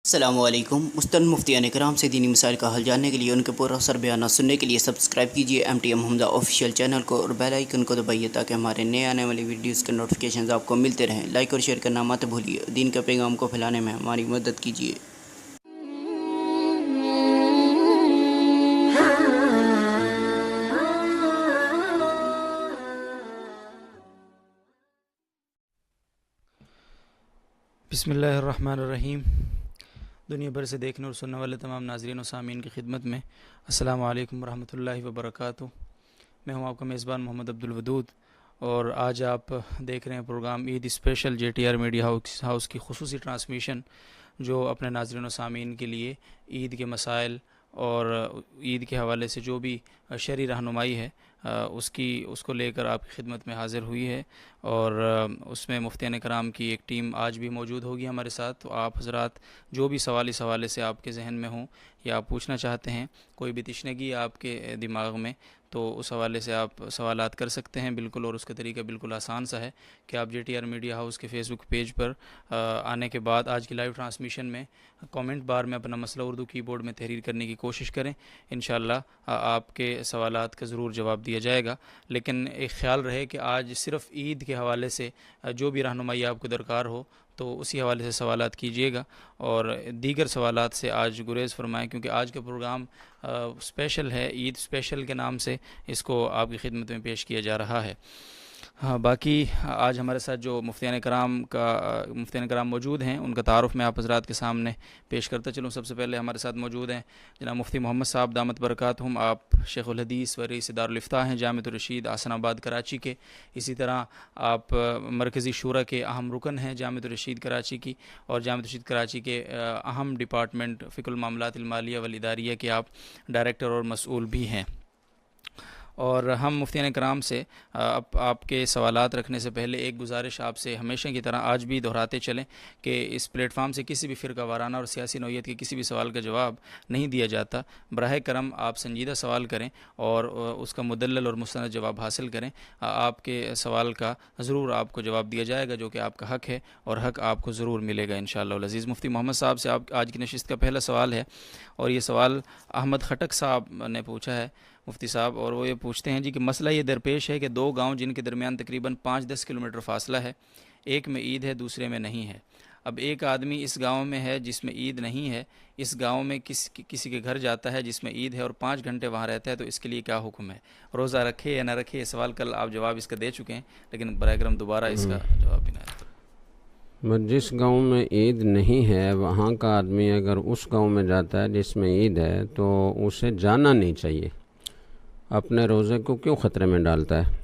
السلام علیکم۔ مستند مفتیان کرام سے دینی مسائل کا حل جاننے کے لیے ان کے پورا اثر بیانات سننے کے لیے سبسکرائب کیجیے MTM حمزہ آفیشیل چینل کو اور بیل آئیکن کو دبائیے تاکہ ہمارے نئے آنے والی ویڈیوز کے نوٹیفیکیشنز آپ کو ملتے رہیں۔ لائک اور شیئر کرنا مت بھولیے۔ دین کا پیغام کو پھیلانے میں ہماری مدد کیجیے۔ بسم اللہ الرحمن الرحیم۔ دنیا بھر سے دیکھنے اور سننے والے تمام ناظرین و سامعین کی خدمت میں السلام علیکم ورحمۃ اللہ وبرکاتہ۔ میں ہوں آپ کا میزبان محمد عبدالودود، اور آج آپ دیکھ رہے ہیں پروگرام عید اسپیشل JTR میڈیا ہاؤس کی خصوصی ٹرانسمیشن، جو اپنے ناظرین و سامعین کے لیے عید کے مسائل اور عید کے حوالے سے جو بھی شرعی رہنمائی ہے اس کو لے کر آپ کی خدمت میں حاضر ہوئی ہے، اور اس میں مفتیان کرام کی ایک ٹیم آج بھی موجود ہوگی ہمارے ساتھ۔ تو آپ حضرات جو بھی سوال اس حوالے سے آپ کے ذہن میں ہوں یا آپ پوچھنا چاہتے ہیں، کوئی بھی تشنگی آپ کے دماغ میں، تو اس حوالے سے آپ سوالات کر سکتے ہیں بالکل، اور اس کا طریقہ بالکل آسان سا ہے کہ آپ JTR میڈیا ہاؤس کے فیس بک پیج پر آنے کے بعد آج کی لائیو ٹرانسمیشن میں کامنٹ بار میں اپنا مسئلہ اردو کی بورڈ میں تحریر کرنے کی کوشش کریں۔ انشاءاللہ آپ کے سوالات کا ضرور جواب دیا جائے گا، لیکن ایک خیال رہے کہ آج صرف عید کے حوالے سے جو بھی رہنمائی آپ کو درکار ہو تو اسی حوالے سے سوالات کیجیے گا، اور دیگر سوالات سے آج گریز فرمائیں، کیونکہ آج کا پروگرام اسپیشل ہے، عید اسپیشل کے نام سے اس کو آپ کی خدمت میں پیش کیا جا رہا ہے۔ ہاں، باقی آج ہمارے ساتھ جو مفتیان کرام موجود ہیں، ان کا تعارف میں آپ حضرات کے سامنے پیش کرتا چلوں۔ سب سے پہلے ہمارے ساتھ موجود ہیں جناب مفتی محمد صاحب دامت برکاتہم۔ آپ شیخ الحدیث و رئیس دارالافتاء ہیں جامعۃ الرشید حسن آباد کراچی کے۔ اسی طرح آپ مرکزی شورا کے اہم رکن ہیں جامعۃ الرشید کراچی کی، اور جامعۃ الرشید کراچی کے اہم ڈپارٹمنٹ فقہ المعاملات المالیہ والاداریہ کے آپ ڈائریکٹر اور مسئول بھی ہیں۔ اور ہم مفتیان کرام سے آپ کے سوالات رکھنے سے پہلے ایک گزارش آپ سے ہمیشہ کی طرح آج بھی دہراتے چلیں کہ اس پلیٹ فارم سے کسی بھی فرقہ وارانہ اور سیاسی نوعیت کے کسی بھی سوال کا جواب نہیں دیا جاتا۔ براہ کرم آپ سنجیدہ سوال کریں اور اس کا مدلل اور مستند جواب حاصل کریں۔ آپ کے سوال کا ضرور آپ کو جواب دیا جائے گا، جو کہ آپ کا حق ہے، اور حق آپ کو ضرور ملے گا انشاءاللہ العزیز۔ مفتی محمد صاحب سے آپ آج کی نشست کا پہلا سوال ہے، اور یہ سوال احمد خٹک صاحب نے پوچھا ہے مفتی صاحب، اور وہ یہ پوچھتے ہیں کہ مسئلہ یہ درپیش ہے کہ دو گاؤں جن کے درمیان تقریباً 5-10 کلومیٹر فاصلہ ہے، ایک میں عید ہے دوسرے میں نہیں ہے۔ اب ایک آدمی اس گاؤں میں ہے جس میں عید نہیں ہے، اس گاؤں میں کسی کے گھر جاتا ہے جس میں عید ہے اور 5 گھنٹے وہاں رہتا ہے، تو اس کے لیے کیا حکم ہے؟ روزہ رکھے یا نہ رکھے؟ یہ سوال کل آپ جواب اس کا دے چکے ہیں، لیکن براہ کرم دوبارہ اس کا جواب بھی نہ ہے۔ جس گاؤں میں عید نہیں ہے وہاں کا آدمی اگر اس گاؤں میں جاتا ہے جس میں عید ہے تو اسے جانا نہیں چاہیے۔ اپنے روزے کو کیوں خطرے میں ڈالتا ہے؟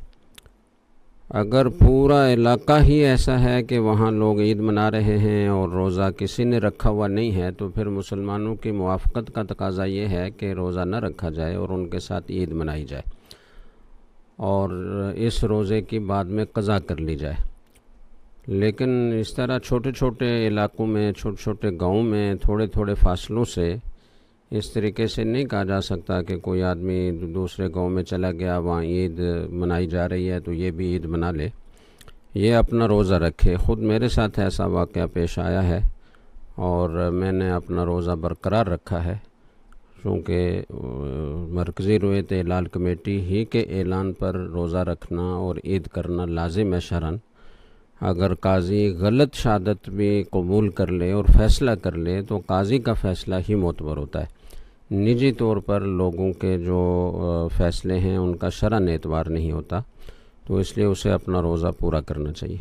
اگر پورا علاقہ ہی ایسا ہے کہ وہاں لوگ عید منا رہے ہیں اور روزہ کسی نے رکھا ہوا نہیں ہے، تو پھر مسلمانوں کی موافقت کا تقاضا یہ ہے کہ روزہ نہ رکھا جائے اور ان کے ساتھ عید منائی جائے، اور اس روزے کی بعد میں قضا کر لی جائے۔ لیکن اس طرح چھوٹے چھوٹے علاقوں میں، چھوٹے چھوٹے گاؤں میں تھوڑے تھوڑے فاصلوں سے اس طریقے سے نہیں کہا جا سکتا کہ کوئی آدمی دوسرے گاؤں میں چلا گیا، وہاں عید منائی جا رہی ہے تو یہ بھی عید منا لے۔ یہ اپنا روزہ رکھے۔ خود میرے ساتھ ایسا واقعہ پیش آیا ہے اور میں نے اپنا روزہ برقرار رکھا ہے، چونکہ مرکزی رویت ہلال کمیٹی ہی کے اعلان پر روزہ رکھنا اور عید کرنا لازم ہے شرعاً۔ اگر قاضی غلط شہادت بھی قبول کر لے اور فیصلہ کر لے تو قاضی کا فیصلہ ہی معتبر ہوتا ہے۔ نجی طور پر لوگوں کے جو فیصلے ہیں ان کا شرعاً اعتبار نہیں ہوتا، تو اس لیے اسے اپنا روزہ پورا کرنا چاہیے۔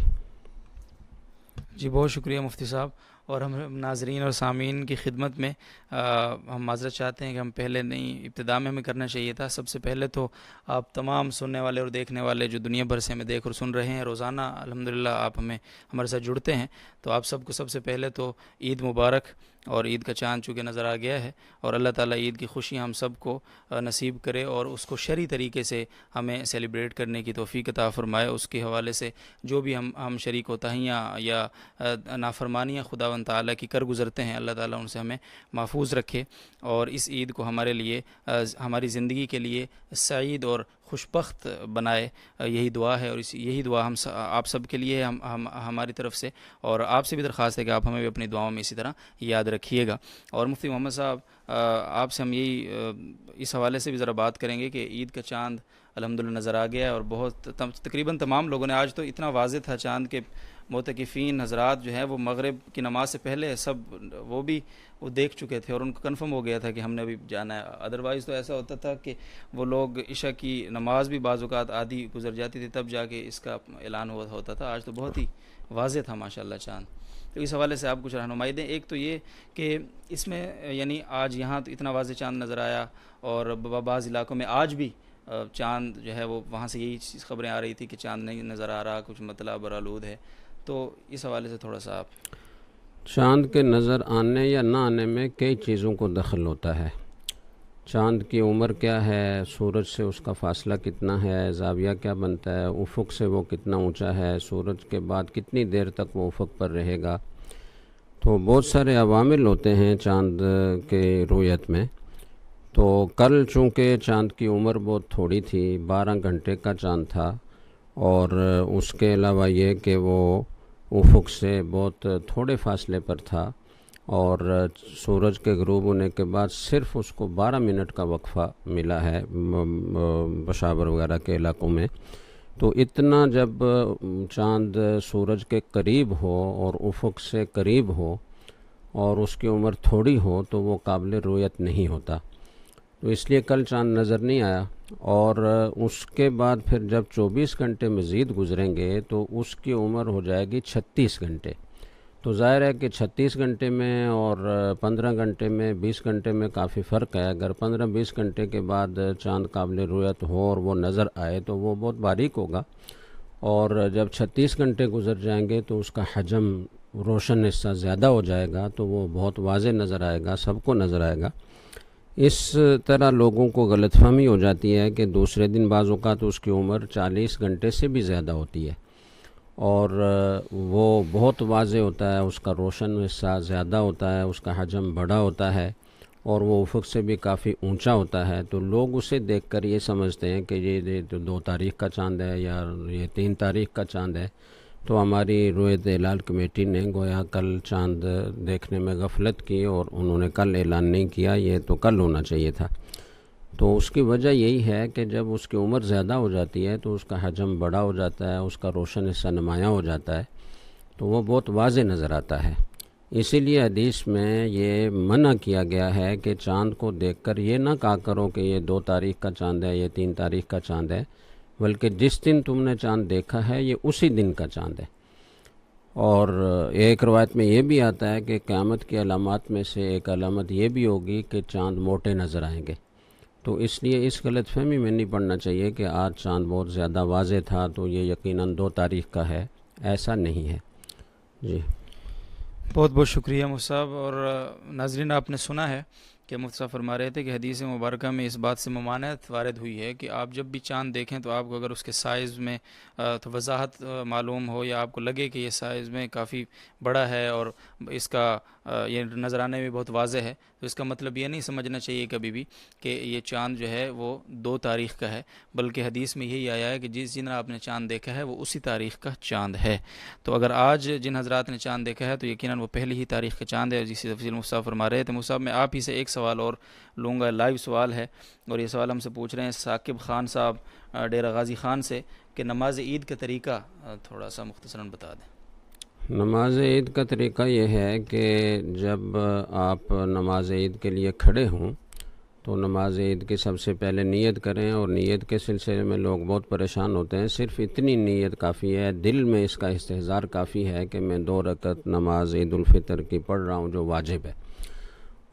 جی بہت شکریہ مفتی صاحب، اور ہم ناظرین اور سامعین کی خدمت میں ہم معذرت چاہتے ہیں کہ ہم پہلے نہیں، ابتدا میں ہمیں کرنا چاہیے تھا۔ سب سے پہلے تو آپ تمام سننے والے اور دیکھنے والے جو دنیا بھر سے ہمیں دیکھ اور سن رہے ہیں، روزانہ الحمدللہ آپ ہمارے ساتھ جڑتے ہیں، تو آپ سب کو سب سے پہلے تو عید مبارک، اور عید کا چاند چونکہ نظر آ گیا ہے، اور اللہ تعالیٰ عید کی خوشی ہم سب کو نصیب کرے اور اس کو شرعی طریقے سے ہمیں سیلیبریٹ کرنے کی توفیق عطا فرمائے۔ اس کے حوالے سے جو بھی ہم شرعی کوتاہیاں یا نافرمانیاں خداوند تعالیٰ کی کر گزرتے ہیں، اللہ تعالیٰ ان سے ہمیں محفوظ رکھے، اور اس عید کو ہمارے لیے، ہماری زندگی کے لیے سعید اور خوشبخت بنائے، یہی دعا ہے، اور یہی دعا آپ سب کے لیے ہے، ہماری طرف سے، اور آپ سے بھی درخواست ہے کہ آپ ہمیں بھی اپنی دعاؤں میں اسی طرح یاد رکھیے گا۔ اور مفتی محمد صاحب، آپ سے ہم یہی اس حوالے سے بھی ذرا بات کریں گے کہ عید کا چاند الحمدللہ نظر آ گیا ہے، اور بہت تقریباً تمام لوگوں نے، آج تو اتنا واضح تھا چاند کے معتکفین حضرات جو ہیں وہ مغرب کی نماز سے پہلے سب وہ دیکھ چکے تھے، اور ان کو کنفرم ہو گیا تھا کہ ہم نے ابھی جانا ہے۔ ادروائز تو ایسا ہوتا تھا کہ وہ لوگ عشاء کی نماز بھی بعض اوقات آدھی گزر جاتی تھی تب جا کے اس کا اعلان ہوتا تھا۔ آج تو بہت ہی واضح تھا ماشاءاللہ چاند۔ تو اس حوالے سے آپ کچھ رہنمائی دیں۔ ایک تو یہ کہ اس میں یعنی آج یہاں تو اتنا واضح چاند نظر آیا، اور بعض علاقوں میں آج بھی چاند جو ہے وہ وہاں سے یہی خبریں آ رہی تھی کہ چاند نہیں نظر آ رہا، کچھ مطلع برآلود ہے۔ تو اس حوالے سے تھوڑا سا آپ۔ چاند کے نظر آنے یا نہ آنے میں کئی چیزوں کو دخل ہوتا ہے۔ چاند کی عمر کیا ہے، سورج سے اس کا فاصلہ کتنا ہے، زاویہ کیا بنتا ہے، افق سے وہ کتنا اونچا ہے، سورج کے بعد کتنی دیر تک وہ افق پر رہے گا، تو بہت سارے عوامل ہوتے ہیں چاند کے رؤیت میں۔ تو کل چونکہ چاند کی عمر بہت تھوڑی تھی، 12 گھنٹے کا چاند تھا، اور اس کے علاوہ یہ کہ وہ افق سے بہت تھوڑے فاصلے پر تھا، اور سورج کے غروب ہونے کے بعد صرف اس کو 12 منٹ کا وقفہ ملا ہے پشاور وغیرہ کے علاقوں میں۔ تو اتنا جب چاند سورج کے قریب ہو اور افق سے قریب ہو اور اس کی عمر تھوڑی ہو تو وہ قابل رؤیت نہیں ہوتا، تو اس لیے کل چاند نظر نہیں آیا۔ اور اس کے بعد پھر جب 24 گھنٹے مزید گزریں گے تو اس کی عمر ہو جائے گی 36 گھنٹے۔ تو ظاہر ہے کہ 36 گھنٹے میں اور 15 گھنٹے میں 20 گھنٹے میں کافی فرق ہے۔ اگر 15-20 گھنٹے کے بعد چاند قابل رؤیت ہو اور وہ نظر آئے تو وہ بہت باریک ہوگا، اور جب 36 گھنٹے گزر جائیں گے تو اس کا حجم روشن حصہ زیادہ ہو جائے گا، تو وہ بہت واضح نظر آئے گا، سب کو نظر آئے گا۔ اس طرح لوگوں کو غلط فہمی ہو جاتی ہے کہ دوسرے دن بعض اوقات اس کی عمر 40 گھنٹے سے بھی زیادہ ہوتی ہے، اور وہ بہت واضح ہوتا ہے، اس کا روشن حصہ زیادہ ہوتا ہے، اس کا حجم بڑا ہوتا ہے، اور وہ افق سے بھی کافی اونچا ہوتا ہے۔ تو لوگ اسے دیکھ کر یہ سمجھتے ہیں کہ یہ 2 تاریخ کا چاند ہے یا یہ 3 تاریخ کا چاند ہے۔ تو ہماری رؤیت ہلال کمیٹی نے گویا کل چاند دیکھنے میں غفلت کی، اور انہوں نے کل اعلان نہیں کیا، یہ تو کل ہونا چاہیے تھا۔ تو اس کی وجہ یہی ہے کہ جب اس کی عمر زیادہ ہو جاتی ہے تو اس کا حجم بڑا ہو جاتا ہے، اس کا روشن حصہ نمایاں ہو جاتا ہے، تو وہ بہت واضح نظر آتا ہے۔ اسی لیے حدیث میں یہ منع کیا گیا ہے کہ چاند کو دیکھ کر یہ نہ کہا کرو کہ یہ 2 تاریخ کا چاند ہے، یہ 3 تاریخ کا چاند ہے، بلکہ جس دن تم نے چاند دیکھا ہے یہ اسی دن کا چاند ہے۔ اور ایک روایت میں یہ بھی آتا ہے کہ قیامت کی علامات میں سے ایک علامت یہ بھی ہوگی کہ چاند موٹے نظر آئیں گے۔ تو اس لیے اس غلط فہمی میں نہیں پڑنا چاہیے کہ آج چاند بہت زیادہ واضح تھا تو یہ یقیناً 2 تاریخ کا ہے، ایسا نہیں ہے۔ جی بہت بہت شکریہ مفتی صاحب۔ اور ناظرین، آپ نے سنا ہے کہ مفتی صاحب فرما رہے تھے کہ حدیث مبارکہ میں اس بات سے ممانعت وارد ہوئی ہے کہ آپ جب بھی چاند دیکھیں تو آپ کو اگر اس کے سائز میں تو وضاحت معلوم ہو، یا آپ کو لگے کہ یہ سائز میں کافی بڑا ہے اور اس کا یہ نظر آنے میں بہت واضح ہے، تو اس کا مطلب یہ نہیں سمجھنا چاہیے کبھی بھی کہ یہ چاند جو ہے وہ 2 تاریخ کا ہے، بلکہ حدیث میں یہی آیا ہے کہ جس دن آپ نے چاند دیکھا ہے وہ اسی تاریخ کا چاند ہے۔ تو اگر آج جن حضرات نے چاند دیکھا ہے تو یقیناً وہ پہلی ہی تاریخ کا چاند ہے، جسی تفصیل مفتی صاحب فرما رہے تھے۔ مفتی صاحب، میں آپ ہی سے ایک سوال اور لوں گا، لائیو سوال ہے، اور یہ سوال ہم سے پوچھ رہے ہیں ثاقب خان صاحب ڈیرہ غازی خان سے، کہ نماز عید کا طریقہ تھوڑا سا مختصراً بتا دیں۔ نماز عید کا طریقہ یہ ہے کہ جب آپ نماز عید کے لیے کھڑے ہوں تو نماز عید کی سب سے پہلے نیت کریں، اور نیت کے سلسلے میں لوگ بہت پریشان ہوتے ہیں۔ صرف اتنی نیت کافی ہے، دل میں اس کا استحضار کافی ہے کہ میں 2 رکعت نماز عید الفطر کی پڑھ رہا ہوں جو واجب ہے،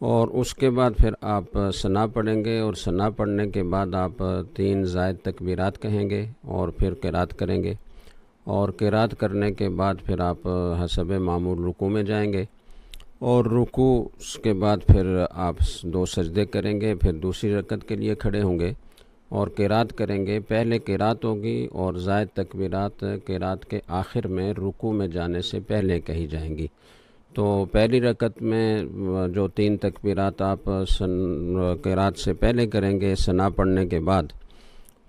اور اس کے بعد پھر آپ ثنا پڑھیں گے، اور ثنا پڑھنے کے بعد آپ 3 زائد تکبیرات کہیں گے اور پھر قرات کریں گے، اور قرات کرنے کے بعد پھر آپ حسب معمول رکوع میں جائیں گے، اور رکوع کے بعد پھر آپ 2 سجدے کریں گے، پھر دوسری رکعت کے لیے کھڑے ہوں گے اور قرات کریں گے۔ پہلے قرات ہوگی اور زائد تکبیرات قرات کے آخر میں رکوع میں جانے سے پہلے کہی جائیں گی۔ تو پہلی رکعت میں جو 3 تکبیرات آپ قرات سے پہلے کریں گے ثنا پڑھنے کے بعد،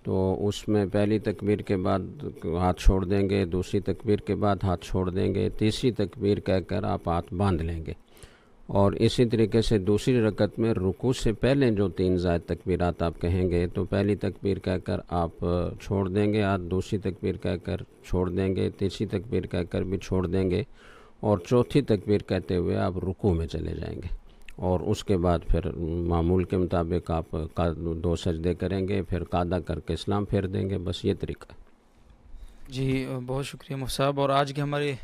تو اس میں پہلی تکبیر کے بعد ہاتھ چھوڑ دیں گے، دوسری تکبیر کے بعد ہاتھ چھوڑ دیں گے، تیسری تکبیر کہہ کر آپ ہاتھ باندھ لیں گے، اور اسی طریقے سے دوسری رکعت میں رکوع سے پہلے جو 3 زائد تکبیرات آپ کہیں گے تو پہلی تکبیر کہہ کر آپ چھوڑ دیں گے ہاتھ، دوسری تکبیر کہہ کر چھوڑ دیں گے، تیسری تکبیر کہہ کر بھی چھوڑ دیں گے، اور چوتھی تکبیر کہتے ہوئے آپ رکوع میں چلے جائیں گے، اور اس کے بعد پھر معمول کے مطابق آپ 2 سجدے کریں گے، پھر قاعدہ کر کے اسلام پھیر دیں گے، بس یہ طریقہ ہے۔ جی بہت شکریہ مفتی صاحب۔ اور آج کے ہمارے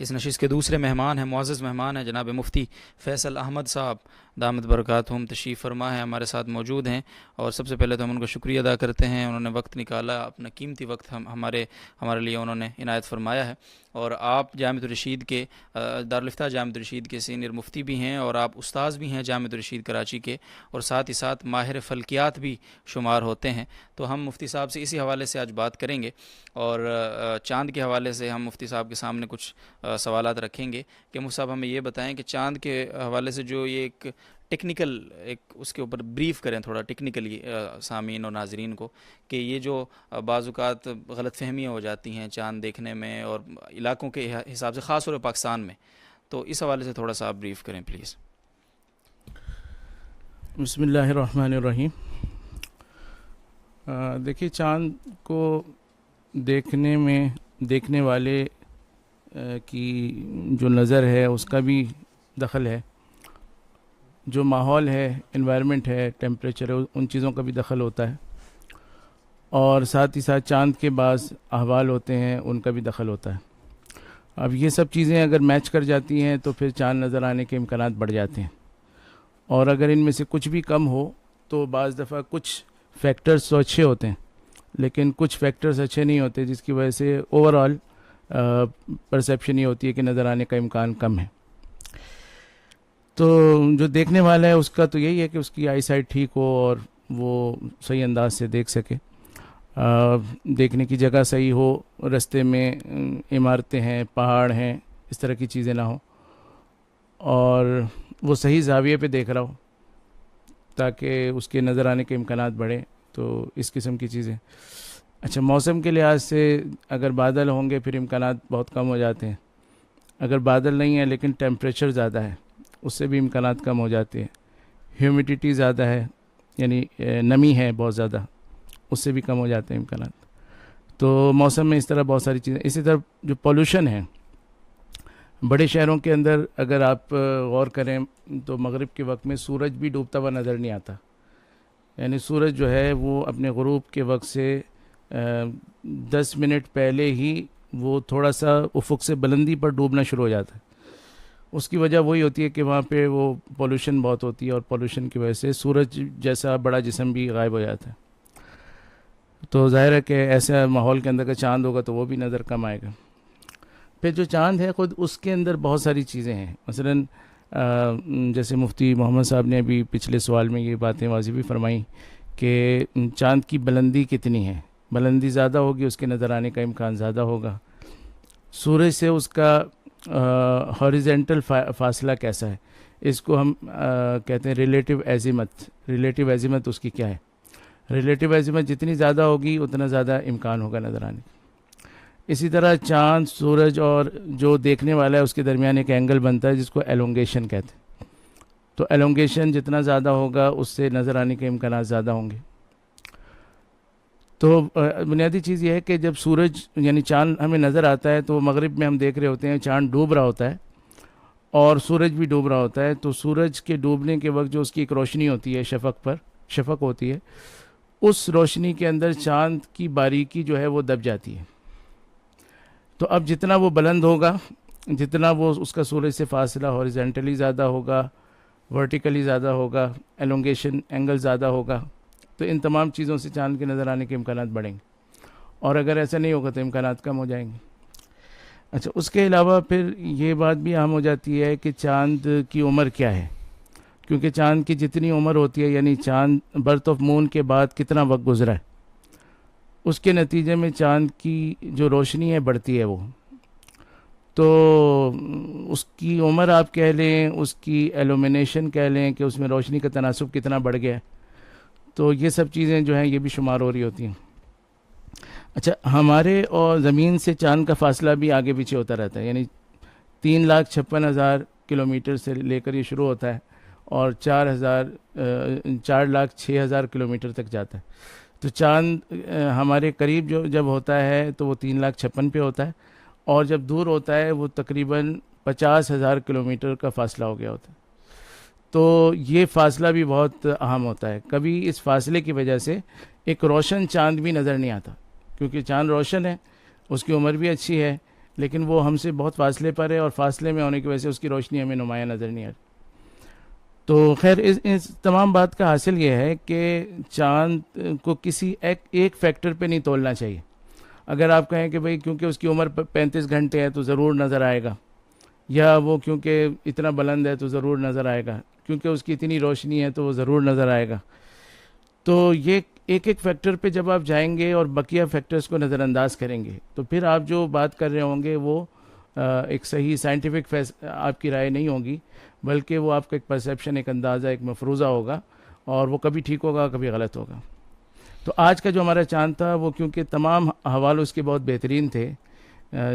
اس نشست کے دوسرے مہمان ہیں، معزز مہمان ہیں جناب مفتی فیصل احمد صاحب دامت برکاتہم، تشریف فرما ہیں، ہمارے ساتھ موجود ہیں، اور سب سے پہلے تو ہم ان کا شکریہ ادا کرتے ہیں، انہوں نے وقت نکالا، اپنا قیمتی وقت ہمارے لیے انہوں نے عنایت فرمایا ہے۔ اور آپ جامعۃ الرشید کے دارالفتہ جامعۃ الرشید کے سینئر مفتی بھی ہیں، اور آپ استاذ بھی ہیں جامعۃ الرشید کراچی کے، اور ساتھ ہی ساتھ ماہر فلکیات بھی شمار ہوتے ہیں۔ تو ہم مفتی صاحب سے اسی حوالے سے آج بات کریں گے، اور چاند کے حوالے سے ہم مفتی صاحب کے سامنے کچھ سوالات رکھیں گے کہ مفتی صاحب ہمیں یہ بتائیں کہ چاند کے حوالے سے جو یہ ایک ٹیکنیکل اس کے اوپر بریف کریں تھوڑا ٹیکنیکلی سامعین اور ناظرین کو، کہ یہ جو بعض اوقات غلط فہمیاں ہو جاتی ہیں چاند دیکھنے میں اور علاقوں کے حساب سے، خاص طور پہ پاکستان میں، تو اس حوالے سے تھوڑا سا آپ بریف کریں پلیز۔ بسم اللہ الرحمن الرحیم۔ دیکھیے، چاند کو دیکھنے والے کی جو نظر ہے اس کا بھی دخل ہے، جو ماحول ہے، انوائرمنٹ ہے، ٹیمپریچر ہے، ان چیزوں کا بھی دخل ہوتا ہے، اور ساتھ ہی ساتھ چاند کے بعض احوال ہوتے ہیں ان کا بھی دخل ہوتا ہے۔ اب یہ سب چیزیں اگر میچ کر جاتی ہیں تو پھر چاند نظر آنے کے امکانات بڑھ جاتے ہیں، اور اگر ان میں سے کچھ بھی کم ہو تو بعض دفعہ کچھ فیکٹرز تو اچھے ہوتے ہیں لیکن کچھ فیکٹرز اچھے نہیں ہوتے، جس کی وجہ سے اوور آل پرسیپشن یہ ہوتی ہے کہ نظر آنے کا امکان کم ہے۔ تو جو دیکھنے والا ہے اس کا تو یہی ہے کہ اس کی آئی سائٹ ٹھیک ہو اور وہ صحیح انداز سے دیکھ سکے، دیکھنے کی جگہ صحیح ہو، رستے میں عمارتیں ہیں، پہاڑ ہیں، اس طرح کی چیزیں نہ ہوں، اور وہ صحیح زاویے پہ دیکھ رہا ہو تاکہ اس کے نظر آنے کے امکانات بڑھیں۔ تو اس قسم کی چیزیں۔ اچھا، موسم کے لحاظ سے اگر بادل ہوں گے پھر امکانات بہت کم ہو جاتے ہیں، اگر بادل نہیں ہے لیکن ٹیمپریچر زیادہ ہے اس سے بھی امکانات کم ہو جاتے ہیں، ہیومیڈیٹی زیادہ ہے یعنی نمی ہے بہت زیادہ، اس سے بھی کم ہو جاتے ہیں امکانات۔ تو موسم میں اس طرح بہت ساری چیزیں۔ اسی طرح جو پولوشن ہے بڑے شہروں کے اندر، اگر آپ غور کریں تو مغرب کے وقت میں سورج بھی ڈوبتا ہوا نظر نہیں آتا، یعنی سورج جو ہے وہ اپنے غروب کے وقت سے 10 منٹ پہلے ہی وہ تھوڑا سا افق سے بلندی پر ڈوبنا شروع ہو جاتا ہے۔ اس کی وجہ وہی ہوتی ہے کہ وہاں پہ وہ پولوشن بہت ہوتی ہے، اور پولوشن کی وجہ سے سورج جیسا بڑا جسم بھی غائب ہو جاتا ہے۔ تو ظاہر ہے کہ ایسا ماحول کے اندر کا چاند ہوگا تو وہ بھی نظر کم آئے گا۔ پھر جو چاند ہے خود اس کے اندر بہت ساری چیزیں ہیں، مثلاً جیسے مفتی محمد صاحب نے ابھی پچھلے سوال میں یہ باتیں واضح بھی فرمائیں کہ چاند کی بلندی کتنی ہے، بلندی زیادہ ہوگی اس کے نظر آنے کا امکان زیادہ ہوگا، سورج سے اس کا ہاریزنٹل فاصلہ کیسا ہے، اس کو ہم کہتے ہیں ریلیٹیو ایزیمت۔ ریلیٹیو ایزیمت اس کی کیا ہے؟ ریلیٹیو ایزیمت جتنی زیادہ ہوگی اتنا زیادہ امکان ہوگا نظر آنے کا۔ اسی طرح چاند، سورج اور جو دیکھنے والا ہے اس کے درمیان ایک اینگل بنتا ہے جس کو ایلونگیشن کہتے ہیں، تو ایلونگیشن جتنا زیادہ ہوگا اس سے نظر آنے کے امکانات زیادہ ہوں گے۔ تو بنیادی چیز یہ ہے کہ جب سورج یعنی چاند ہمیں نظر آتا ہے تو مغرب میں ہم دیکھ رہے ہوتے ہیں چاند ڈوب رہا ہوتا ہے اور سورج بھی ڈوب رہا ہوتا ہے، تو سورج کے ڈوبنے کے وقت جو اس کی ایک روشنی ہوتی ہے شفق ہوتی ہے، اس روشنی کے اندر چاند کی باریکی جو ہے وہ دب جاتی ہے۔ تو اب جتنا وہ بلند ہوگا، جتنا وہ اس کا سورج سے فاصلہ ہاریزنٹلی زیادہ ہوگا، ورٹیکلی زیادہ ہوگا، ایلونگیشن اینگل زیادہ ہوگا، تو ان تمام چیزوں سے چاند کے نظر آنے کے امکانات بڑھیں گے، اور اگر ایسا نہیں ہوگا تو امکانات کم ہو جائیں گے۔ اچھا، اس کے علاوہ پھر یہ بات بھی اہم ہو جاتی ہے کہ چاند کی عمر کیا ہے، کیونکہ چاند کی جتنی عمر ہوتی ہے یعنی چاند برتھ آف مون کے بعد کتنا وقت گزرا ہے، اس کے نتیجے میں چاند کی جو روشنی ہے بڑھتی ہے وہ، تو اس کی عمر آپ کہہ لیں، اس کی ایلومینیشن کہہ لیں کہ اس میں روشنی کا تناسب کتنا بڑھ گیا ہے، تو یہ سب چیزیں جو ہیں یہ بھی شمار ہو رہی ہوتی ہیں. اچھا، ہمارے اور زمین سے چاند کا فاصلہ بھی آگے پیچھے ہوتا رہتا ہے، یعنی 3,56,000 کلومیٹر سے لے کر یہ شروع ہوتا ہے اور 4,06,000 کلومیٹر تک جاتا ہے. تو چاند ہمارے قریب جب ہوتا ہے تو وہ 3,56,000 پہ ہوتا ہے، اور جب دور ہوتا ہے وہ تقریباً 50,000 کلومیٹر کا فاصلہ ہو گیا ہوتا ہے. تو یہ فاصلہ بھی بہت اہم ہوتا ہے. کبھی اس فاصلے کی وجہ سے ایک روشن چاند بھی نظر نہیں آتا، کیونکہ چاند روشن ہے، اس کی عمر بھی اچھی ہے، لیکن وہ ہم سے بہت فاصلے پر ہے، اور فاصلے میں ہونے کی وجہ سے اس کی روشنی ہمیں نمایاں نظر نہیں آتی. تو خیر اس تمام بات کا حاصل یہ ہے کہ چاند کو کسی ایک فیکٹر پہ نہیں تولنا چاہیے. اگر آپ کہیں کہ بھئی کیونکہ اس کی عمر 35 گھنٹے ہے تو ضرور نظر آئے گا، یا وہ کیونکہ اتنا بلند ہے تو ضرور نظر آئے گا، کیونکہ اس کی اتنی روشنی ہے تو وہ ضرور نظر آئے گا، تو یہ ایک فیکٹر پہ جب آپ جائیں گے اور بقیہ فیکٹرز کو نظر انداز کریں گے تو پھر آپ جو بات کر رہے ہوں گے وہ ایک صحیح سائنٹیفک آپ کی رائے نہیں ہوگی، بلکہ وہ آپ کا ایک پرسیپشن، ایک اندازہ، ایک مفروضہ ہوگا، اور وہ کبھی ٹھیک ہوگا کبھی غلط ہوگا. تو آج کا جو ہمارا چاند تھا وہ کیونکہ تمام احوال اس کے بہت بہترین تھے،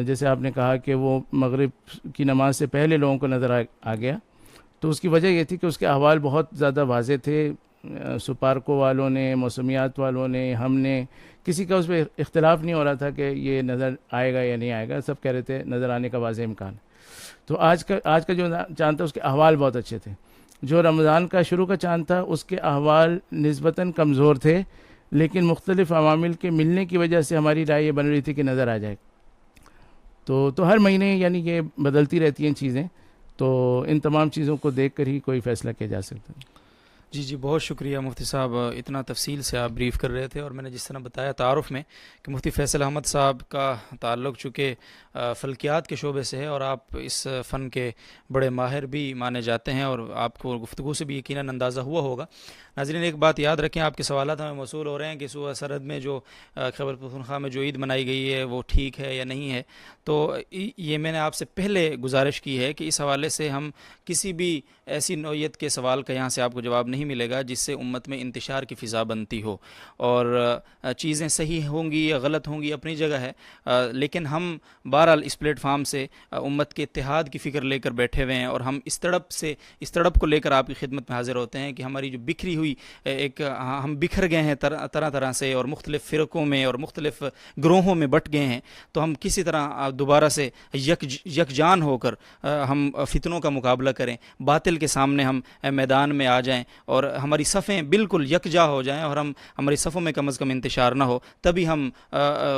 جیسے آپ نے کہا کہ وہ مغرب کی نماز سے پہلے لوگوں کو نظر آ گیا، تو اس کی وجہ یہ تھی کہ اس کے احوال بہت زیادہ واضح تھے. سپارکو والوں نے، موسمیات والوں نے، ہم نے، کسی کا اس پہ اختلاف نہیں ہو رہا تھا کہ یہ نظر آئے گا یا نہیں آئے گا، سب کہہ رہے تھے نظر آنے کا واضح امکان. تو آج کا جو چاند تھا اس کے احوال بہت اچھے تھے. جو رمضان کا شروع کا چاند تھا اس کے احوال نسبتاً کمزور تھے، لیکن مختلف عوامل کے ملنے کی وجہ سے ہماری رائے یہ بن رہی تھی کہ نظر آ جائے. تو ہر مہینے یعنی یہ بدلتی رہتی ہیں چیزیں، تو ان تمام چیزوں کو دیکھ کر ہی کوئی فیصلہ کیا جا سکتا ہے. جی بہت شکریہ مفتی صاحب، اتنا تفصیل سے آپ بریف کر رہے تھے. اور میں نے جس طرح بتایا تعارف میں کہ مفتی فیصل احمد صاحب کا تعلق چونکہ فلکیات کے شعبے سے ہے، اور آپ اس فن کے بڑے ماہر بھی مانے جاتے ہیں، اور آپ کو گفتگو سے بھی یقیناً اندازہ ہوا ہوگا. ناظرین ایک بات یاد رکھیں، آپ کے سوالات ہمیں موصول ہو رہے ہیں کہ صوبہ سرحد میں جو خیبر پختونخوا میں جو عید منائی گئی ہے وہ ٹھیک ہے یا نہیں ہے. تو یہ میں نے آپ سے پہلے گزارش کی ہے کہ اس حوالے سے ہم کسی بھی ایسی نوعیت کے سوال کا یہاں سے آپ کو جواب نہیں ملے گا جس سے امت میں انتشار کی فضا بنتی ہو. اور چیزیں صحیح ہوں گی یا غلط ہوں گی اپنی جگہ ہے، لیکن ہم بہرحال اس پلیٹ فارم سے امت کے اتحاد کی فکر لے کر بیٹھے ہوئے ہیں، اور ہم اس تڑپ کو لے کر آپ کی خدمت میں حاضر ہوتے ہیں کہ ہماری جو بکھری ہوئی ہم بکھر گئے ہیں طرح طرح سے، اور مختلف فرقوں میں اور مختلف گروہوں میں بٹ گئے ہیں. تو ہم کسی طرح دوبارہ سے یکجان ہو کر ہم فتنوں کا مقابلہ کریں، باطل کے سامنے ہم میدان میں آ جائیں، اور ہماری صفیں بالکل یکجا ہو جائیں، اور ہماری صفوں میں کم از کم انتشار نہ ہو. تبھی ہم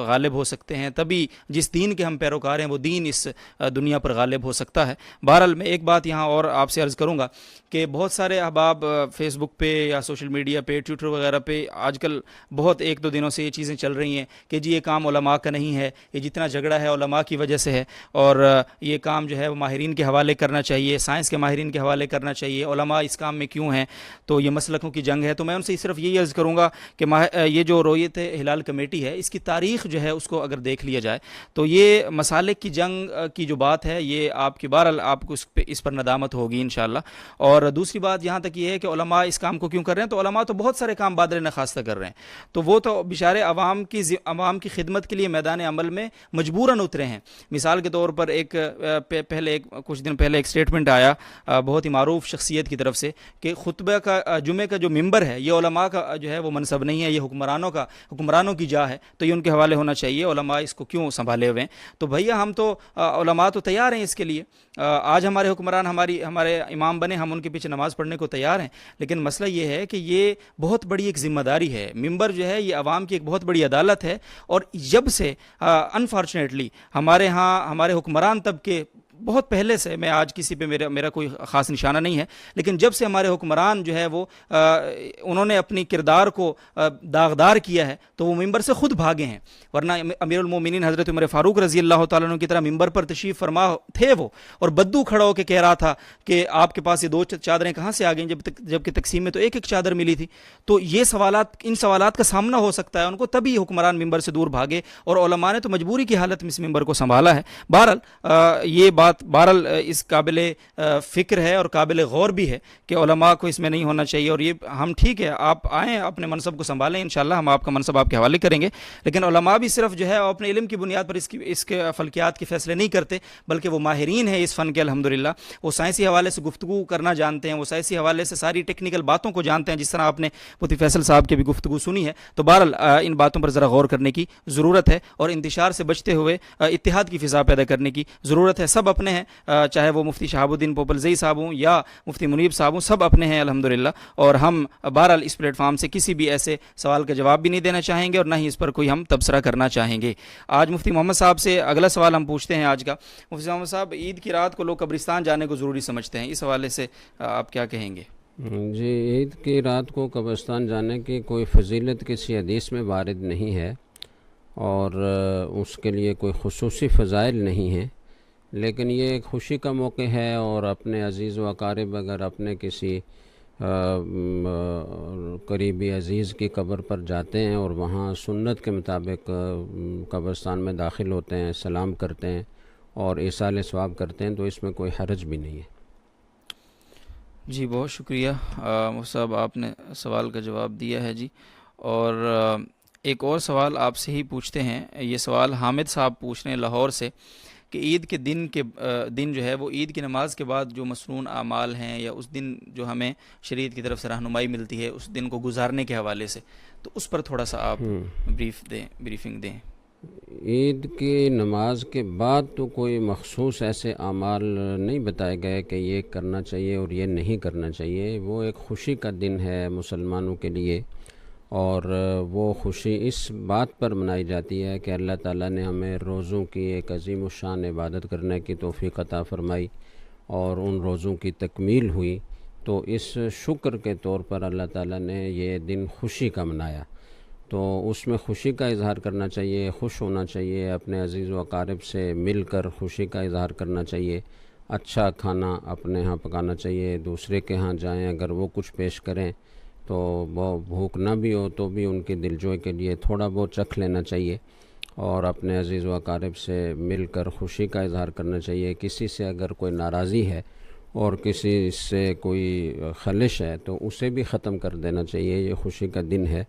غالب ہو سکتے ہیں، تبھی جس دین کے ہم پیروکار ہیں وہ دین اس دنیا پر غالب ہو سکتا ہے. بہرحال میں ایک بات یہاں اور آپ سے عرض کروں گا کہ بہت سارے احباب فیس بک پہ یا سوشل میڈیا پہ، ٹویٹر وغیرہ پہ آج کل بہت 1-2 دنوں سے یہ چیزیں چل رہی ہیں کہ جی یہ کام علماء کا نہیں ہے، یہ جتنا جھگڑا ہے علماء کی وجہ سے ہے، اور یہ کام جو ہے وہ ماہرین کے حوالے کرنا چاہیے، سائنس کے ماہرین کے حوالے کرنا چاہیے، علماء اس کام میں کیوں ہیں، تو یہ مسلکوں کی جنگ ہے. تو میں ان سے صرف یہی عرض کروں گا کہ یہ جو رویت ہلال کمیٹی ہے اس کی تاریخ جو ہے اس کو اگر دیکھ لیا جائے تو یہ مسالک کی جنگ کی جو بات ہے یہ آپ کی بہرحال آپ کو اس پر ندامت ہوگی انشاءاللہ. اور دوسری بات یہاں تک یہ ہے کہ علماء اس کام کو کیوں کر رہے ہیں، تو علماء تو بہت سارے کام بادر نخواستہ کر رہے ہیں، تو وہ تو بیچارے عوام کی خدمت کے لیے میدان عمل میں مجبوراً اترے ہیں. مثال کے طور پر کچھ دن پہلے ایک سٹیٹمنٹ آیا بہت ہی معروف شخصیت کی طرف سے کہ خطبہ کا جمعے کا جو ممبر ہے یہ علماء کا جو ہے وہ منصب نہیں ہے، یہ حکمرانوں کی جا ہے، تو یہ ان کے حوالے ہونا چاہیے. علماء اس کو کیوں سنبھالے ہوئے ہیں؟ تو بھیا ہم تو علماء تو تیار ہیں اس کے لیے. آج ہمارے حکمران ہمارے امام بنے، ہم ان کے پیچھے نماز پڑھنے کو تیار ہیں، لیکن مسئلہ یہ ہے کہ یہ بہت بڑی ایک ذمہ داری ہے. ممبر جو ہے یہ عوام کی ایک بہت بڑی عدالت ہے، اور جب سے انفارچونیٹلی ہمارے ہاں ہمارے حکمران طبقے بہت پہلے سے، میں آج کسی پہ میرا کوئی خاص نشانہ نہیں ہے، لیکن جب سے ہمارے حکمران جو ہے وہ انہوں نے اپنی کردار کو داغدار کیا ہے تو وہ ممبر سے خود بھاگے ہیں. ورنہ امیر المومنین حضرت عمر فاروق رضی اللہ تعالیٰ عنہ کی طرح ممبر پر تشریف فرما تھے وہ، اور بدو کھڑا ہو کے کہہ رہا تھا کہ آپ کے پاس یہ 2 چادریں کہاں سے آ گئیں جبکہ تقسیم میں تو ایک چادر ملی تھی. تو یہ ان سوالات کا سامنا ہو سکتا ہے ان کو، تبھی حکمران ممبر سے دور بھاگے، اور علماء نے تو مجبوری کی حالت میں اس ممبر کو سنبھالا ہے. بہرحال یہ بات بات بہرحال اس قابل فکر ہے اور قابل غور بھی ہے کہ علماء کو اس میں نہیں ہونا چاہیے، اور یہ ہم ٹھیک ہے آپ آئیں اپنے منصب کو سنبھالیں، انشاءاللہ ہم آپ کا منصب آپ کے حوالے کریں گے، لیکن علماء بھی صرف جو ہے اپنے علم کی بنیاد پر اس کے فلکیات کے فیصلے نہیں کرتے، بلکہ وہ ماہرین ہیں اس فن کے الحمدللہ، وہ سائنسی حوالے سے گفتگو کرنا جانتے ہیں، وہ سائنسی حوالے سے ساری ٹیکنیکل باتوں کو جانتے ہیں، جس طرح آپ نے مفتی فیصل صاحب کی بھی گفتگو سنی ہے۔ تو بہرحال ان باتوں پر ذرا غور کرنے کی ضرورت ہے، اور انتشار سے بچتے ہوئے اتحاد کی فضا پیدا کرنے کی ضرورت ہے۔ سب اپنے ہیں، چاہے وہ مفتی شہاب الدین پوپلزئی صاحب ہوں یا مفتی منیب صاحب ہوں، سب اپنے ہیں الحمدللہ، اور ہم بہرحال اس پلیٹ فارم سے کسی بھی ایسے سوال کا جواب بھی نہیں دینا چاہیں گے، اور نہ ہی اس پر کوئی ہم تبصرہ کرنا چاہیں گے۔ آج مفتی محمد صاحب سے اگلا سوال ہم پوچھتے ہیں آج کا۔ مفتی محمد صاحب، عید کی رات کو لوگ قبرستان جانے کو ضروری سمجھتے ہیں، اس حوالے سے آپ کیا کہیں گے؟ جی، عید کی رات کو قبرستان جانے کی کوئی فضیلت کسی حدیث میں وارد نہیں ہے، اور اس کے لیے کوئی خصوصی فضائل نہیں ہیں، لیکن یہ ایک خوشی کا موقع ہے، اور اپنے عزیز و اقارب اگر اپنے کسی قریبی عزیز کی قبر پر جاتے ہیں اور وہاں سنت کے مطابق قبرستان میں داخل ہوتے ہیں، سلام کرتے ہیں اور ایصال ثواب کرتے ہیں، تو اس میں کوئی حرج بھی نہیں ہے۔ جی بہت شکریہ مفتی صاحب، آپ نے سوال کا جواب دیا ہے جی۔ اور ایک اور سوال آپ سے ہی پوچھتے ہیں، یہ سوال حامد صاحب پوچھ رہے ہیں لاہور سے، کہ عید کے دن جو ہے وہ عید کی نماز کے بعد جو مسنون اعمال ہیں، یا اس دن جو ہمیں شریعت کی طرف سے رہنمائی ملتی ہے اس دن کو گزارنے کے حوالے سے، تو اس پر تھوڑا سا آپ بریفنگ دیں۔ عید کی نماز کے بعد تو کوئی مخصوص ایسے اعمال نہیں بتائے گئے کہ یہ کرنا چاہیے اور یہ نہیں کرنا چاہیے۔ وہ ایک خوشی کا دن ہے مسلمانوں کے لیے، اور وہ خوشی اس بات پر منائی جاتی ہے کہ اللہ تعالیٰ نے ہمیں روزوں کی ایک عظیم الشان عبادت کرنے کی توفیق عطا فرمائی، اور ان روزوں کی تکمیل ہوئی، تو اس شکر کے طور پر اللہ تعالیٰ نے یہ دن خوشی کا منایا، تو اس میں خوشی کا اظہار کرنا چاہیے، خوش ہونا چاہیے، اپنے عزیز و اقارب سے مل کر خوشی کا اظہار کرنا چاہیے، اچھا کھانا اپنے ہاں پکانا چاہیے، دوسرے کے ہاں جائیں اگر وہ کچھ پیش کریں تو وہ بھوک نہ بھی ہو تو بھی ان کی دلجوئی کے لیے تھوڑا بہت چکھ لینا چاہیے، اور اپنے عزیز و اقارب سے مل کر خوشی کا اظہار کرنا چاہیے۔ کسی سے اگر کوئی ناراضی ہے اور کسی سے کوئی خلش ہے تو اسے بھی ختم کر دینا چاہیے، یہ خوشی کا دن ہے۔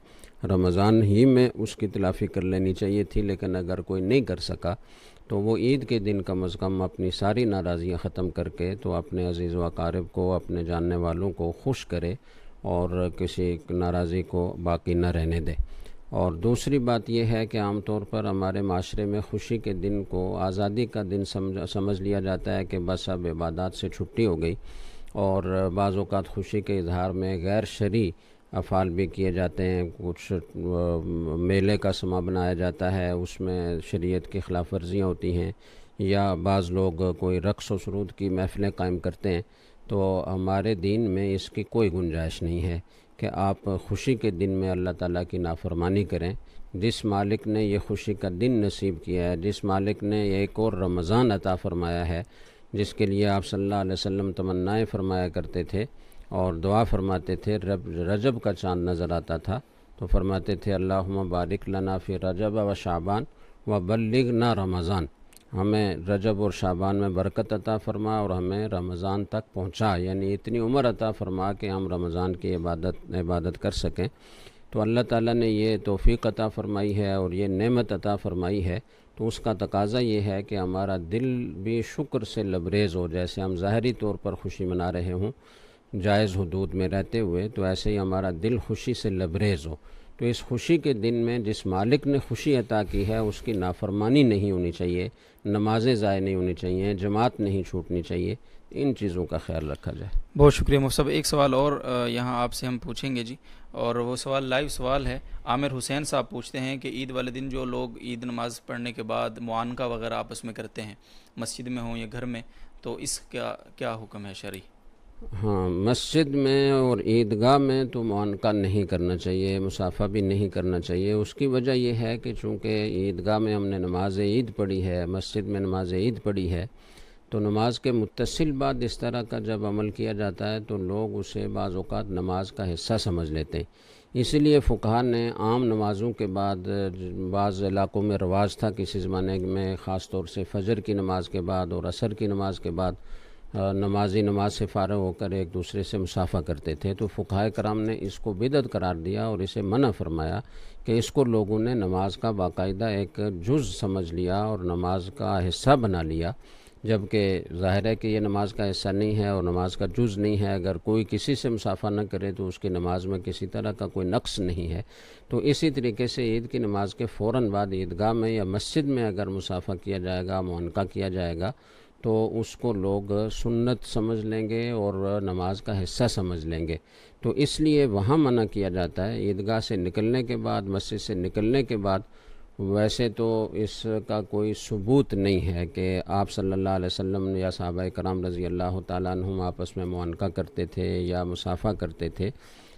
رمضان ہی میں اس کی تلافی کر لینی چاہیے تھی، لیکن اگر کوئی نہیں کر سکا تو وہ عید کے دن کم از کم اپنی ساری ناراضیاں ختم کر کے تو اپنے عزیز و اقارب کو، اپنے جاننے والوں کو خوش کرے، اور کسی ناراضی کو باقی نہ رہنے دے۔ اور دوسری بات یہ ہے کہ عام طور پر ہمارے معاشرے میں خوشی کے دن کو آزادی کا دن سمجھ لیا جاتا ہے کہ بس اب عبادات سے چھٹی ہو گئی، اور بعض اوقات خوشی کے اظہار میں غیر شرعی افعال بھی کیے جاتے ہیں، کچھ میلے کا سما بنایا جاتا ہے، اس میں شریعت کی خلاف ورزیاں ہوتی ہیں، یا بعض لوگ کوئی رقص و سرود کی محفلیں قائم کرتے ہیں، تو ہمارے دین میں اس کی کوئی گنجائش نہیں ہے کہ آپ خوشی کے دن میں اللہ تعالیٰ کی نافرمانی کریں۔ جس مالک نے یہ خوشی کا دن نصیب کیا ہے، جس مالک نے ایک اور رمضان عطا فرمایا ہے، جس کے لیے آپ صلی اللہ علیہ وسلم تمنائیں فرمایا کرتے تھے اور دعا فرماتے تھے، رجب کا چاند نظر آتا تھا تو فرماتے تھے اللہم بارک لنا فی رجب و شعبان و بلغنا رمضان، ہمیں رجب اور شعبان میں برکت عطا فرما اور ہمیں رمضان تک پہنچا، یعنی اتنی عمر عطا فرما کہ ہم رمضان کی عبادت کر سکیں۔ تو اللہ تعالیٰ نے یہ توفیق عطا فرمائی ہے اور یہ نعمت عطا فرمائی ہے، تو اس کا تقاضا یہ ہے کہ ہمارا دل بھی شکر سے لبریز ہو، جیسے ہم ظاہری طور پر خوشی منا رہے ہوں جائز حدود میں رہتے ہوئے، تو ایسے ہی ہمارا دل خوشی سے لبریز ہو۔ تو اس خوشی کے دن میں جس مالک نے خوشی عطا کی ہے اس کی نافرمانی نہیں ہونی چاہیے، نمازیں ضائع نہیں ہونی چاہیے، جماعت نہیں چھوٹنی چاہیے، ان چیزوں کا خیال رکھا جائے۔ بہت شکریہ مفتی صاحب۔ ایک سوال اور یہاں آپ سے ہم پوچھیں گے جی، اور وہ سوال لائیو سوال ہے۔ عامر حسین صاحب پوچھتے ہیں کہ عید والے دن جو لوگ عید نماز پڑھنے کے بعد معانقہ وغیرہ آپس میں کرتے ہیں، مسجد میں ہوں یا گھر میں، تو اس کا کیا حکم ہے شرعی؟ ہاں، مسجد میں اور عیدگاہ میں تو معانقہ نہیں کرنا چاہیے، مصافحہ بھی نہیں کرنا چاہیے۔ اس کی وجہ یہ ہے کہ چونکہ عیدگاہ میں ہم نے نماز عید پڑھی ہے، مسجد میں نماز عید پڑھی ہے، تو نماز کے متصل بعد اس طرح کا جب عمل کیا جاتا ہے تو لوگ اسے بعض اوقات نماز کا حصہ سمجھ لیتے ہیں۔ اسی لیے فقہا نے عام نمازوں کے بعد، بعض علاقوں میں رواج تھا کسی زمانے میں، خاص طور سے فجر کی نماز کے بعد اور عصر کی نماز کے بعد نمازی نماز سے فارغ ہو کر ایک دوسرے سے مصافحہ کرتے تھے، تو فقہاء کرام نے اس کو بدعت قرار دیا اور اسے منع فرمایا کہ اس کو لوگوں نے نماز کا باقاعدہ ایک جز سمجھ لیا اور نماز کا حصہ بنا لیا، جبکہ ظاہر ہے کہ یہ نماز کا حصہ نہیں ہے اور نماز کا جز نہیں ہے۔ اگر کوئی کسی سے مصافحہ نہ کرے تو اس کی نماز میں کسی طرح کا کوئی نقص نہیں ہے۔ تو اسی طریقے سے عید کی نماز کے فوراً بعد عیدگاہ میں یا مسجد میں اگر مصافحہ کیا جائے گا، معانقہ کیا جائے گا، تو اس کو لوگ سنت سمجھ لیں گے اور نماز کا حصہ سمجھ لیں گے، تو اس لیے وہاں منع کیا جاتا ہے۔ عیدگاہ سے نکلنے کے بعد، مسجد سے نکلنے کے بعد، ویسے تو اس کا کوئی ثبوت نہیں ہے کہ آپ صلی اللہ علیہ وسلم یا صحابہ کرام رضی اللہ تعالیٰ عنہم آپس میں معانقہ کرتے تھے یا مصافحہ کرتے تھے،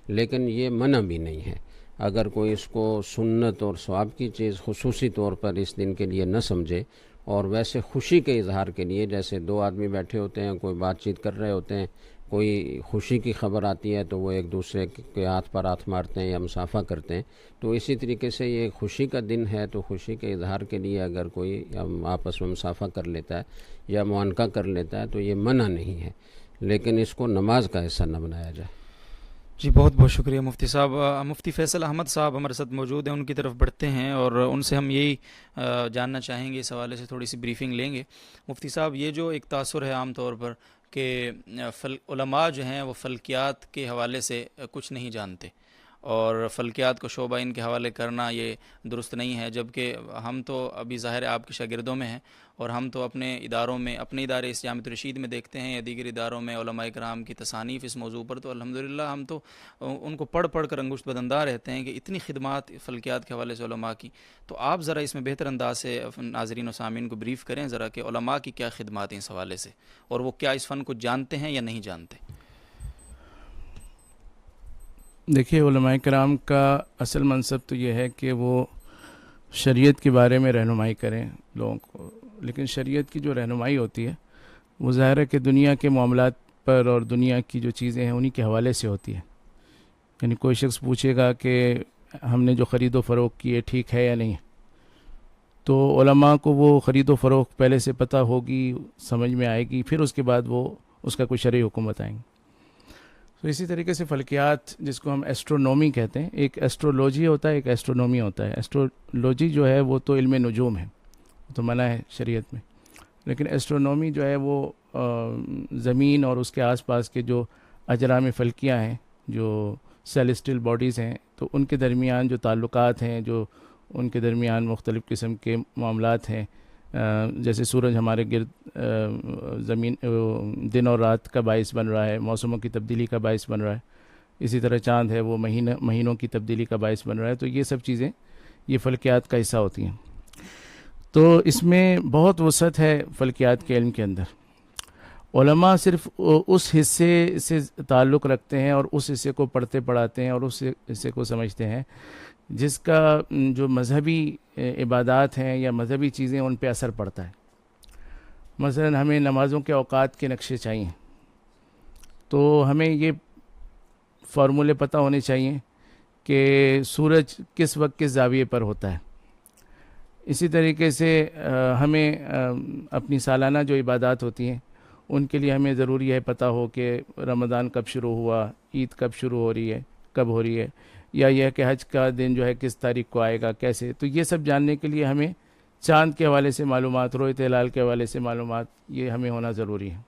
لیکن یہ منع بھی نہیں ہے۔ اگر کوئی اس کو سنت اور ثواب کی چیز خصوصی طور پر اس دن کے لیے نہ سمجھے اور ویسے خوشی کے اظہار کے لیے، جیسے دو آدمی بیٹھے ہوتے ہیں، کوئی بات چیت کر رہے ہوتے ہیں، کوئی خوشی کی خبر آتی ہے تو وہ ایک دوسرے کے ہاتھ پر ہاتھ مارتے ہیں یا مصافحہ کرتے ہیں، تو اسی طریقے سے یہ خوشی کا دن ہے، تو خوشی کے اظہار کے لیے اگر کوئی آپس میں مصافحہ کر لیتا ہے یا معانقہ کر لیتا ہے تو یہ منع نہیں ہے، لیکن اس کو نماز کا حصہ نہ بنایا جائے۔ جی بہت بہت شکریہ مفتی صاحب۔ مفتی فیصل احمد صاحب ہمارے ساتھ موجود ہیں، ان کی طرف بڑھتے ہیں اور ان سے ہم یہی جاننا چاہیں گے، اس حوالے سے تھوڑی سی بریفنگ لیں گے۔ مفتی صاحب، یہ جو ایک تاثر ہے عام طور پر کہ علماء جو ہیں وہ فلکیات کے حوالے سے کچھ نہیں جانتے، اور فلکیات کو شعبہ ان کے حوالے کرنا یہ درست نہیں ہے، جبکہ ہم تو ابھی ظاہر آپ کے شاگردوں میں ہیں، اور ہم تو اپنے اداروں میں، اپنے ادارے اس جامعۃ الرشید میں دیکھتے ہیں یا دیگر اداروں میں علماء کرام کی تصانیف اس موضوع پر، تو الحمدللہ ہم تو ان کو پڑھ پڑھ کر انگشت بدندار رہتے ہیں کہ اتنی خدمات فلکیات کے حوالے سے علماء کی۔ تو آپ ذرا اس میں بہتر انداز سے ناظرین و سامعین کو بریف کریں ذرا کہ علماء کی کیا خدمات ہیں اس حوالے سے، اور وہ کیا اس فن کو جانتے ہیں یا نہیں جانتے۔ دیکھیے، علماء کرام کا اصل منصب تو یہ ہے کہ وہ شریعت کے بارے میں رہنمائی کریں لوگوں کو، لیکن شریعت کی جو رہنمائی ہوتی ہے وہ ظاہر ہے کہ دنیا کے معاملات پر اور دنیا کی جو چیزیں ہیں انہی کے حوالے سے ہوتی ہے۔ یعنی کوئی شخص پوچھے گا کہ ہم نے جو خرید و فروخت کی ہے ٹھیک ہے یا نہیں، تو علماء کو وہ خرید و فروخت پہلے سے پتہ ہوگی، سمجھ میں آئے گی، پھر اس کے بعد وہ اس کا کوئی شرعی حکم بتائیں گے۔ تو اسی طریقے سے فلکیات، جس کو ہم ایسٹرونومی کہتے ہیں، ایک ایسٹرولوجی ہوتا ہے، ایک ایسٹرونومی ہوتا ہے۔ ایسٹرولوجی جو ہے وہ تو علم نجوم ہے، وہ تو منع ہے شریعت میں، لیکن ایسٹرونومی جو ہے وہ زمین اور اس کے آس پاس کے جو اجرام فلکیاں ہیں، جو سیلسٹل باڈیز ہیں، تو ان کے درمیان جو تعلقات ہیں، جو ان کے درمیان مختلف قسم کے معاملات ہیں، جیسے سورج ہمارے گرد زمین دن اور رات کا باعث بن رہا ہے، موسموں کی تبدیلی کا باعث بن رہا ہے، اسی طرح چاند ہے وہ مہینوں کی تبدیلی کا باعث بن رہا ہے، تو یہ سب چیزیں یہ فلکیات کا حصہ ہوتی ہیں۔ تو اس میں بہت وسعت ہے فلکیات کے علم کے اندر۔ علماء صرف اس حصے سے تعلق رکھتے ہیں اور اس حصے کو پڑھتے پڑھاتے ہیں اور اس حصے کو سمجھتے ہیں جس کا جو مذہبی عبادات ہیں یا مذہبی چیزیں ان پہ اثر پڑتا ہے۔ مثلا ہمیں نمازوں کے اوقات کے نقشے چاہیے، تو ہمیں یہ فارمولے پتہ ہونے چاہیے کہ سورج کس وقت کس زاویے پر ہوتا ہے۔ اسی طریقے سے ہمیں اپنی سالانہ جو عبادات ہوتی ہیں ان کے لیے ہمیں ضروری ہے پتہ ہو کہ رمضان کب شروع ہوا، عید کب شروع ہو رہی ہے، کب ہو رہی ہے، یا یہ کہ حج کا دن جو ہے کس تاریخ کو آئے گا، کیسے۔ تو یہ سب جاننے کے لیے ہمیں چاند کے حوالے سے معلومات، رؤیت ہلال کے حوالے سے معلومات، یہ ہمیں ہونا ضروری ہے۔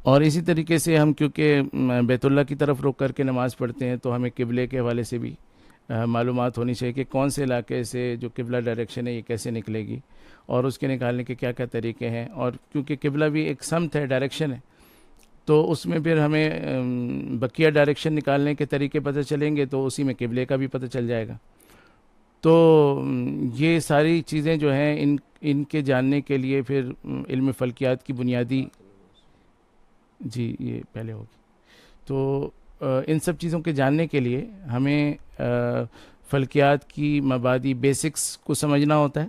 اور اسی طریقے سے ہم کیونکہ بیت اللہ کی طرف رک کر کے نماز پڑھتے ہیں تو ہمیں قبلے کے حوالے سے بھی معلومات ہونی چاہیے کہ کون سے علاقے سے جو قبلہ ڈائریکشن ہے یہ کیسے نکلے گی، اور اس کے نکالنے کے کیا کیا طریقے ہیں۔ اور کیونکہ قبلہ بھی ایک سمت ہے، ڈائریکشن ہے، تو اس میں پھر ہمیں بقیہ ڈائریکشن نکالنے کے طریقے پتہ چلیں گے تو اسی میں قبلے کا بھی پتہ چل جائے گا۔ تو یہ ساری چیزیں جو ہیں ان کے جاننے کے لیے پھر علم فلکیات کی بنیادی یہ پہلے ہوگی۔ تو ان سب چیزوں کے جاننے کے لیے ہمیں فلکیات کی مبادی بیسکس کو سمجھنا ہوتا ہے۔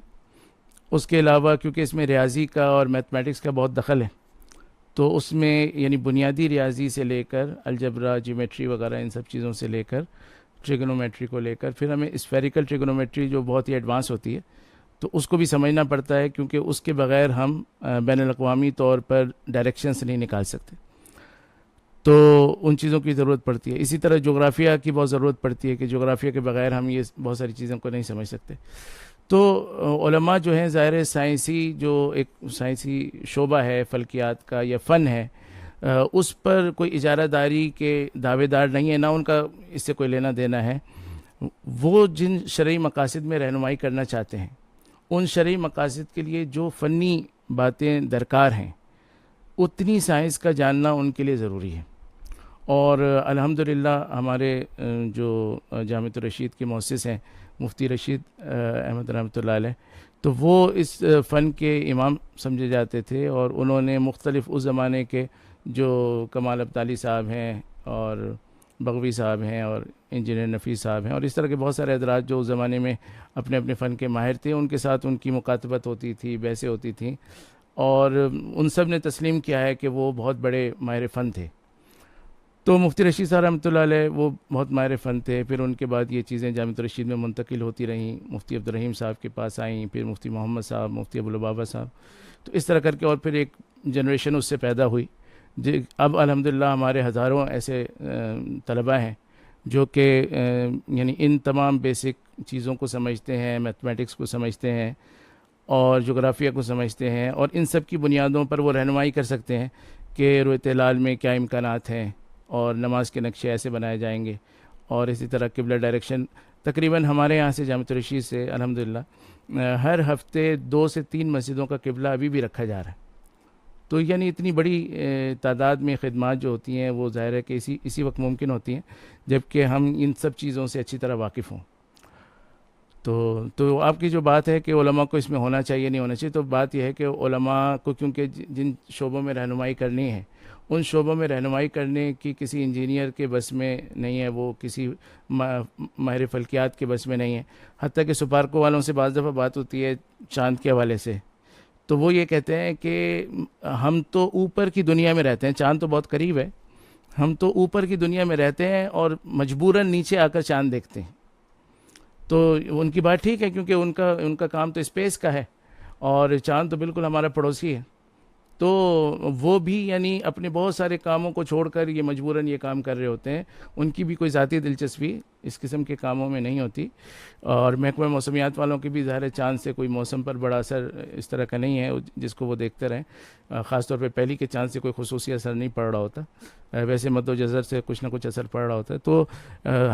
اس کے علاوہ کیونکہ اس میں ریاضی کا اور میتھمیٹکس کا بہت دخل ہے، تو اس میں یعنی بنیادی ریاضی سے لے کر الجبرا، جیومیٹری وغیرہ ان سب چیزوں سے لے کر ٹریگنومیٹری کو لے کر پھر ہمیں اسفیریکل ٹریگنومیٹری جو بہت ہی ایڈوانس ہوتی ہے تو اس کو بھی سمجھنا پڑتا ہے، کیونکہ اس کے بغیر ہم بین الاقوامی طور پر ڈائریکشنس نہیں نکال سکتے، تو ان چیزوں کی ضرورت پڑتی ہے. اسی طرح جغرافیہ کی بہت ضرورت پڑتی ہے کہ جغرافیہ کے بغیر ہم یہ بہت ساری چیزوں کو نہیں سمجھ سکتے. تو علماء جو ہیں ظاہر سائنسی جو ایک سائنسی شعبہ ہے فلکیات کا یا فن ہے، اس پر کوئی اجارہ داری کے دعوے دار نہیں ہے، نہ ان کا اس سے کوئی لینا دینا ہے. وہ جن شرعی مقاصد میں رہنمائی کرنا چاہتے ہیں ان شرعی مقاصد کے لیے جو فنی باتیں درکار ہیں اتنی سائنس کا جاننا ان کے لیے ضروری ہے. اور الحمدللہ ہمارے جو جامعۃ الرشید کے مؤسس ہیں مفتی رشید احمد رحمۃ اللہ علیہ، تو وہ اس فن کے امام سمجھے جاتے تھے، اور انہوں نے مختلف اس زمانے کے جو کمال ابدالی صاحب ہیں اور بغوی صاحب ہیں اور انجینئر نفیس صاحب ہیں اور اس طرح کے بہت سارے حضرات جو اس زمانے میں اپنے اپنے فن کے ماہر تھے، ان کے ساتھ ان کی مکاتبت ہوتی تھی، بحثیں ہوتی تھیں، اور ان سب نے تسلیم کیا ہے کہ وہ بہت بڑے ماہر فن تھے. تو مفتی رشید صاحب رحمۃ اللہ علیہ وہ بہت ماہر فن تھے. پھر ان کے بعد یہ چیزیں جامعۃ الرشید میں منتقل ہوتی رہیں، مفتی عبدالرحیم صاحب کے پاس آئیں، پھر مفتی محمد صاحب، مفتی ابوالبابا صاحب، تو اس طرح کر کے اور پھر ایک جنریشن اس سے پیدا ہوئی. اب الحمدللہ ہمارے ہزاروں ایسے طلباء ہیں جو کہ یعنی ان تمام بیسک چیزوں کو سمجھتے ہیں، میتھمیٹکس کو سمجھتے ہیں اور جغرافیہ کو سمجھتے ہیں، اور ان سب کی بنیادوں پر وہ رہنمائی کر سکتے ہیں کہ رؤیت ہلال میں کیا امکانات ہیں اور نماز کے نقشے ایسے بنائے جائیں گے. اور اسی طرح قبلہ ڈائریکشن تقریباً ہمارے یہاں سے جامعۃ الرشید سے الحمدللہ ہر ہفتے 2 سے 3 مسجدوں کا قبلہ ابھی بھی رکھا جا رہا ہے. تو یعنی اتنی بڑی تعداد میں خدمات جو ہوتی ہیں وہ ظاہر ہے کہ اسی وقت ممکن ہوتی ہیں جب کہ ہم ان سب چیزوں سے اچھی طرح واقف ہوں. تو آپ کی جو بات ہے کہ علماء کو اس میں ہونا چاہیے نہیں ہونا چاہیے، تو بات یہ ہے کہ علماء کو کیونکہ جن شعبوں میں رہنمائی کرنی ہے ان شعبوں میں رہنمائی کرنے کی کسی انجینئر کے بس میں نہیں ہے، وہ کسی ماہر فلکیات کے بس میں نہیں ہے. حتیٰ کہ سپارکو والوں سے بعض دفعہ بات ہوتی ہے چاند کے حوالے سے، تو وہ یہ کہتے ہیں کہ ہم تو اوپر کی دنیا میں رہتے ہیں، چاند تو بہت قریب ہے، ہم تو اوپر کی دنیا میں رہتے ہیں اور مجبوراً نیچے آ کر چاند دیکھتے ہیں. تو ان کی بات ٹھیک ہے، کیونکہ ان کا کام تو اسپیس کا ہے اور چاند تو بالکل ہمارا پڑوسی ہے. تو وہ بھی یعنی اپنے بہت سارے کاموں کو چھوڑ کر یہ مجبوراً یہ کام کر رہے ہوتے ہیں. ان کی بھی کوئی ذاتی دلچسپی اس قسم کے کاموں میں نہیں ہوتی. اور محکمہ موسمیات والوں کی بھی ظاہر چاند سے کوئی موسم پر بڑا اثر اس طرح کا نہیں ہے جس کو وہ دیکھتے رہیں. خاص طور پہ پہلی کے چاند سے کوئی خصوصی اثر نہیں پڑ رہا ہوتا، ویسے مد و جزر سے کچھ نہ کچھ اثر پڑ رہا ہوتا ہے. تو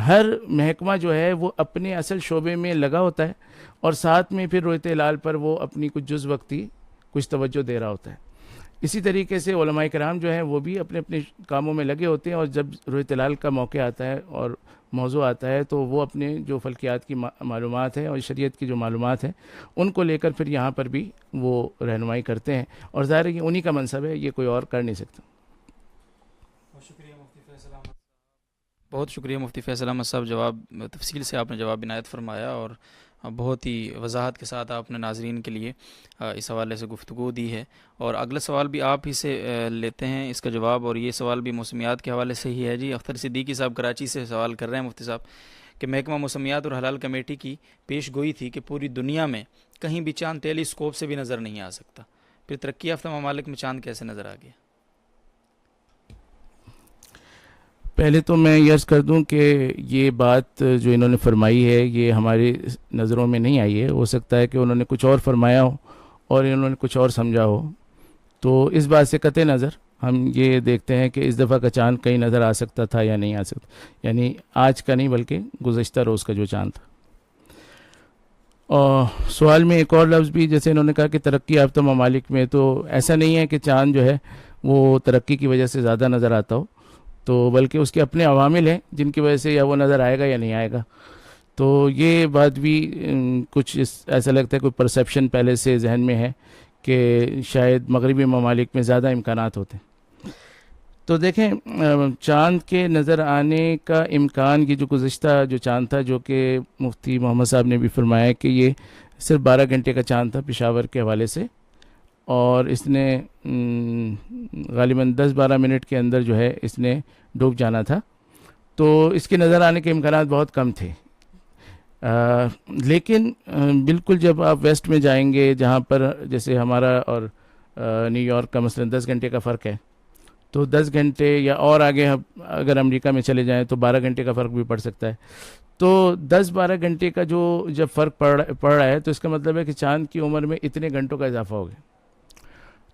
ہر محکمہ جو ہے وہ اپنے اصل شعبے میں لگا ہوتا ہے اور ساتھ میں پھر رؤیت ہلال پر وہ اپنی کچھ جز وقتی کچھ توجہ دے رہا ہوتا ہے. اسی طریقے سے علماء کرام جو ہیں وہ بھی اپنے اپنے کاموں میں لگے ہوتے ہیں، اور جب رؤیت ہلال کا موقع آتا ہے اور موضوع آتا ہے تو وہ اپنے جو فلکیات کی معلومات ہیں اور شریعت کی جو معلومات ہیں ان کو لے کر پھر یہاں پر بھی وہ رہنمائی کرتے ہیں. اور ظاہر ہے کہ انہی کا منصب ہے، یہ کوئی اور کر نہیں سکتا. بہت شکریہ مفتی فیصل احمد صاحب، تفصیل سے آپ نے جواب عنایت فرمایا اور بہت ہی وضاحت کے ساتھ آپ نے ناظرین کے لیے اس حوالے سے گفتگو دی ہے. اور اگلا سوال بھی آپ ہی سے لیتے ہیں اس کا جواب، اور یہ سوال بھی موسمیات کے حوالے سے ہی ہے. جی اختر صدیقی صاحب کراچی سے سوال کر رہے ہیں مفتی صاحب کہ محکمہ موسمیات اور حلال کمیٹی کی پیش گوئی تھی کہ پوری دنیا میں کہیں بھی چاند ٹیلی اسکوپ سے بھی نظر نہیں آ سکتا، پھر ترقی یافتہ ممالک میں چاند کیسے نظر آ گیا؟ پہلے تو میں یہ عرض کر دوں کہ یہ بات جو انہوں نے فرمائی ہے یہ ہماری نظروں میں نہیں آئی ہے. ہو سکتا ہے کہ انہوں نے کچھ اور فرمایا ہو اور انہوں نے کچھ اور سمجھا ہو. تو اس بات سے قطع نظر ہم یہ دیکھتے ہیں کہ اس دفعہ کا چاند کہیں نظر آ سکتا تھا یا نہیں آ سکتا، یعنی آج کا نہیں بلکہ گزشتہ روز کا جو چاند تھا. اور سوال میں ایک اور لفظ بھی جیسے انہوں نے کہا کہ ترقی یافتہ ممالک میں، تو ایسا نہیں ہے کہ چاند جو ہے وہ ترقی کی وجہ سے زیادہ نظر آتا ہو، تو بلکہ اس کے اپنے عوامل ہیں جن کی وجہ سے یا وہ نظر آئے گا یا نہیں آئے گا. تو یہ بات بھی کچھ ایسا لگتا ہے کوئی پرسیپشن پہلے سے ذہن میں ہے کہ شاید مغربی ممالک میں زیادہ امکانات ہوتے ہیں. تو دیکھیں چاند کے نظر آنے کا امکان کی جو گزشتہ جو چاند تھا، جو کہ مفتی محمد صاحب نے بھی فرمایا کہ یہ صرف 12 گھنٹے کا چاند تھا پشاور کے حوالے سے، اور اس نے غالباً 10-12 منٹ کے اندر جو ہے اس نے ڈوب جانا تھا. تو اس کے نظر آنے کے امکانات بہت کم تھے. لیکن بالکل جب آپ ویسٹ میں جائیں گے جہاں پر جیسے ہمارا اور نیو یارک کا مثلا 10 گھنٹے کا فرق ہے, تو 10 گھنٹے یا اور آگے اگر امریکہ میں چلے جائیں تو 12 گھنٹے کا فرق بھی پڑ سکتا ہے. تو 10-12 گھنٹے کا جو جب فرق پڑ رہا ہے تو اس کا مطلب ہے کہ چاند کی عمر میں اتنے گھنٹوں کا اضافہ ہو گیا.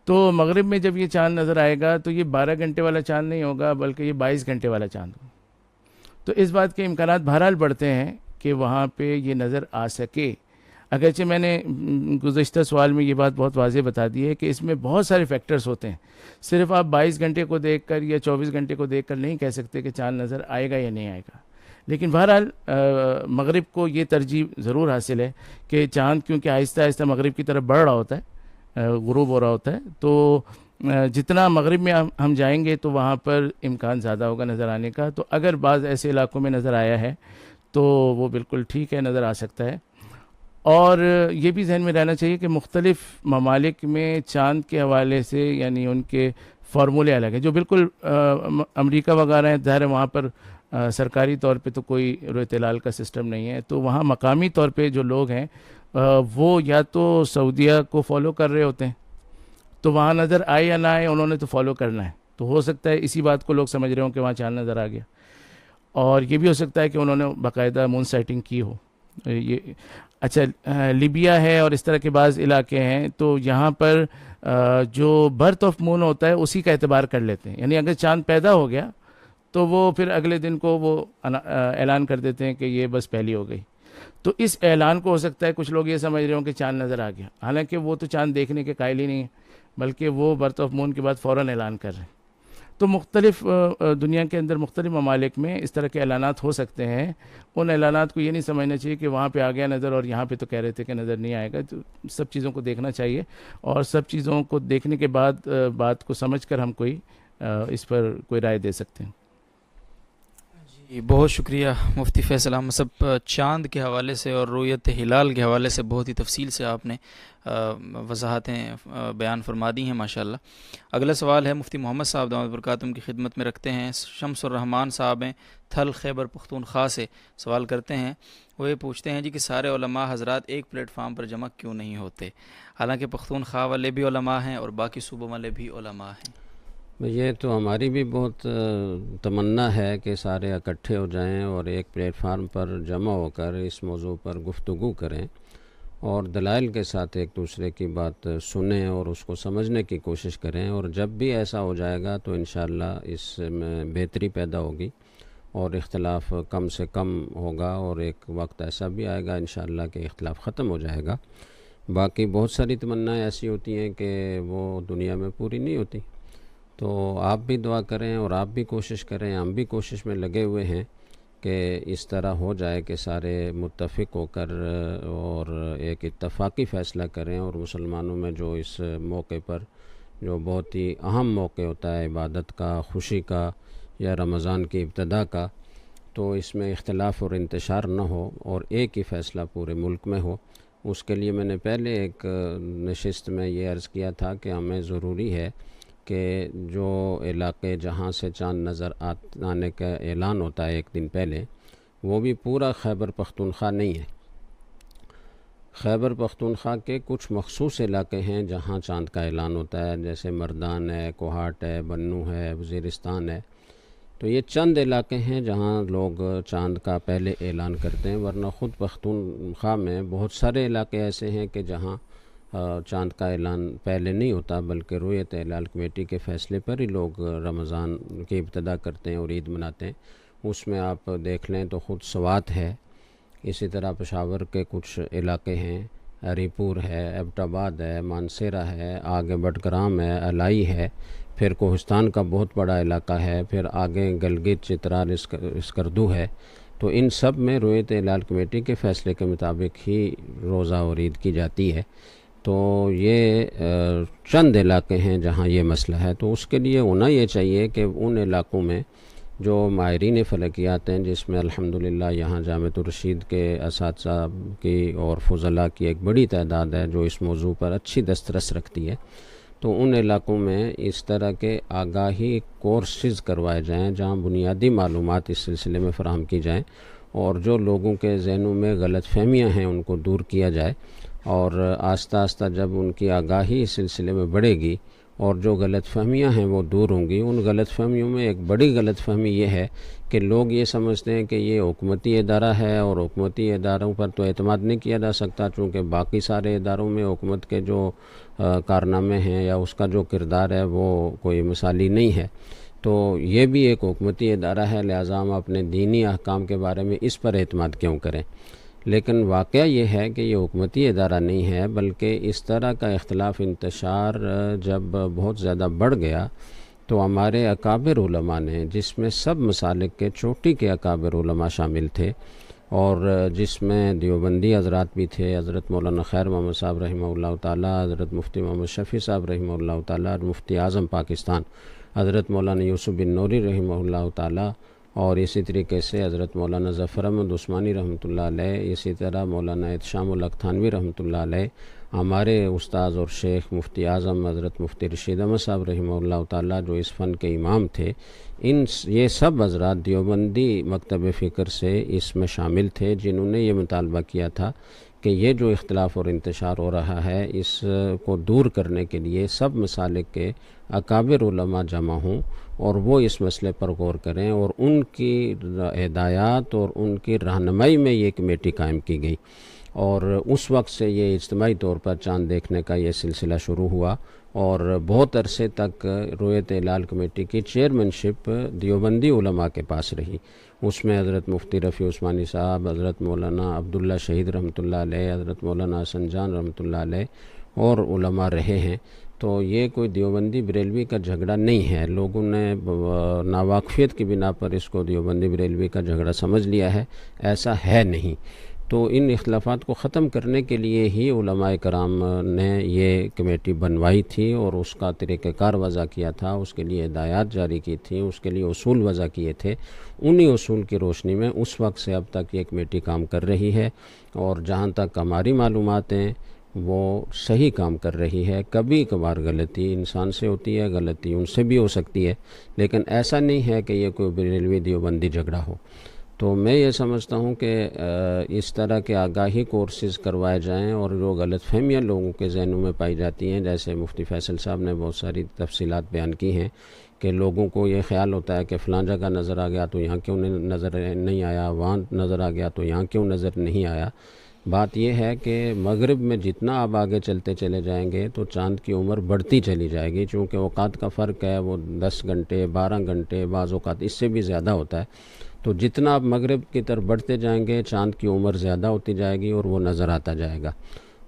تو مغرب میں جب یہ چاند نظر آئے گا تو یہ 12 گھنٹے والا چاند نہیں ہوگا بلکہ یہ 22 گھنٹے والا چاند ہوگا. تو اس بات کے امکانات بہرحال بڑھتے ہیں کہ وہاں پہ یہ نظر آ سکے. اگرچہ میں نے گزشتہ سوال میں یہ بات بہت واضح بتا دی ہے کہ اس میں بہت سارے فیکٹرز ہوتے ہیں. صرف آپ 22 گھنٹے کو دیکھ کر یا 24 گھنٹے کو دیکھ کر نہیں کہہ سکتے کہ چاند نظر آئے گا یا نہیں آئے گا. لیکن بہرحال مغرب کو یہ ترجیح ضرور حاصل ہے کہ چاند کیونکہ آہستہ آہستہ مغرب کی طرف بڑھ رہا ہوتا ہے, غروب ہو رہا ہوتا ہے, تو جتنا مغرب میں ہم جائیں گے تو وہاں پر امکان زیادہ ہوگا نظر آنے کا. تو اگر بعض ایسے علاقوں میں نظر آیا ہے تو وہ بالکل ٹھیک ہے, نظر آ سکتا ہے. اور یہ بھی ذہن میں رہنا چاہیے کہ مختلف ممالک میں چاند کے حوالے سے یعنی ان کے فارمولے الگ ہیں. جو بالکل امریکہ وغیرہ ہیں, ظاہر ہے وہاں پر سرکاری طور پہ تو کوئی رؤیت ہلال کا سسٹم نہیں ہے. تو وہاں مقامی طور پہ جو لوگ ہیں وہ یا تو سعودیہ کو فالو کر رہے ہوتے ہیں, تو وہاں نظر آئے یا نہ آئے انہوں نے تو فالو کرنا ہے. تو ہو سکتا ہے اسی بات کو لوگ سمجھ رہے ہوں کہ وہاں چاند نظر آ گیا. اور یہ بھی ہو سکتا ہے کہ انہوں نے باقاعدہ مون سائٹنگ کی ہو. یہ اچھا لیبیا ہے اور اس طرح کے بعض علاقے ہیں, تو یہاں پر جو برتھ آف مون ہوتا ہے اسی کا اعتبار کر لیتے ہیں. یعنی اگر چاند پیدا ہو گیا تو وہ پھر اگلے دن کو وہ اعلان کر دیتے ہیں کہ یہ بس پہلی ہو گئی. تو اس اعلان کو ہو سکتا ہے کچھ لوگ یہ سمجھ رہے ہوں کہ چاند نظر آ گیا, حالانکہ وہ تو چاند دیکھنے کے قائل ہی نہیں ہیں, بلکہ وہ برتھ آف مون کے بعد فوراً اعلان کر رہے ہیں. تو مختلف دنیا کے اندر مختلف ممالک میں اس طرح کے اعلانات ہو سکتے ہیں. ان اعلانات کو یہ نہیں سمجھنا چاہیے کہ وہاں پہ آ گیا نظر اور یہاں پہ تو کہہ رہے تھے کہ نظر نہیں آئے گا. تو سب چیزوں کو دیکھنا چاہیے, اور سب چیزوں کو دیکھنے کے بعد بات کو سمجھ کر ہم کوئی اس پر کوئی رائے دے سکتے ہیں. جی بہت شکریہ مفتی فیصل احمد صاحب. چاند کے حوالے سے اور رؤیت ہلال کے حوالے سے بہت ہی تفصیل سے آپ نے وضاحتیں بیان فرما دی ہیں ماشاءاللہ. اگلا سوال ہے مفتی محمد صاحب دامت برکاتہم کی خدمت میں رکھتے ہیں. شمس الرحمان صاحب ہیں تھل خیبر پختونخوا سے سوال کرتے ہیں. وہ یہ پوچھتے ہیں جی کہ سارے علماء حضرات ایک پلیٹ فارم پر جمع کیوں نہیں ہوتے, حالانکہ پختونخوا والے بھی علماء ہیں اور باقی صوبوں والے بھی علماء ہیں. یہ تو ہماری بھی بہت تمنا ہے کہ سارے اکٹھے ہو جائیں اور ایک پلیٹ فارم پر جمع ہو کر اس موضوع پر گفتگو کریں اور دلائل کے ساتھ ایک دوسرے کی بات سنیں اور اس کو سمجھنے کی کوشش کریں. اور جب بھی ایسا ہو جائے گا تو انشاءاللہ اس میں بہتری پیدا ہوگی اور اختلاف کم سے کم ہوگا, اور ایک وقت ایسا بھی آئے گا انشاءاللہ کہ اختلاف ختم ہو جائے گا. باقی بہت ساری تمنائیں ایسی ہوتی ہیں کہ وہ دنیا میں پوری نہیں ہوتی. تو آپ بھی دعا کریں اور آپ بھی کوشش کریں, ہم بھی کوشش میں لگے ہوئے ہیں کہ اس طرح ہو جائے کہ سارے متفق ہو کر اور ایک اتفاقی فیصلہ کریں. اور مسلمانوں میں جو اس موقع پر جو بہت ہی اہم موقع ہوتا ہے عبادت کا, خوشی کا یا رمضان کی ابتدا کا, تو اس میں اختلاف اور انتشار نہ ہو اور ایک ہی فیصلہ پورے ملک میں ہو. اس کے لیے میں نے پہلے ایک نشست میں یہ عرض کیا تھا کہ ہمیں ضروری ہے کہ جو علاقے جہاں سے چاند نظر آنے کا اعلان ہوتا ہے ایک دن پہلے, وہ بھی پورا خیبر پختونخوا نہیں ہے. خیبر پختونخوا کے کچھ مخصوص علاقے ہیں جہاں چاند کا اعلان ہوتا ہے, جیسے مردان ہے, کوہاٹ ہے, بنو ہے, وزیرستان ہے. تو یہ چند علاقے ہیں جہاں لوگ چاند کا پہلے اعلان کرتے ہیں, ورنہ خود پختونخوا میں بہت سارے علاقے ایسے ہیں کہ جہاں چاند کا اعلان پہلے نہیں ہوتا, بلکہ رؤیت ہلال کمیٹی کے فیصلے پر ہی لوگ رمضان کی ابتدا کرتے ہیں اور عید مناتے ہیں. اس میں آپ دیکھ لیں تو خود سوات ہے, اسی طرح پشاور کے کچھ علاقے ہیں, ہری پور ہے, ایبٹ آباد ہے, مانسیرہ ہے, آگے بٹگرام ہے, الائی ہے, پھر کوہستان کا بہت بڑا علاقہ ہے, پھر آگے گلگت, چترال, اسکردو ہے. تو ان سب میں رؤیت ہلال کمیٹی کے فیصلے کے مطابق ہی روزہ اور عید کی جاتی ہے. تو یہ چند علاقے ہیں جہاں یہ مسئلہ ہے. تو اس کے لیے ہونا یہ چاہیے کہ ان علاقوں میں جو ماہرین فلکیات ہیں، جس میں الحمدللہ یہاں جامعۃ الرشید کے اساتذہ کی اور فضلاء کی ایک بڑی تعداد ہے جو اس موضوع پر اچھی دسترس رکھتی ہے، تو ان علاقوں میں اس طرح کے آگاہی کورسز کروائے جائیں جہاں بنیادی معلومات اس سلسلے میں فراہم کی جائیں، اور جو لوگوں کے ذہنوں میں غلط فہمیاں ہیں ان کو دور کیا جائے، اور آہستہ آہستہ جب ان کی آگاہی اس سلسلے میں بڑھے گی اور جو غلط فہمیاں ہیں وہ دور ہوں گی۔ ان غلط فہمیوں میں ایک بڑی غلط فہمی یہ ہے کہ لوگ یہ سمجھتے ہیں کہ یہ حکومتی ادارہ ہے اور حکومتی اداروں پر تو اعتماد نہیں کیا جا سکتا، چونکہ باقی سارے اداروں میں حکومت کے جو کارنامے ہیں یا اس کا جو کردار ہے وہ کوئی مثالی نہیں ہے، تو یہ بھی ایک حکومتی ادارہ ہے، لہٰذا ہم اپنے دینی احکام کے بارے میں اس پر اعتماد کیوں کریں۔ لیکن واقعہ یہ ہے کہ یہ حکومتی ادارہ نہیں ہے، بلکہ اس طرح کا اختلاف انتشار جب بہت زیادہ بڑھ گیا تو ہمارے اکابر علماء نے، جس میں سب مسالک کے چوٹی کے اکابر علماء شامل تھے اور جس میں دیوبندی حضرات بھی تھے، حضرت مولانا خیر محمد صاحب رحمہ اللہ تعالیٰ، حضرت مفتی محمد شفیع صاحب رحمہ اللہ تعالیٰ، اور مفتی اعظم پاکستان حضرت مولانا یوسف بن نوری رحمہ اللہ تعالیٰ، اور اسی طریقے سے حضرت مولانا ظفر احمد عثمانی رحمۃ اللہ علیہ، اسی طرح مولانا احتشام الحق تھانوی رحمۃ اللہ علیہ، ہمارے استاذ اور شیخ مفتی اعظم حضرت مفتی رشید احمد صاحب رحمہ اللہ تعالیٰ جو اس فن کے امام تھے، یہ سب حضرات دیوبندی مکتب فکر سے اس میں شامل تھے، جنہوں نے یہ مطالبہ کیا تھا کہ یہ جو اختلاف اور انتشار ہو رہا ہے اس کو دور کرنے کے لیے سب مسالک کے اکابر علماء جمع ہوں اور وہ اس مسئلے پر غور کریں، اور ان کی ہدایات اور ان کی رہنمائی میں یہ کمیٹی قائم کی گئی، اور اس وقت سے یہ اجتماعی طور پر چاند دیکھنے کا یہ سلسلہ شروع ہوا، اور بہت عرصے تک رؤیت ہلال کمیٹی کی چیئرمین-شپ دیوبندی علماء کے پاس رہی۔ اس میں حضرت مفتی رفیع عثمانی صاحب، حضرت مولانا عبداللہ شہید رحمۃ اللہ علیہ، حضرت مولانا حسن جان رحمۃ اللہ علیہ اور علماء رہے ہیں۔ تو یہ کوئی دیوبندی بریلوی کا جھگڑا نہیں ہے، لوگوں نے ناواقفیت کی بنا پر اس کو دیوبندی بریلوی کا جھگڑا سمجھ لیا ہے، ایسا ہے نہیں۔ تو ان اختلافات کو ختم کرنے کے لیے ہی علماء کرام نے یہ کمیٹی بنوائی تھی اور اس کا طریقہ کار وضع کیا تھا، اس کے لیے ہدایات جاری کی تھیں، اس کے لیے اصول وضع کیے تھے۔ انہی اصول کی روشنی میں اس وقت سے اب تک یہ کمیٹی کام کر رہی ہے، اور جہاں تک ہماری معلومات ہیں وہ صحیح کام کر رہی ہے۔ کبھی کبھار غلطی انسان سے ہوتی ہے، غلطی ان سے بھی ہو سکتی ہے، لیکن ایسا نہیں ہے کہ یہ کوئی بریلوی دیوبندی جھگڑا ہو۔ تو میں یہ سمجھتا ہوں کہ اس طرح کے آگاہی کورسز کروائے جائیں، اور جو غلط فہمیاں لوگوں کے ذہنوں میں پائی جاتی ہیں، جیسے مفتی فیصل صاحب نے بہت ساری تفصیلات بیان کی ہیں کہ لوگوں کو یہ خیال ہوتا ہے کہ فلاں جگہ نظر آ گیا تو یہاں کیوں نظر نہیں آیا، وہاں نظر آ گیا تو یہاں کیوں نظر نہیں آیا۔ بات یہ ہے کہ مغرب میں جتنا آپ آگے چلتے چلے جائیں گے تو چاند کی عمر بڑھتی چلی جائے گی، چونکہ اوقات کا فرق ہے، وہ 10 گھنٹے 12 گھنٹے بعض اوقات اس سے بھی زیادہ ہوتا ہے۔ تو جتنا آپ مغرب کی طرف بڑھتے جائیں گے چاند کی عمر زیادہ ہوتی جائے گی اور وہ نظر آتا جائے گا،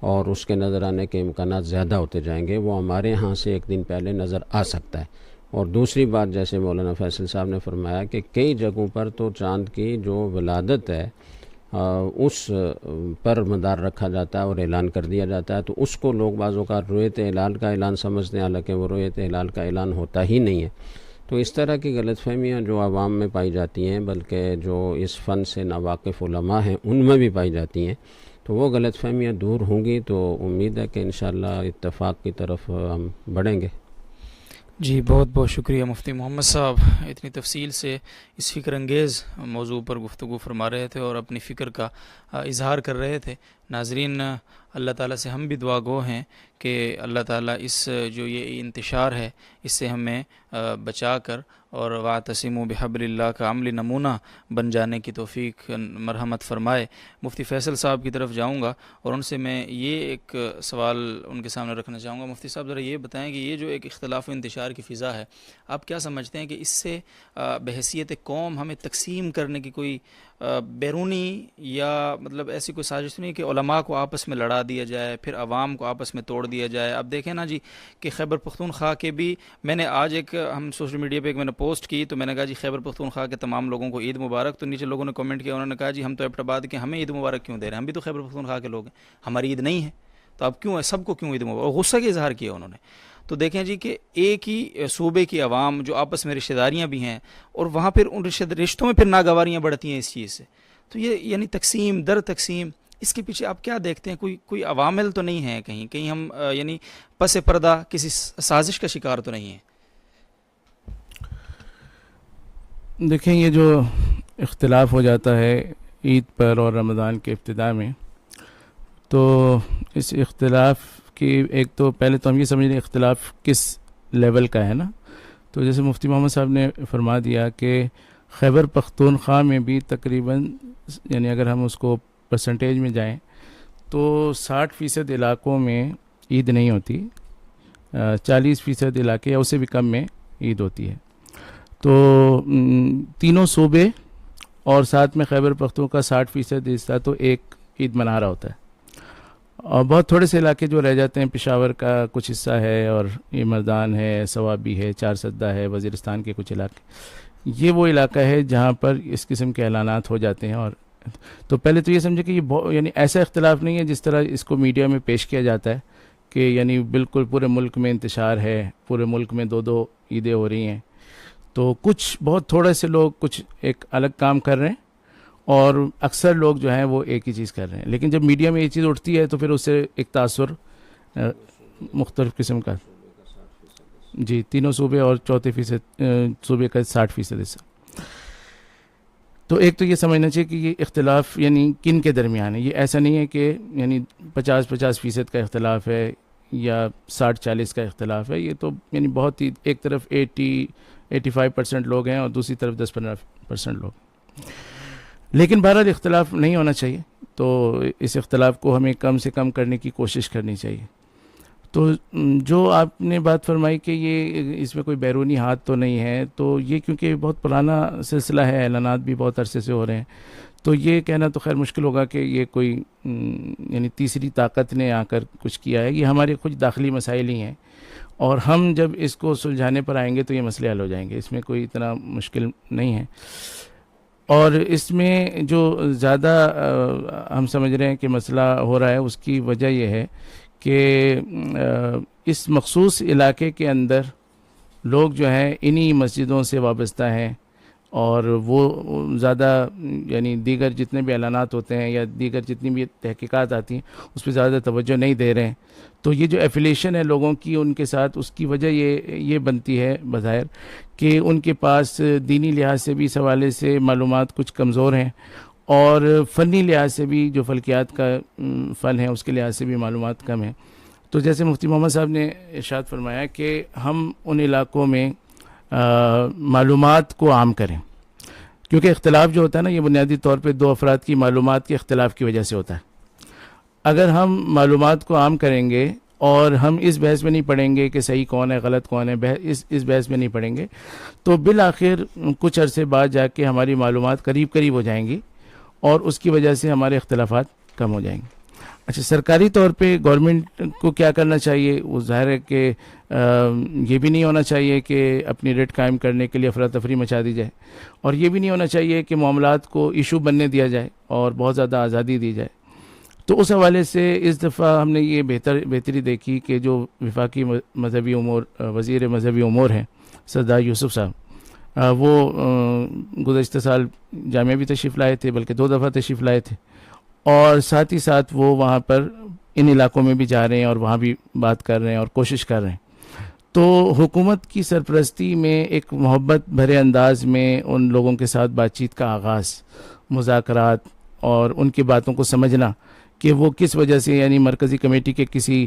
اور اس کے نظر آنے کے امکانات زیادہ ہوتے جائیں گے۔ وہ ہمارے ہاں سے ایک دن پہلے نظر آ سکتا ہے۔ اور دوسری بات، جیسے مولانا فیصل صاحب نے فرمایا کہ کئی جگہوں پر تو چاند کی جو ولادت ہے اس پر مدار رکھا جاتا ہے اور اعلان کر دیا جاتا ہے، تو اس کو لوگ بعضوں کا رؤیت ہلال کا اعلان سمجھتے ہیں، حالانکہ وہ رؤیت ہلال کا اعلان ہوتا ہی نہیں ہے۔ تو اس طرح کی غلط فہمیاں جو عوام میں پائی جاتی ہیں، بلکہ جو اس فن سے ناواقف علماء ہیں ان میں بھی پائی جاتی ہیں، تو وہ غلط فہمیاں دور ہوں گی تو امید ہے کہ انشاءاللہ اتفاق کی طرف ہم بڑھیں گے۔ جی بہت بہت شکریہ مفتی محمد صاحب، اتنی تفصیل سے اس فکر انگیز موضوع پر گفتگو فرما رہے تھے اور اپنی فکر کا اظہار کر رہے تھے۔ ناظرین، اللہ تعالیٰ سے ہم بھی دعا گو ہیں کہ اللہ تعالیٰ اس جو یہ انتشار ہے اس سے ہمیں بچا کر اور واعتصموا بحبل اللہ کا عملی نمونہ بن جانے کی توفیق مرحمت فرمائے۔ مفتی فیصل صاحب کی طرف جاؤں گا اور ان سے میں یہ ایک سوال ان کے سامنے رکھنا چاہوں گا۔ مفتی صاحب ذرا یہ بتائیں کہ یہ جو ایک اختلاف و انتشار کی فضا ہے، آپ کیا سمجھتے ہیں کہ اس سے بحیثیت قوم ہمیں تقسیم کرنے کی کوئی بیرونی یا مطلب ایسی کوئی سازش نہیں کہ علماء کو آپس میں لڑا دیا جائے، پھر عوام کو آپس میں توڑ دیا جائے؟ اب دیکھیں نا جی کہ خیبر پختونخوا کے بھی، میں نے آج ایک ہم سوشل میڈیا پہ ایک میں نے پوسٹ کی تو میں نے کہا جی خیبر پختونخوا کے تمام لوگوں کو عید مبارک، تو نیچے لوگوں نے کمنٹ کیا، انہوں نے کہا جی ہم تو ایبٹ آباد کے، ہمیں عید مبارک کیوں دے رہے ہیں، ہم بھی تو خیبر پختونخوا کے لوگ ہیں، ہماری عید نہیں ہے تو اب کیوں ہے، سب کو کیوں عید مبارک، غصہ کا اظہار کیا انہوں نے۔ تو دیکھیں جی کہ ایک ہی صوبے کی عوام جو آپس میں رشتہ داریاں بھی ہیں، اور وہاں پھر ان رشتوں میں پھر ناگواریاں بڑھتی ہیں اس چیز سے. تو یہ یعنی تقسیم در تقسیم، اس کے پیچھے آپ کیا دیکھتے ہیں؟ کوئی عوامل تو نہیں ہیں کہیں ہم یعنی پس پردہ کسی سازش کا شکار تو نہیں ہیں؟ دیکھیں یہ جو اختلاف ہو جاتا ہے عید پر اور رمضان کے ابتدا میں، تو اس اختلاف کی ایک تو پہلے تو ہم یہ سمجھ لیں اختلاف کس لیول کا ہے نا. تو جیسے مفتی محمد صاحب نے فرما دیا کہ خیبر پختونخوا میں بھی تقریباً یعنی اگر ہم اس کو پرسنٹیج میں جائیں تو 60% علاقوں میں عید نہیں ہوتی، 40% علاقے یا اسے بھی کم میں عید ہوتی ہے. تو تینوں صوبے اور ساتھ میں خیبر پختونخوا 60% حصہ تو ایک عید منا رہا ہوتا ہے، اور بہت تھوڑے سے علاقے جو رہ جاتے ہیں، پشاور کا کچھ حصہ ہے اور یہ مردان ہے، سوابی ہے، چار سدہ ہے، وزیرستان کے کچھ علاقے، یہ وہ علاقہ ہے جہاں پر اس قسم کے اعلانات ہو جاتے ہیں. اور تو پہلے تو یہ سمجھے کہ یہ یعنی ایسا اختلاف نہیں ہے جس طرح اس کو میڈیا میں پیش کیا جاتا ہے کہ یعنی بالکل پورے ملک میں انتشار ہے، پورے ملک میں 2 عیدیں ہو رہی ہیں. تو کچھ بہت تھوڑے سے لوگ کچھ ایک الگ کام کر رہے ہیں اور اکثر لوگ جو ہیں وہ ایک ہی چیز کر رہے ہیں. لیکن جب میڈیا میں یہ چیز اٹھتی ہے تو پھر اس سے ایک تاثر مختلف قسم کا، جی تینوں صوبے اور چوتھے صوبے کا 60% حصہ. تو ایک تو یہ سمجھنا چاہیے کہ یہ اختلاف یعنی کن کے درمیان ہے. یہ ایسا نہیں ہے کہ یعنی 50% کا اختلاف ہے یا 60-40 کا اختلاف ہے. یہ تو یعنی بہت ہی ایک طرف 85% لوگ ہیں اور دوسری طرف 10-15% لوگ. لیکن بہرحال اختلاف نہیں ہونا چاہیے، تو اس اختلاف کو ہمیں کم سے کم کرنے کی کوشش کرنی چاہیے. تو جو آپ نے بات فرمائی کہ یہ اس میں کوئی بیرونی ہاتھ تو نہیں ہے، تو یہ کیونکہ بہت پرانا سلسلہ ہے، اعلانات بھی بہت عرصے سے ہو رہے ہیں، تو یہ کہنا تو خیر مشکل ہوگا کہ یہ کوئی یعنی تیسری طاقت نے آ کر کچھ کیا ہے. یہ ہمارے کچھ داخلی مسائل ہی ہیں، اور ہم جب اس کو سلجھانے پر آئیں گے تو یہ مسئلے حل ہو جائیں گے. اس میں کوئی اتنا مشکل نہیں ہے. اور اس میں جو زیادہ ہم سمجھ رہے ہیں کہ مسئلہ ہو رہا ہے، اس کی وجہ یہ ہے کہ اس مخصوص علاقے کے اندر لوگ جو ہیں انہی مسجدوں سے وابستہ ہیں، اور وہ زیادہ یعنی دیگر جتنے بھی اعلانات ہوتے ہیں یا دیگر جتنی بھی تحقیقات آتی ہیں اس پہ زیادہ توجہ نہیں دے رہے ہیں. تو یہ جو ایفیلیشن ہے لوگوں کی ان کے ساتھ، اس کی وجہ یہ بنتی ہے بظاہر کہ ان کے پاس دینی لحاظ سے بھی اس حوالے سے معلومات کچھ کمزور ہیں، اور فنی لحاظ سے بھی جو فلکیات کا فن ہے اس کے لحاظ سے بھی معلومات کم ہیں. تو جیسے مفتی محمد صاحب نے ارشاد فرمایا کہ ہم ان علاقوں میں معلومات کو عام کریں، کیونکہ اختلاف جو ہوتا ہے نا یہ بنیادی طور پہ 2 افراد کی معلومات کے اختلاف کی وجہ سے ہوتا ہے. اگر ہم معلومات کو عام کریں گے اور ہم اس بحث میں نہیں پڑھیں گے کہ صحیح کون ہے غلط کون ہے، اس بحث میں نہیں پڑھیں گے، تو بالآخر کچھ عرصے بعد جا کے ہماری معلومات قریب ہو جائیں گی اور اس کی وجہ سے ہمارے اختلافات کم ہو جائیں گے. اچھا، سرکاری طور پہ گورنمنٹ کو کیا کرنا چاہیے؟ وہ ظاہر ہے کہ یہ بھی نہیں ہونا چاہیے کہ اپنی ریٹ قائم کرنے کے لیے افراتفری مچا دی جائے، اور یہ بھی نہیں ہونا چاہیے کہ معاملات کو ایشو بننے دیا جائے اور بہت زیادہ آزادی دی جائے. تو اس حوالے سے اس دفعہ ہم نے یہ بہتری دیکھی کہ جو وفاقی مذہبی امور وزیر مذہبی امور ہیں سردار یوسف صاحب، وہ گزشتہ سال جامعہ بھی تشریف لائے تھے، بلکہ 2 دفعہ تشریف لائے تھے، اور ساتھ ہی ساتھ وہ وہاں پر ان علاقوں میں بھی جا رہے ہیں اور وہاں بھی بات کر رہے ہیں اور کوشش کر رہے ہیں. تو حکومت کی سرپرستی میں ایک محبت بھرے انداز میں ان لوگوں کے ساتھ بات چیت کا آغاز، مذاکرات اور ان کی باتوں کو سمجھنا کہ وہ کس وجہ سے یعنی مرکزی کمیٹی کے کسی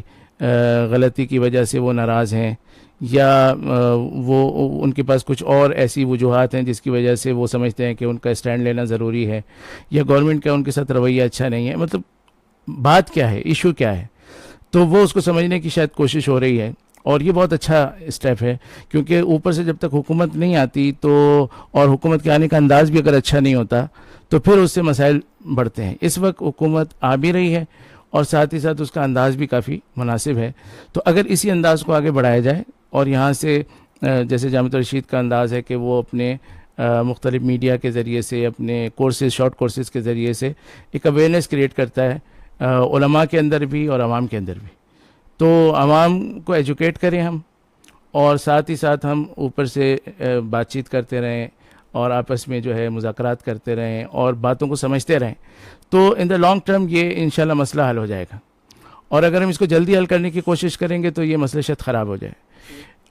غلطی کی وجہ سے وہ ناراض ہیں، یا وہ ان کے پاس کچھ اور ایسی وجوہات ہیں جس کی وجہ سے وہ سمجھتے ہیں کہ ان کا اسٹینڈ لینا ضروری ہے، یا گورنمنٹ کا ان کے ساتھ رویہ اچھا نہیں ہے. مطلب بات کیا ہے، ایشو کیا ہے، تو وہ اس کو سمجھنے کی شاید کوشش ہو رہی ہے. اور یہ بہت اچھا اسٹیپ ہے، کیونکہ اوپر سے جب تک حکومت نہیں آتی تو اور حکومت کے آنے کا انداز بھی اگر اچھا نہیں ہوتا تو پھر اس سے مسائل بڑھتے ہیں. اس وقت حکومت آ بھی رہی ہے اور ساتھ ہی ساتھ اس کا انداز بھی کافی مناسب ہے. تو اگر اسی انداز کو آگے بڑھایا جائے اور یہاں سے جیسے جامعہ رشید کا انداز ہے کہ وہ اپنے مختلف میڈیا کے ذریعے سے، اپنے کورسز، شارٹ کورسز کے ذریعے سے ایک اویئرنیس کریٹ کرتا ہے علماء کے اندر بھی اور عوام کے اندر بھی. تو عوام کو ایجوکیٹ کریں ہم اور ساتھ ہی ساتھ ہم اوپر سے بات چیت کرتے رہیں اور آپس میں جو ہے مذاکرات کرتے رہیں اور باتوں کو سمجھتے رہیں تو ان دا لانگ ٹرم یہ انشاءاللہ مسئلہ حل ہو جائے گا. اور اگر ہم اس کو جلدی حل کرنے کی کوشش کریں گے تو یہ مسئلہ شاید خراب ہو جائے.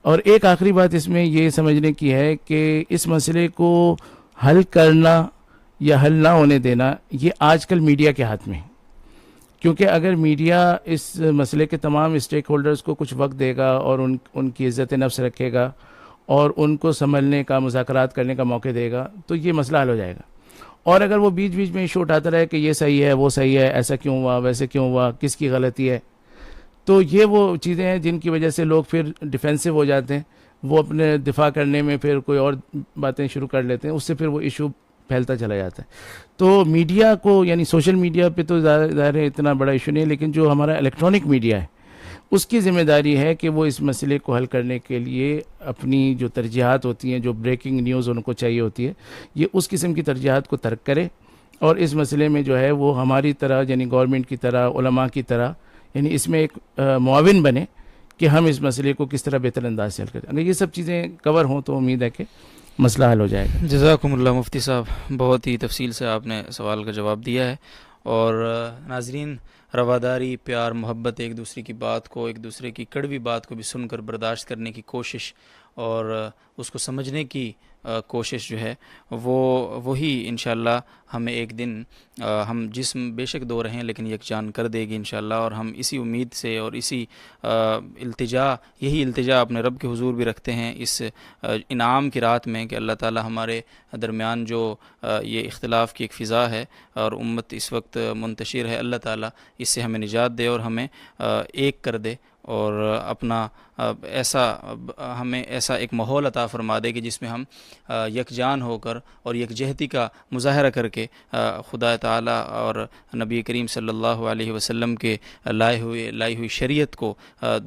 اور ایک آخری بات اس میں یہ سمجھنے کی ہے کہ اس مسئلے کو حل کرنا یا حل نہ ہونے دینا یہ آج کل میڈیا کے ہاتھ میں ہے. کیونکہ اگر میڈیا اس مسئلے کے تمام اسٹیک ہولڈرز کو کچھ وقت دے گا اور ان کی عزت نفس رکھے گا اور ان کو سنبھلنے کا مذاکرات کرنے کا موقع دے گا تو یہ مسئلہ حل ہو جائے گا. اور اگر وہ بیچ بیچ میں ایشو اٹھاتا رہے کہ یہ صحیح ہے وہ صحیح ہے ایسا کیوں ہوا ویسے کیوں ہوا کس کی غلطی ہے تو یہ وہ چیزیں ہیں جن کی وجہ سے لوگ پھر ڈیفینسو ہو جاتے ہیں. وہ اپنے دفاع کرنے میں پھر کوئی اور باتیں شروع کر لیتے ہیں, اس سے پھر وہ ایشو پھیلتا چلا جاتا ہے. تو میڈیا کو یعنی سوشل میڈیا پہ تو ظاہر ہے اتنا بڑا ایشو نہیں ہے, لیکن جو ہمارا الیکٹرانک میڈیا ہے اس کی ذمہ داری ہے کہ وہ اس مسئلے کو حل کرنے کے لیے اپنی جو ترجیحات ہوتی ہیں, جو بریکنگ نیوز ان کو چاہیے ہوتی ہے, یہ اس قسم کی ترجیحات کو ترک کرے اور اس مسئلے میں جو ہے وہ ہماری طرح یعنی گورنمنٹ کی طرح علماء کی طرح یعنی اس میں ایک معاون بنے کہ ہم اس مسئلے کو کس طرح بہتر انداز سے حل کریں. اگر یہ سب چیزیں کور ہوں تو امید ہے کہ مسئلہ حل ہو جائے گا. جزاکم اللہ مفتی صاحب, بہت ہی تفصیل سے آپ نے سوال کا جواب دیا ہے. اور ناظرین, رواداری, پیار, محبت, ایک دوسرے کی بات کو, ایک دوسرے کی کڑوی بات کو بھی سن کر برداشت کرنے کی کوشش اور اس کو سمجھنے کی کوشش جو ہے وہی انشاءاللہ ہمیں ایک دن ہم جسم بے شک دو رہیں لیکن یکجان کر دے گی انشاءاللہ. اور ہم اسی امید سے اور اسی یہی التجا اپنے رب کے حضور بھی رکھتے ہیں اس انعام کی رات میں کہ اللہ تعالی ہمارے درمیان جو یہ اختلاف کی ایک فضا ہے اور امت اس وقت منتشر ہے, اللہ تعالی اس سے ہمیں نجات دے اور ہمیں ایک کر دے اور اپنا ہمیں ایسا ایک ماحول عطا فرما دے کہ جس میں ہم یکجان ہو کر اور یکجہتی کا مظاہرہ کر کے خدا تعالیٰ اور نبی کریم صلی اللہ علیہ وسلم کے لائی ہوئی شریعت کو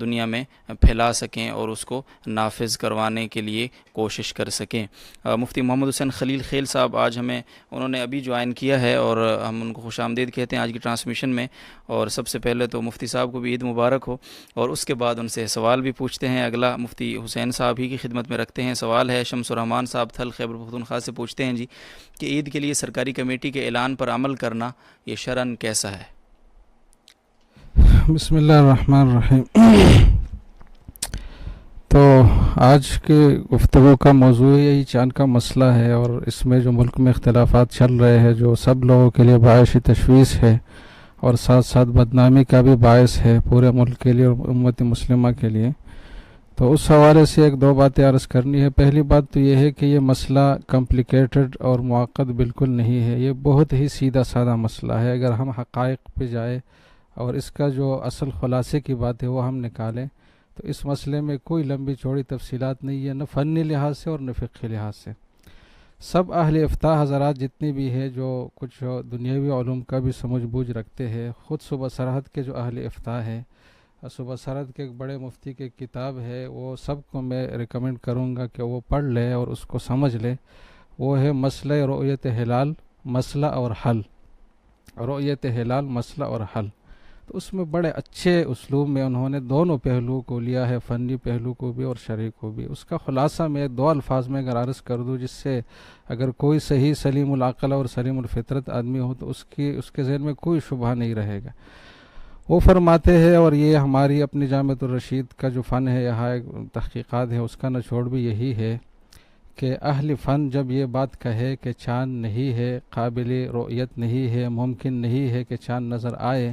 دنیا میں پھیلا سکیں اور اس کو نافذ کروانے کے لیے کوشش کر سکیں. مفتی محمد حسین خلیل خیل صاحب آج انہوں نے ابھی جوائن کیا ہے اور ہم ان کو خوش آمدید کہتے ہیں آج کی ٹرانسمیشن میں. اور سب سے پہلے تو مفتی صاحب کو بھی عید مبارک ہو اور اس کے بعد ان سے سوال بھی پوچھتے ہیں. اگلا مفتی حسین صاحب ہی کی خدمت میں رکھتے ہیں. سوال ہے شمس الرحمان صاحب تھل خیبر پختونخوا سے, پوچھتے ہیں جی کہ عید کے لیے سرکاری کمیٹی کے اعلان پر عمل کرنا یہ شرعاً کیسا ہے؟ بسم اللہ الرحمن الرحیم. تو آج کے گفتگو کا موضوع یہی چاند کا مسئلہ ہے اور اس میں جو ملک میں اختلافات چل رہے ہیں جو سب لوگوں کے لیے باعث تشویش ہے اور ساتھ ساتھ بدنامی کا بھی باعث ہے پورے ملک کے لیے اور امت مسلمہ کے لیے. تو اس حوالے سے ایک دو باتیں عرض کرنی ہے. پہلی بات تو یہ ہے کہ یہ مسئلہ کمپلیکیٹڈ اور معقد بالکل نہیں ہے, یہ بہت ہی سیدھا سادہ مسئلہ ہے. اگر ہم حقائق پہ جائیں اور اس کا جو اصل خلاصے کی بات ہے وہ ہم نکالیں تو اس مسئلے میں کوئی لمبی چوڑی تفصیلات نہیں ہے, نہ فنی لحاظ سے اور نہ فقہی لحاظ سے. سب اہل افتاء حضرات جتنے بھی ہیں جو کچھ دنیاوی علوم کا بھی سمجھ بوجھ رکھتے ہیں, خود صوبہ سرحد کے جو اہل افتاء ہیں, صوبہ سرحد کے ایک بڑے مفتی کی کتاب ہے وہ سب کو میں ریکمنڈ کروں گا کہ وہ پڑھ لے اور اس کو سمجھ لے. وہ ہے مسئلہ رؤیت ہلال مسئلہ اور حل. رؤیت ہلال مسئلہ اور حل. تو اس میں بڑے اچھے اسلوب میں انہوں نے دونوں پہلوؤں کو لیا ہے, فنی پہلو کو بھی اور شرعی کو بھی. اس کا خلاصہ میں دو الفاظ میں اگر عرض کر دوں جس سے اگر کوئی صحیح سلیم العقل اور سلیم الفطرت آدمی ہو تو اس کے ذہن میں کوئی شبہ نہیں رہے گا. وہ فرماتے ہیں اور یہ ہماری اپنی جامعۃ الرشید کا جو فن ہے یہاں تحقیقات ہے اس کا نچوڑ بھی یہی ہے کہ اہل فن جب یہ بات کہے کہ چاند نہیں ہے, قابل رؤیت نہیں ہے, ممکن نہیں ہے کہ چاند نظر آئے,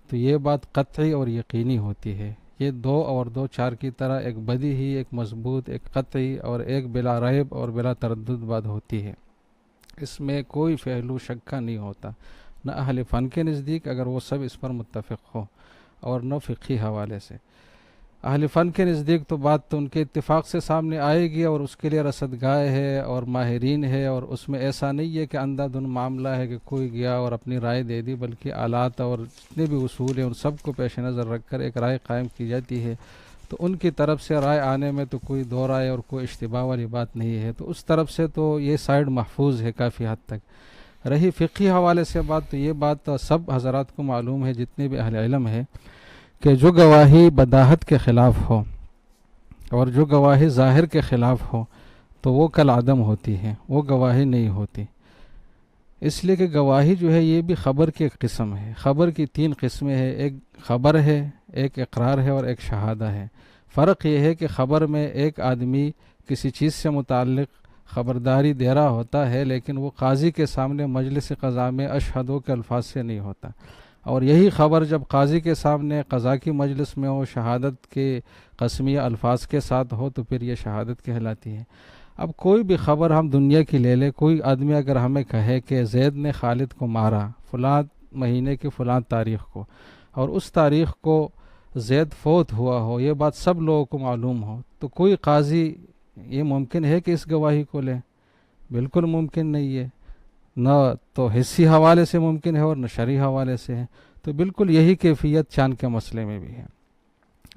تو یہ بات قطعی اور یقینی ہوتی ہے. یہ 2 اور 2 4 کی طرح ایک بدی ہی, ایک مضبوط, ایک قطعی اور ایک بلا ریب اور بلا تردد بات ہوتی ہے. اس میں کوئی پہلو شک کا نہیں ہوتا, نہ اہل فن کے نزدیک اگر وہ سب اس پر متفق ہو اور نہ فقہی حوالے سے. اہل فن کے نزدیک تو بات تو ان کے اتفاق سے سامنے آئے گی اور اس کے لیے رصدگاہ ہے اور ماہرین ہے, اور اس میں ایسا نہیں ہے کہ اندھا دھند معاملہ ہے کہ کوئی گیا اور اپنی رائے دے دی, بلکہ آلات اور جتنے بھی اصول ہیں ان سب کو پیش نظر رکھ کر ایک رائے قائم کی جاتی ہے. تو ان کی طرف سے رائے آنے میں تو کوئی دو رائے اور کوئی اشتباہ والی بات نہیں ہے. تو اس طرف سے تو یہ سائڈ محفوظ ہے کافی حد تک. رہی فقہی حوالے سے بات, تو یہ بات سب حضرات کو معلوم ہے جتنے بھی اہل علم ہے کہ جو گواہی بداہت کے خلاف ہو اور جو گواہی ظاہر کے خلاف ہو تو وہ کل عدم ہوتی ہے، وہ گواہی نہیں ہوتی۔ اس لیے کہ گواہی جو ہے یہ بھی خبر کی ایک قسم ہے۔ خبر کی 3 قسمیں ہیں، ایک خبر ہے، ایک اقرار ہے اور ایک شہادہ ہے۔ فرق یہ ہے کہ خبر میں ایک آدمی کسی چیز سے متعلق خبرداری دے رہا ہوتا ہے، لیکن وہ قاضی کے سامنے مجلس قضا میں اشہدو کے الفاظ سے نہیں ہوتا، اور یہی خبر جب قاضی کے سامنے قضا کی مجلس میں ہو، شہادت کے قسمیہ الفاظ کے ساتھ ہو، تو پھر یہ شہادت کہلاتی ہے۔ اب کوئی بھی خبر ہم دنیا کی لے لیں، کوئی آدمی اگر ہمیں کہے کہ زید نے خالد کو مارا فلاں مہینے کی فلاں تاریخ کو، اور اس تاریخ کو زید فوت ہوا ہو، یہ بات سب لوگوں کو معلوم ہو، تو کوئی قاضی یہ ممکن ہے کہ اس گواہی کو لے؟ بالکل ممکن نہیں ہے، نہ تو حصی حوالے سے ممکن ہے اور نہ شرعی حوالے سے ہے۔ تو بالکل یہی کیفیت چاند کے مسئلے میں بھی ہے۔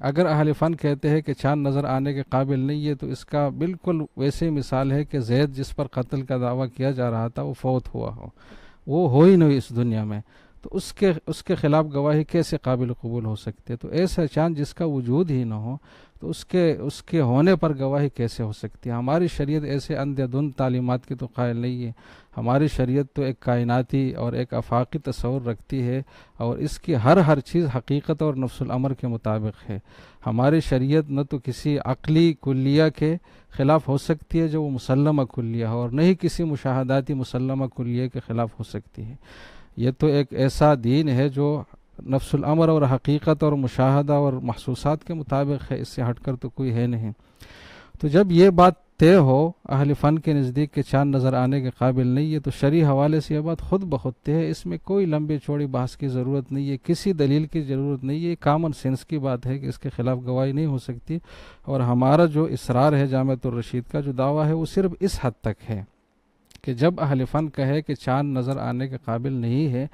اگر اہل فن کہتے ہیں کہ چاند نظر آنے کے قابل نہیں ہے، تو اس کا بالکل ویسے مثال ہے کہ زید جس پر قتل کا دعویٰ کیا جا رہا تھا وہ فوت ہوا وہ ہو ہی نہیں اس دنیا میں، تو اس کے خلاف گواہی کیسے قابل قبول ہو سکتی ہے؟ تو ایسا چاند جس کا وجود ہی نہ ہو تو اس کے ہونے پر گواہی کیسے ہو سکتی ہے؟ ہماری شریعت ایسے اندھے دھند تعلیمات کی تو قائل نہیں ہے۔ ہماری شریعت تو ایک کائناتی اور ایک آفاقی تصور رکھتی ہے، اور اس کی ہر چیز حقیقت اور نفس الامر کے مطابق ہے۔ ہماری شریعت نہ تو کسی عقلی کلیہ کے خلاف ہو سکتی ہے جو وہ مسلمہ کلیہ ہو، اور نہ ہی کسی مشاہداتی مسلمہ کلیہ کے خلاف ہو سکتی ہے۔ یہ تو ایک ایسا دین ہے جو نفس الامر اور حقیقت اور مشاہدہ اور محسوسات کے مطابق ہے، اس سے ہٹ کر تو کوئی ہے نہیں۔ تو جب یہ بات طے ہو اہل فن کے نزدیک کہ چاند نظر آنے کے قابل نہیں ہے، تو شرعی حوالے سے یہ بات خود بخود طے ہے، اس میں کوئی لمبی چوڑی بحث کی ضرورت نہیں ہے، کسی دلیل کی ضرورت نہیں ہے، کامن سینس کی بات ہے کہ اس کے خلاف گواہی نہیں ہو سکتی۔ اور ہمارا جو اصرار ہے جامعۃ الرشید کا جو دعویٰ ہے وہ صرف اس حد تک ہے کہ جب اہل فن کہے کہ چاند نظر آنے کے قابل نہیں ہے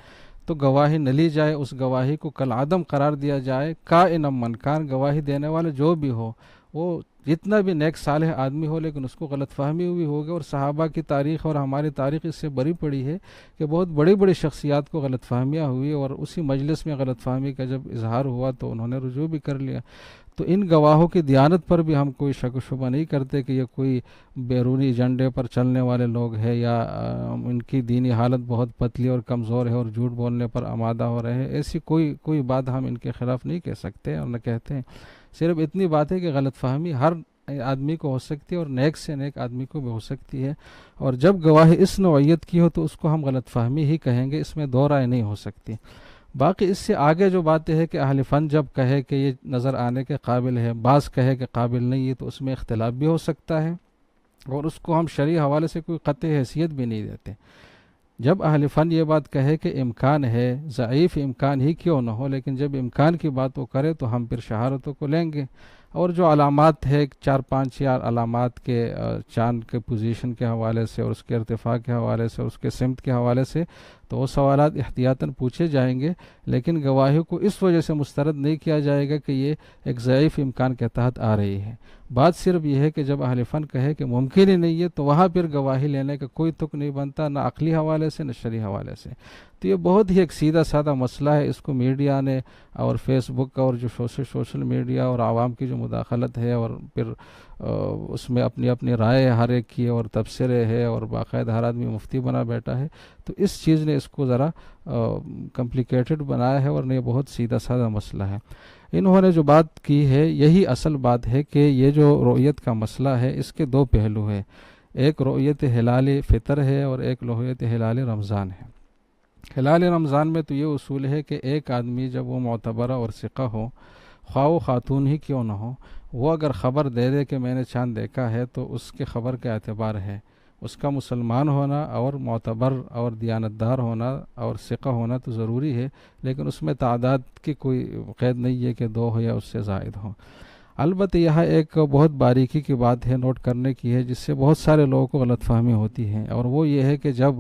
تو گواہی نہ لی جائے، اس گواہی کو کالعدم قرار دیا جائے، کائن من کان، گواہی دینے والے جو بھی ہو، وہ جتنا بھی نیک صالح آدمی ہو، لیکن اس کو غلط فہمی ہوئی ہوگی۔ اور صحابہ کی تاریخ اور ہماری تاریخ اس سے بری پڑی ہے کہ بہت بڑی بڑی شخصیات کو غلط فہمیاں ہوئی، اور اسی مجلس میں غلط فہمی کا جب اظہار ہوا تو انہوں نے رجوع بھی کر لیا۔ تو ان گواہوں کی دیانت پر بھی ہم کوئی شک و شبہ نہیں کرتے کہ یہ کوئی بیرونی ایجنڈے پر چلنے والے لوگ ہیں، یا ان کی دینی حالت بہت پتلی اور کمزور ہے اور جھوٹ بولنے پر آمادہ ہو رہے ہیں۔ ایسی کوئی بات ہم ان کے خلاف نہیں کہہ سکتے اور نہ کہتے ہیں۔ صرف اتنی بات ہے کہ غلط فہمی ہر آدمی کو ہو سکتی ہے، اور نیک سے نیک آدمی کو بھی ہو سکتی ہے، اور جب گواہی اس نوعیت کی ہو تو اس کو ہم غلط فہمی ہی کہیں گے، اس میں دو رائے نہیں ہو سکتی۔ باقی اس سے آگے جو باتیں ہیں کہ اہل فن جب کہے کہ یہ نظر آنے کے قابل ہے، بعض کہے کہ قابل نہیں ہے، تو اس میں اختلاف بھی ہو سکتا ہے، اور اس کو ہم شرعی حوالے سے کوئی قطعی حیثیت بھی نہیں دیتے۔ جب اہل فن یہ بات کہے کہ امکان ہے، ضعیف امکان ہی کیوں نہ ہو، لیکن جب امکان کی بات وہ کرے تو ہم پھر شہادتوں کو لیں گے۔ اور جو علامات ہے 4-5 علامات کے چاند کے پوزیشن کے حوالے سے اور اس کے ارتفاع کے حوالے سے اور اس کے سمت کے حوالے سے، تو وہ سوالات احتیاطاً پوچھے جائیں گے، لیکن گواہی کو اس وجہ سے مسترد نہیں کیا جائے گا کہ یہ ایک ضعیف امکان کے تحت آ رہی ہے۔ بات صرف یہ ہے کہ جب اہل فن کہے کہ ممکن ہی نہیں ہے، تو وہاں پھر گواہی لینے کا کوئی تک نہیں بنتا، نہ عقلی حوالے سے نہ شرعی حوالے سے۔ تو یہ بہت ہی ایک سیدھا سادہ مسئلہ ہے، اس کو میڈیا نے اور فیس بک اور جو سوشل میڈیا اور عوام کی جو مداخلت ہے، اور پھر اس میں اپنی رائے ہر ایک کی اور تبصرے ہے، اور باقاعدہ ہر آدمی مفتی بنا بیٹھا ہے، تو اس چیز نے اس کو ذرا کمپلیکیٹڈ بنایا ہے، ورنہ یہ بہت سیدھا سادہ مسئلہ ہے۔ انہوں نے جو بات کی ہے یہی اصل بات ہے کہ یہ جو رؤیت کا مسئلہ ہے اس کے دو پہلو ہیں، ایک رؤیت ہلال فطر ہے اور ایک رؤیت ہلال رمضان ہے۔ ہلال رمضان میں تو یہ اصول ہے کہ ایک آدمی جب وہ معتبرہ اور ثقہ ہو، خواہ و خاتون ہی کیوں نہ ہو، وہ اگر خبر دے دے کہ میں نے چاند دیکھا ہے، تو اس کے خبر کا اعتبار ہے، اس کا مسلمان ہونا اور معتبر اور دیانتدار ہونا اور ثقہ ہونا تو ضروری ہے، لیکن اس میں تعداد کی کوئی قید نہیں ہے کہ 2 ہو یا اس سے زائد ہو۔ البتہ یہاں ایک بہت باریکی کی بات ہے، نوٹ کرنے کی ہے، جس سے بہت سارے لوگوں کو غلط فہمی ہوتی ہے، اور وہ یہ ہے کہ جب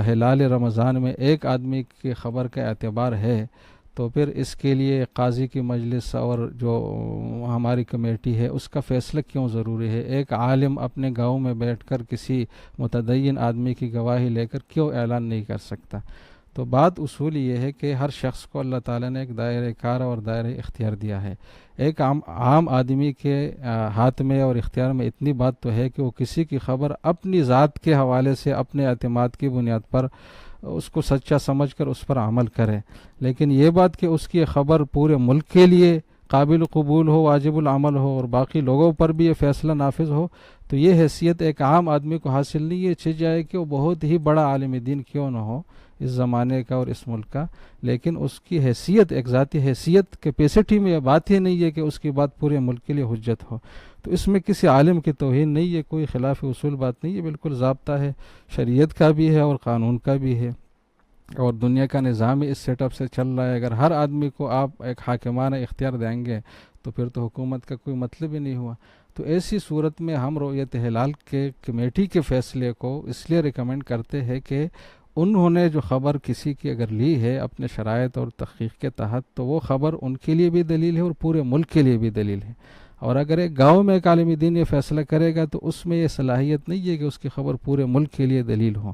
ہلال رمضان میں ایک آدمی کی خبر کا اعتبار ہے، تو پھر اس کے لیے قاضی کی مجلس اور جو ہماری کمیٹی ہے اس کا فیصلہ کیوں ضروری ہے؟ ایک عالم اپنے گاؤں میں بیٹھ کر کسی متدین آدمی کی گواہی لے کر کیوں اعلان نہیں کر سکتا؟ تو بات اصول یہ ہے کہ ہر شخص کو اللہ تعالیٰ نے ایک دائرہ کار اور دائرہ اختیار دیا ہے. ایک عام آدمی کے ہاتھ میں اور اختیار میں اتنی بات تو ہے کہ وہ کسی کی خبر اپنی ذات کے حوالے سے اپنے اعتماد کی بنیاد پر اس کو سچا سمجھ کر اس پر عمل کرے. لیکن یہ بات کہ اس کی خبر پورے ملک کے لیے قابل قبول ہو، واجب العمل ہو اور باقی لوگوں پر بھی یہ فیصلہ نافذ ہو، تو یہ حیثیت ایک عام آدمی کو حاصل نہیں. یہ چھ جائے کہ وہ بہت ہی بڑا عالم دین کیوں نہ ہو اس زمانے کا اور اس ملک کا، لیکن اس کی حیثیت ایک ذاتی حیثیت کیپیسٹی میں یہ بات ہی نہیں ہے کہ اس کی بات پورے ملک کے لیے حجت ہو. تو اس میں کسی عالم کی توہین نہیں ہے، کوئی خلاف اصول بات نہیں ہے، بالکل ضابطہ ہے، شریعت کا بھی ہے اور قانون کا بھی ہے، اور دنیا کا نظام اس سیٹ اپ سے چل رہا ہے. اگر ہر آدمی کو آپ ایک حاکمانہ اختیار دیں گے تو پھر تو حکومت کا کوئی مطلب ہی نہیں ہوا. تو ایسی صورت میں ہم رؤیت ہلال کے کمیٹی کے فیصلے کو اس لیے ریکمینڈ کرتے ہیں کہ انہوں نے جو خبر کسی کی اگر لی ہے اپنے شرائط اور تحقیق کے تحت، تو وہ خبر ان کے لیے بھی دلیل ہے اور پورے ملک کے لیے بھی دلیل ہے. اور اگر ایک گاؤں میں ایک عالم دین یہ فیصلہ کرے گا تو اس میں یہ صلاحیت نہیں ہے کہ اس کی خبر پورے ملک کے لیے دلیل ہو.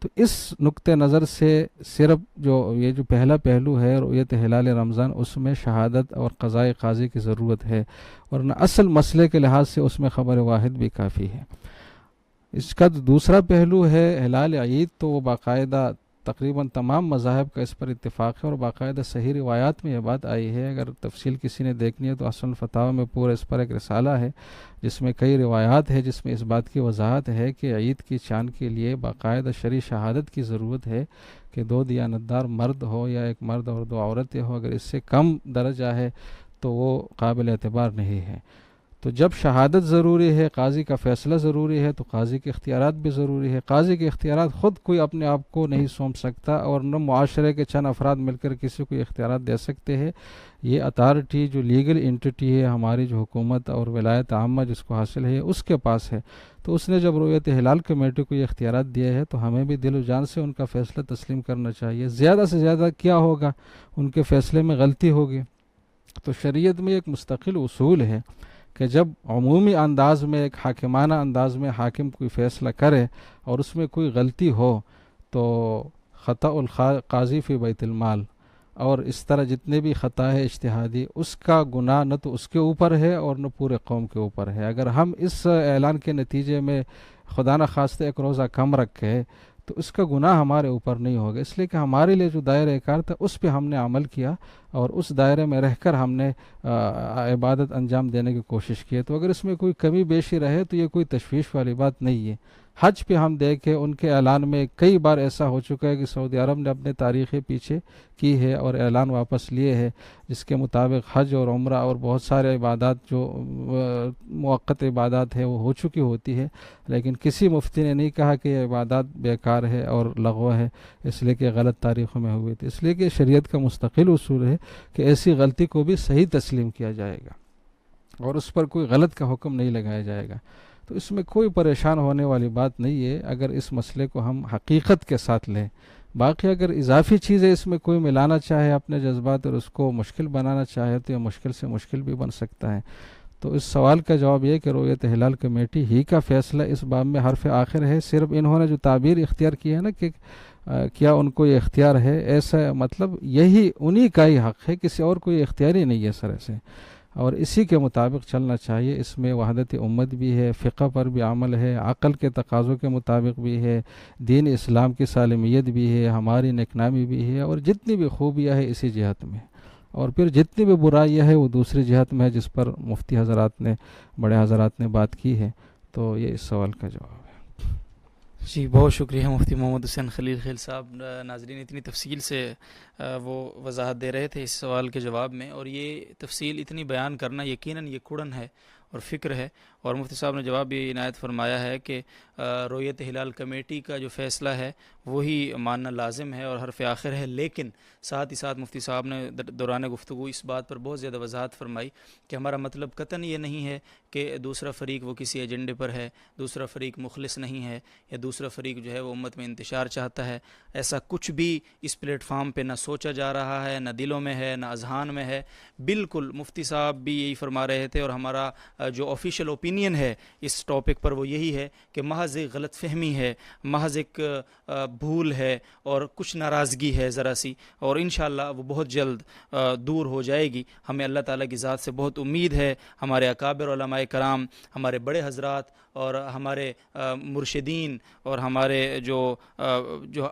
تو اس نقطہ نظر سے صرف یہ جو پہلا پہلو ہے رؤیت ہلال رمضان، اس میں شہادت اور قضائے قاضی کی ضرورت ہے، ورنہ اصل مسئلے کے لحاظ سے اس میں خبر واحد بھی کافی ہے. اس کا دوسرا پہلو ہے ہلال عید. تو وہ باقاعدہ تقریباً تمام مذاہب کا اس پر اتفاق ہے اور باقاعدہ صحیح روایات میں یہ بات آئی ہے. اگر تفصیل کسی نے دیکھنی ہے تو احسن الفتاوی میں پورا اس پر ایک رسالہ ہے جس میں کئی روایات ہے، جس میں اس بات کی وضاحت ہے کہ عید کی چاند کے لیے باقاعدہ شرعی شہادت کی ضرورت ہے کہ 2 دیانتدار مرد ہو یا ایک مرد اور 2 عورتیں ہو. اگر اس سے کم درجہ ہے تو وہ قابل اعتبار نہیں ہے. تو جب شہادت ضروری ہے، قاضی کا فیصلہ ضروری ہے، تو قاضی کے اختیارات بھی ضروری ہے. قاضی کے اختیارات خود کوئی اپنے آپ کو نہیں سونپ سکتا، اور نہ معاشرے کے چند افراد مل کر کسی کو اختیارات دے سکتے ہیں. یہ اتھارٹی جو لیگل انٹیٹی ہے ہماری، جو حکومت اور ولایت عامہ جس کو حاصل ہے، اس کے پاس ہے. تو اس نے جب رؤیت ہلال کمیٹی کو یہ اختیارات دیے ہیں تو ہمیں بھی دل و جان سے ان کا فیصلہ تسلیم کرنا چاہیے. زیادہ سے زیادہ کیا ہوگا، ان کے فیصلے میں غلطی ہوگی. تو شریعت میں ایک مستقل اصول ہے کہ جب عمومی انداز میں ایک حاکمانہ انداز میں حاکم کوئی فیصلہ کرے اور اس میں کوئی غلطی ہو تو خطأ القاضی فی بیت المال، اور اس طرح جتنے بھی خطا ہے اجتہادی، اس کا گناہ نہ تو اس کے اوپر ہے اور نہ پورے قوم کے اوپر ہے. اگر ہم اس اعلان کے نتیجے میں خدا نخواستہ ایک روزہ کم رکھے تو اس کا گناہ ہمارے اوپر نہیں ہوگا، اس لیے کہ ہمارے لیے جو دائرہ کار تھا اس پہ ہم نے عمل کیا اور اس دائرے میں رہ کر ہم نے عبادت انجام دینے کی کوشش کی. تو اگر اس میں کوئی کمی بیشی رہے تو یہ کوئی تشویش والی بات نہیں ہے. حج پہ ہم دیکھیں ان کے اعلان میں کئی بار ایسا ہو چکا ہے کہ سعودی عرب نے اپنے تاریخیں پیچھے کی ہے اور اعلان واپس لیے ہے، جس کے مطابق حج اور عمرہ اور بہت سارے عبادات جو موقت عبادات ہے وہ ہو چکی ہوتی ہے، لیکن کسی مفتی نے نہیں کہا کہ یہ عبادات بیکار ہے اور لغو ہے اس لیے کہ غلط تاریخوں میں ہوئی تھی. اس لیے کہ شریعت کا مستقل اصول ہے کہ ایسی غلطی کو بھی صحیح تسلیم کیا جائے گا اور اس پر کوئی غلط کا حکم نہیں لگایا جائے گا. تو اس میں کوئی پریشان ہونے والی بات نہیں ہے اگر اس مسئلے کو ہم حقیقت کے ساتھ لیں. باقی اگر اضافی چیزیں اس میں کوئی ملانا چاہے اپنے جذبات اور اس کو مشکل بنانا چاہے تو یہ مشکل سے مشکل بھی بن سکتا ہے. تو اس سوال کا جواب یہ کہ رؤیت ہلال کمیٹی ہی کا فیصلہ اس باب میں حرف آخر ہے. صرف انہوں نے جو تعبیر اختیار کی ہے نا کہ کیا ان کو یہ اختیار ہے، ایسا مطلب یہی انہی کا ہی حق ہے، کسی اور کوئی اختیار ہی نہیں ہے سر سے، اور اسی کے مطابق چلنا چاہیے. اس میں وحدت امت بھی ہے، فقہ پر بھی عمل ہے، عقل کے تقاضوں کے مطابق بھی ہے، دین اسلام کی سالمیت بھی ہے، ہماری نیکنامی بھی ہے، اور جتنی بھی خوبیاں ہے اسی جہت میں، اور پھر جتنی بھی برائیاں ہے وہ دوسری جہت میں ہے جس پر مفتی حضرات نے، بڑے حضرات نے بات کی ہے. تو یہ اس سوال کا جواب ہے. جی بہت شکریہ مفتی محمد حسین خلیل خیل صاحب. ناظرین اتنی تفصیل سے وہ وضاحت دے رہے تھے اس سوال کے جواب میں، اور یہ تفصیل اتنی بیان کرنا یقیناً یہ کڑن ہے اور فکر ہے. اور مفتی صاحب نے جواب بھی عنایت فرمایا ہے کہ رؤیت ہلال کمیٹی کا جو فیصلہ ہے وہی ماننا لازم ہے اور حرف آخر ہے. لیکن ساتھ ہی ساتھ مفتی صاحب نے دوران گفتگو اس بات پر بہت زیادہ وضاحت فرمائی کہ ہمارا مطلب قطعاً یہ نہیں ہے کہ دوسرا فریق وہ کسی ایجنڈے پر ہے، دوسرا فریق مخلص نہیں ہے، یا دوسرا فریق جو ہے وہ امت میں انتشار چاہتا ہے. ایسا کچھ بھی اس پلیٹ فارم پہ نہ سوچا جا رہا ہے، نہ دلوں میں ہے، نہ اذہان میں ہے. بالکل مفتی صاحب بھی یہی فرما رہے تھے اور ہمارا جو آفیشیل اوپینین ہے اس ٹاپک پر وہ یہی ہے کہ محض ایک غلط فہمی ہے، محض ایک بھول ہے اور کچھ ناراضگی ہے ذرا سی، اور انشاءاللہ وہ بہت جلد دور ہو جائے گی۔ ہمیں اللہ تعالیٰ کی ذات سے بہت امید ہے۔ ہمارے اکابر علماء کرام، ہمارے بڑے حضرات اور ہمارے مرشدین اور ہمارے جو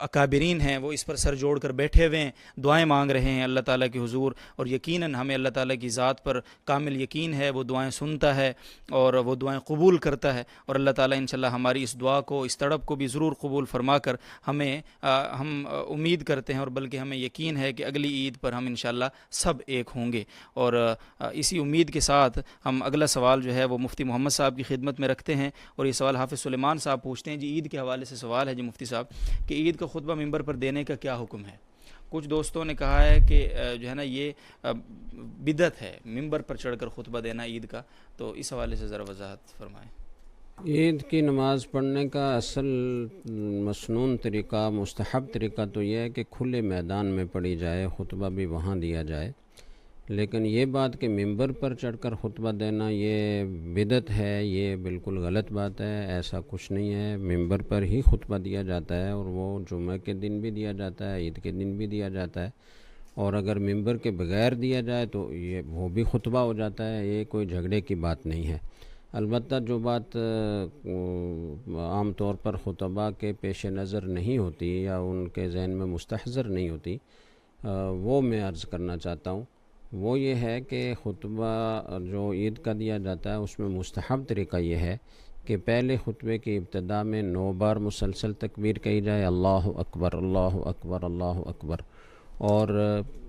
اکابرین ہیں وہ اس پر سر جوڑ کر بیٹھے ہوئے ہیں، دعائیں مانگ رہے ہیں اللہ تعالیٰ کی حضور، اور یقیناً ہمیں اللہ تعالیٰ کی ذات پر کامل یقین ہے، وہ دعائیں سنتا ہے اور وہ دعائیں قبول کرتا ہے، اور اللہ تعالیٰ انشاءاللہ ہماری اس دعا کو، اس تڑپ کو بھی ضرور قبول فرما کر ہم امید کرتے ہیں، اور بلکہ ہمیں یقین ہے کہ اگلی عید پر ہم انشاءاللہ سب ایک ہوں گے۔ اور اسی امید کے ساتھ ہم اگلا سوال جو ہے وہ مفتی محمد صاحب کی خدمت میں رکھتے ہیں، اور یہ سوال حافظ سلیمان صاحب پوچھتے ہیں۔ جی عید کے حوالے سے سوال ہے جی مفتی صاحب کہ عید کا خطبہ ممبر پر دینے کا کیا حکم ہے؟ کچھ دوستوں نے کہا ہے کہ جو ہے نا یہ بدعت ہے ممبر پر چڑھ کر خطبہ دینا عید کا، تو اس حوالے سے ذرا وضاحت فرمائیں۔ عید کی نماز پڑھنے کا اصل مسنون طریقہ، مستحب طریقہ تو یہ ہے کہ کھلے میدان میں پڑھی جائے، خطبہ بھی وہاں دیا جائے، لیکن یہ بات کہ ممبر پر چڑھ کر خطبہ دینا یہ بدعت ہے، یہ بالکل غلط بات ہے۔ ایسا کچھ نہیں ہے، ممبر پر ہی خطبہ دیا جاتا ہے، اور وہ جمعہ کے دن بھی دیا جاتا ہے، عید کے دن بھی دیا جاتا ہے، اور اگر ممبر کے بغیر دیا جائے تو یہ وہ بھی خطبہ ہو جاتا ہے، یہ کوئی جھگڑے کی بات نہیں ہے۔ البتہ جو بات عام طور پر خطبہ کے پیش نظر نہیں ہوتی یا ان کے ذہن میں مستحضر نہیں ہوتی، وہ میں عرض کرنا چاہتا ہوں، وہ یہ ہے کہ خطبہ جو عید کا دیا جاتا ہے اس میں مستحب طریقہ یہ ہے کہ پہلے خطبے کی ابتدا میں 9 بار مسلسل تکبیر کہی جائے، اللہ اکبر اللہ اکبر اللہ اکبر، اور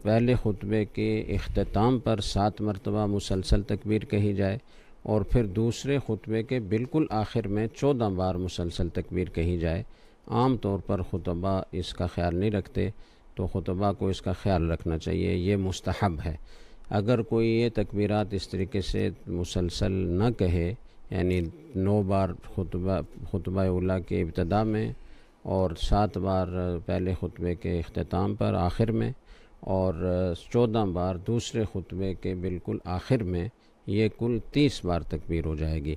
پہلے خطبے کے اختتام پر 7 مرتبہ مسلسل تکبیر کہی جائے، اور پھر دوسرے خطبے کے بالکل آخر میں 14 بار مسلسل تکبیر کہی جائے۔ عام طور پر خطبہ اس کا خیال نہیں رکھتے، تو خطبہ کو اس کا خیال رکھنا چاہیے، یہ مستحب ہے۔ اگر کوئی یہ تکبیرات اس طریقے سے مسلسل نہ کہے، یعنی 9 بار خطبہ اولیٰ کے ابتدا میں، اور 7 بار پہلے خطبے کے اختتام پر آخر میں، اور 14 بار دوسرے خطبے کے بالکل آخر میں، یہ کل 30 بار تکبیر ہو جائے گی۔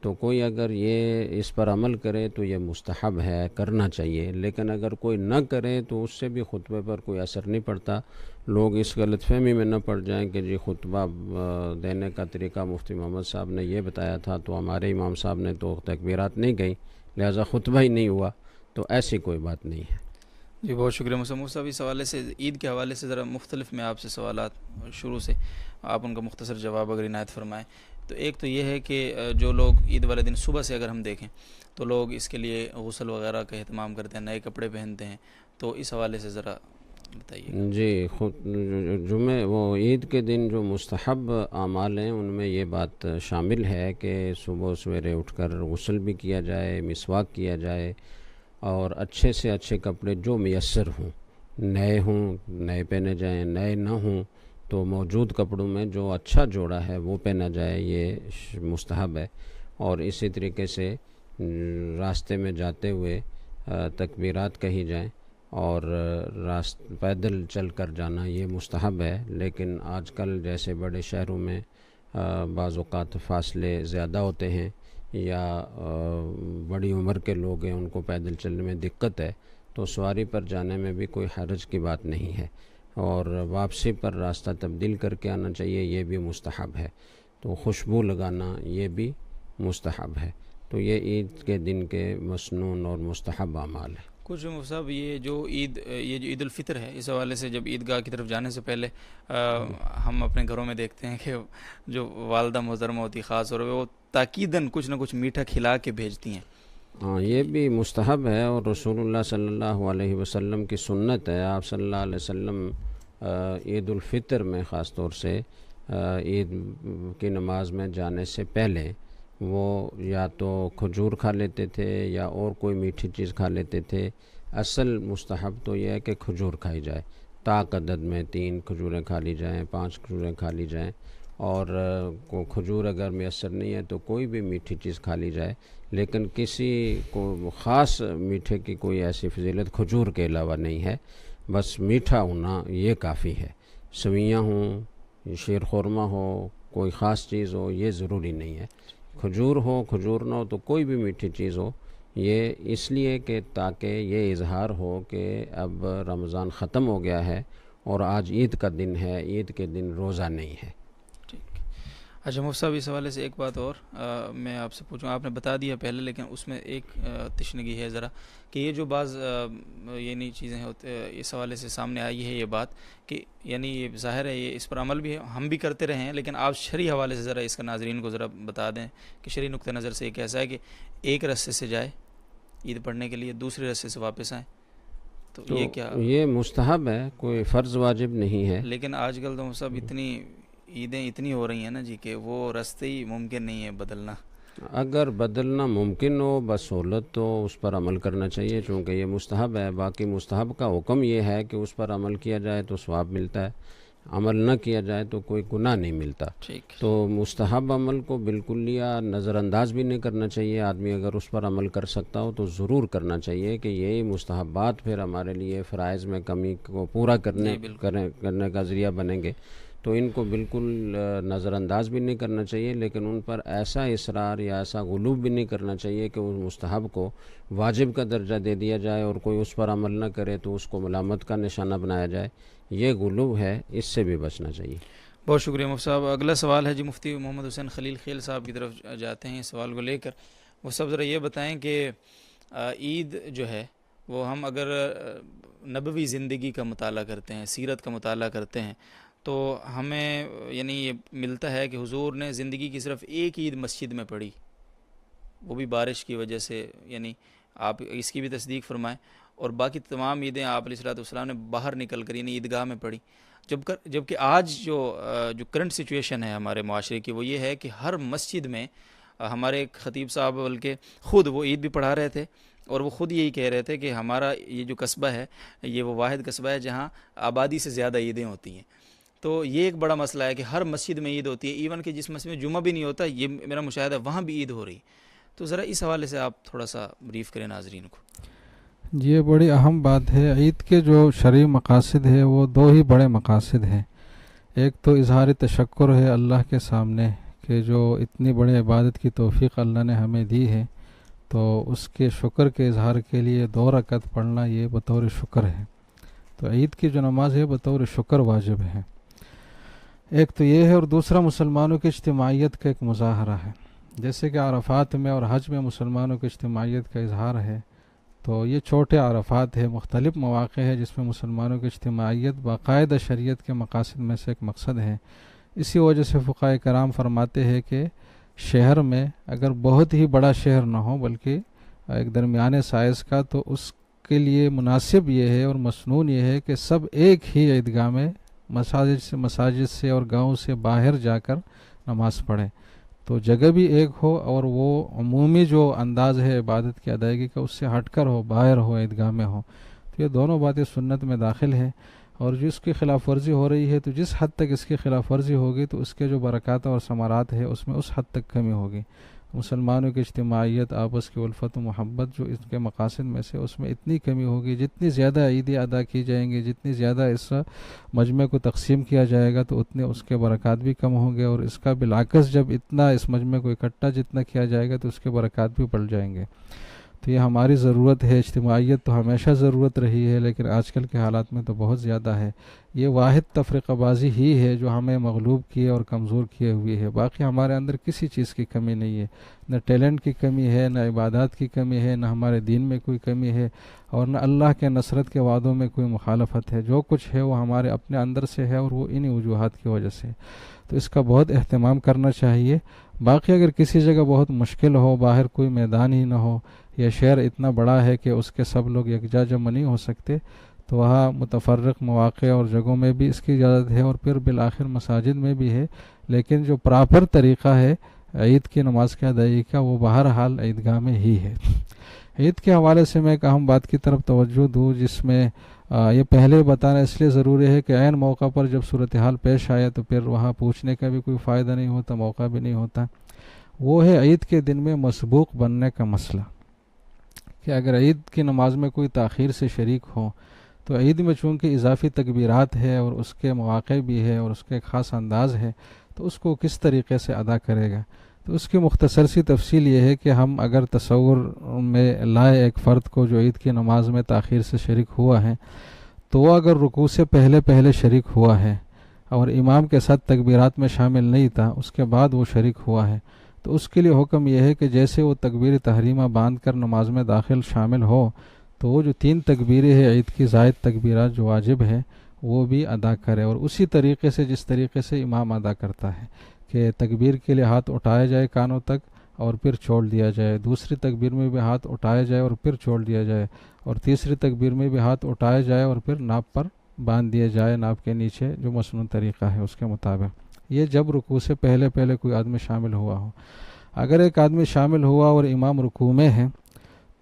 تو کوئی اگر یہ اس پر عمل کرے تو یہ مستحب ہے، کرنا چاہیے، لیکن اگر کوئی نہ کرے تو اس سے بھی خطبے پر کوئی اثر نہیں پڑتا۔ لوگ اس غلط فہمی میں نہ پڑ جائیں کہ جی خطبہ دینے کا طریقہ مفتی محمد صاحب نے یہ بتایا تھا تو ہمارے امام صاحب نے تو تکبیرات نہیں کہیں لہٰذا خطبہ ہی نہیں ہوا، تو ایسی کوئی بات نہیں ہے۔ جی بہت شکریہ مصعب صاحب۔ اس حوالے سے عید کے حوالے سے ذرا مختلف میں آپ سے سوالات شروع سے آپ ان کا مختصر جواب اگر عنایت فرمائیں۔ تو ایک تو یہ ہے کہ جو لوگ عید والے دن صبح سے اگر ہم دیکھیں تو لوگ اس کے لیے غسل وغیرہ کا اہتمام کرتے ہیں، نئے کپڑے پہنتے ہیں، تو اس حوالے سے ذرا بتائیے۔ جی عید کے دن جو مستحب اعمال ہیں ان میں یہ بات شامل ہے کہ صبح سویرے اٹھ کر غسل بھی کیا جائے، مسواک کیا جائے، اور اچھے سے اچھے کپڑے جو میسر ہوں، نئے پہنے جائیں، نئے نہ ہوں تو موجود کپڑوں میں جو اچھا جوڑا ہے وہ پہنا جائے، یہ مستحب ہے۔ اور اسی طریقے سے راستے میں جاتے ہوئے تکبیرات کہی جائیں، اور پیدل چل کر جانا یہ مستحب ہے، لیکن آج کل جیسے بڑے شہروں میں بعض اوقات فاصلے زیادہ ہوتے ہیں یا بڑی عمر کے لوگ ہیں، ان کو پیدل چلنے میں دقت ہے، تو سواری پر جانے میں بھی کوئی حرج کی بات نہیں ہے، اور واپسی پر راستہ تبدیل کر کے آنا چاہیے، یہ بھی مستحب ہے۔ تو خوشبو لگانا یہ بھی مستحب ہے۔ تو یہ عید کے دن کے مسنون اور مستحب اعمال ہیں۔ کچھ صاحب یہ جو عید الفطر ہے، اس حوالے سے جب عیدگاہ کی طرف جانے سے پہلے ہم اپنے گھروں میں دیکھتے ہیں کہ جو والدہ محترمہ ہوتی خاص طور پہ وہ تاکیداً کچھ نہ کچھ میٹھا کھلا کے بھیجتی ہیں۔ ہاں، یہ بھی مستحب ہے، اور رسول اللہ صلی اللہ علیہ وسلم کی سنت ہے۔ آپ صلی اللہ علیہ وسلم عید الفطر میں خاص طور سے عید کی نماز میں جانے سے پہلے وہ یا تو کھجور کھا لیتے تھے یا اور کوئی میٹھی چیز کھا لیتے تھے۔ اصل مستحب تو یہ ہے کہ کھجور کھائی جائے، طاق عدد میں 3 کھجوریں کھا لی جائیں، 5 کھجوریں کھا لی جائیں، اور کھجور اگر میسر نہیں ہے تو کوئی بھی میٹھی چیز کھا لی جائے، لیکن کسی کو خاص میٹھے کی کوئی ایسی فضیلت کھجور کے علاوہ نہیں ہے، بس میٹھا ہونا یہ کافی ہے۔ سویاں ہوں، شیر خورمہ ہو، کوئی خاص چیز ہو یہ ضروری نہیں ہے. کھجور ہو کھجور نہ ہو تو کوئی بھی میٹھی چیز ہو، یہ اس لیے کہ تاکہ یہ اظہار ہو کہ اب رمضان ختم ہو گیا ہے اور آج عید کا دن ہے، عید کے دن روزہ نہیں ہے. اچھا مفتی صاحب، اس حوالے سے ایک بات اور میں آپ سے پوچھوں. آپ نے بتا دیا پہلے، لیکن اس میں ایک تشنگی ہے ذرا، کہ یہ جو بعض یعنی چیزیں ہوتے اس حوالے سے سامنے آئی ہے یہ بات کہ یعنی یہ ظاہر ہے یہ اس پر عمل بھی ہم بھی کرتے رہے ہیں، لیکن آپ شرعی حوالے سے ذرا اس کا ناظرین کو ذرا بتا دیں کہ شرعی نقطہ نظر سے ایک ایسا ہے کہ ایک رستے سے جائے عید پڑھنے کے لیے، دوسرے رستے سے واپس آئیں، تو یہ کیا؟ یہ مستحب ہے، کوئی فرض واجب نہیں ہے. لیکن آج کل تو سب اتنی عیدیں اتنی ہو رہی ہیں نا جی کہ وہ رستے ہی ممکن نہیں ہے بدلنا. اگر بدلنا ممکن ہو بسہولت تو اس پر عمل کرنا چاہیے، چونکہ یہ مستحب ہے. باقی مستحب کا حکم یہ ہے کہ اس پر عمل کیا جائے تو ثواب ملتا ہے، عمل نہ کیا جائے تو کوئی گناہ نہیں ملتا. ٹھیک. تو مستحب عمل کو بالکل یا نظر انداز بھی نہیں کرنا چاہیے. آدمی اگر اس پر عمل کر سکتا ہو تو ضرور کرنا چاہیے کہ یہی مستحبات پھر ہمارے لیے فرائض میں کمی کو پورا کرنے کا ذریعہ بنیں گے. تو ان کو بالکل نظر انداز بھی نہیں کرنا چاہیے، لیکن ان پر ایسا اصرار یا ایسا غلوب بھی نہیں کرنا چاہیے کہ اس مستحب کو واجب کا درجہ دے دیا جائے اور کوئی اس پر عمل نہ کرے تو اس کو ملامت کا نشانہ بنایا جائے. یہ غلوب ہے، اس سے بھی بچنا چاہیے. بہت شکریہ مفتی صاحب. اگلا سوال ہے جی مفتی محمد حسین خلیل خیل صاحب کی طرف جاتے ہیں اس سوال کو لے کر. وہ سب ذرا یہ بتائیں کہ عید جو ہے وہ ہم اگر نبوی زندگی کا مطالعہ کرتے ہیں، سیرت کا مطالعہ کرتے ہیں، تو ہمیں یعنی یہ ملتا ہے کہ حضور نے زندگی کی صرف ایک عید مسجد میں پڑھی، وہ بھی بارش کی وجہ سے. یعنی آپ اس کی بھی تصدیق فرمائیں. اور باقی تمام عیدیں آپ علیہ الصلوۃ والسلام نے باہر نکل کر یعنی عیدگاہ میں پڑھی. جبکہ آج جو کرنٹ سچویشن ہے ہمارے معاشرے کی وہ یہ ہے کہ ہر مسجد میں ہمارے خطیب صاحب بلکہ خود وہ عید بھی پڑھا رہے تھے اور وہ خود یہی کہہ رہے تھے کہ ہمارا یہ جو قصبہ ہے یہ وہ واحد قصبہ ہے جہاں آبادی سے زیادہ عیدیں ہوتی ہیں. تو یہ ایک بڑا مسئلہ ہے کہ ہر مسجد میں عید ہوتی ہے، ایون کہ جس مسجد میں جمعہ بھی نہیں ہوتا، یہ میرا مشاہدہ ہے، وہاں بھی عید ہو رہی. تو ذرا اس حوالے سے آپ تھوڑا سا بریف کریں ناظرین کو. یہ بڑی اہم بات ہے. عید کے جو شرعی مقاصد ہے وہ دو ہی بڑے مقاصد ہیں. ایک تو اظہار تشکر ہے اللہ کے سامنے کہ جو اتنی بڑی عبادت کی توفیق اللہ نے ہمیں دی ہے، تو اس کے شکر کے اظہار کے لیے 2 رکعت پڑھنا یہ بطور شکر ہے. تو عید کی جو نماز ہے بطور شکر واجب ہے. ایک تو یہ ہے، اور دوسرا مسلمانوں کی اجتماعیت کا ایک مظاہرہ ہے. جیسے کہ عرفات میں اور حج میں مسلمانوں کی اجتماعیت کا اظہار ہے، تو یہ چھوٹے عرفات ہے، مختلف مواقع ہے جس میں مسلمانوں کی اجتماعیت باقاعدہ شریعت کے مقاصد میں سے ایک مقصد ہے. اسی وجہ سے فقہاء کرام فرماتے ہیں کہ شہر میں اگر بہت ہی بڑا شہر نہ ہو بلکہ ایک درمیانے سائز کا، تو اس کے لیے مناسب یہ ہے اور مسنون یہ ہے کہ سب ایک ہی عیدگاہ میں مساجد سے اور گاؤں سے باہر جا کر نماز پڑھیں. تو جگہ بھی ایک ہو اور وہ عمومی جو انداز ہے عبادت کی ادائیگی کا اس سے ہٹ کر ہو، باہر ہو، عیدگاہ میں ہو. تو یہ دونوں باتیں سنت میں داخل ہے. اور جس کی خلاف ورزی ہو رہی ہے تو جس حد تک اس کی خلاف ورزی ہوگی تو اس کے جو برکات اور ثمرات ہے اس میں اس حد تک کمی ہوگی. مسلمانوں کی اجتماعیت، آپس کی الفت و محبت جو اس کے مقاصد میں سے، اس میں اتنی کمی ہوگی. جتنی زیادہ عیدیں ادا کی جائیں گی، جتنی زیادہ اس مجمع کو تقسیم کیا جائے گا تو اتنے اس کے برکات بھی کم ہوں گے. اور اس کا بالعکس جب اتنا اس مجمع کو اکٹھا جتنا کیا جائے گا تو اس کے برکات بھی بڑھ جائیں گے. تو یہ ہماری ضرورت ہے. اجتماعیت تو ہمیشہ ضرورت رہی ہے لیکن آج کل کے حالات میں تو بہت زیادہ ہے. یہ واحد تفرقہ بازی ہی ہے جو ہمیں مغلوب کیے اور کمزور کیے ہوئے ہے. باقی ہمارے اندر کسی چیز کی کمی نہیں ہے، نہ ٹیلنٹ کی کمی ہے، نہ عبادات کی کمی ہے، نہ ہمارے دین میں کوئی کمی ہے، اور نہ اللہ کے نصرت کے وعدوں میں کوئی مخالفت ہے. جو کچھ ہے وہ ہمارے اپنے اندر سے ہے اور وہ انہی وجوہات کی وجہ سے. تو اس کا بہت اہتمام کرنا چاہیے. باقی اگر کسی جگہ بہت مشکل ہو، باہر کوئی میدان ہی نہ ہو، یا شہر اتنا بڑا ہے کہ اس کے سب لوگ یکجا جمع نہیں ہو سکتے، تو وہاں متفرق مواقع اور جگہوں میں بھی اس کی اجازت ہے اور پھر بالآخر مساجد میں بھی ہے. لیکن جو پراپر طریقہ ہے عید کی نماز کے ادائیگی کا وہ بہرحال عیدگاہ میں ہی ہے. عید کے حوالے سے میں ایک اہم بات کی طرف توجہ دوں جس میں یہ پہلے بتانا اس لیے ضروری ہے کہ عین موقع پر جب صورتحال پیش آئے تو پھر وہاں پوچھنے کا بھی کوئی فائدہ نہیں ہوتا، موقع بھی نہیں ہوتا. وہ ہے عید کے دن میں مسبوق بننے کا مسئلہ. کہ اگر عید کی نماز میں کوئی تاخیر سے شریک ہو تو عید میں چونکہ اضافی تکبیرات ہے اور اس کے مواقع بھی ہے اور اس کے خاص انداز ہے، تو اس کو کس طریقے سے ادا کرے گا. تو اس کی مختصر سی تفصیل یہ ہے کہ ہم اگر تصور میں لائے ایک فرد کو جو عید کی نماز میں تاخیر سے شریک ہوا ہے، تو وہ اگر رکوع سے پہلے شریک ہوا ہے اور امام کے ساتھ تکبیرات میں شامل نہیں تھا، اس کے بعد وہ شریک ہوا ہے، تو اس کے لیے حکم یہ ہے کہ جیسے وہ تکبیر تحریمہ باندھ کر نماز میں داخل شامل ہو، تو وہ جو 3 تکبیریں ہیں عید کی زائد تکبیرات جو واجب ہے وہ بھی ادا کرے، اور اسی طریقے سے جس طریقے سے امام ادا کرتا ہے کہ تکبیر کے لیے ہاتھ اٹھایا جائے کانوں تک اور پھر چھوڑ دیا جائے، دوسری تکبیر میں بھی ہاتھ اٹھایا جائے اور پھر چھوڑ دیا جائے، اور تیسری تکبیر میں بھی ہاتھ اٹھایا جائے اور پھر ناپ پر باندھ دیا جائے، ناپ کے نیچے جو مسنون طریقہ ہے اس کے مطابق. یہ جب رکوع سے پہلے کوئی آدمی شامل ہوا ہو. اگر ایک آدمی شامل ہوا اور امام رکوع میں ہے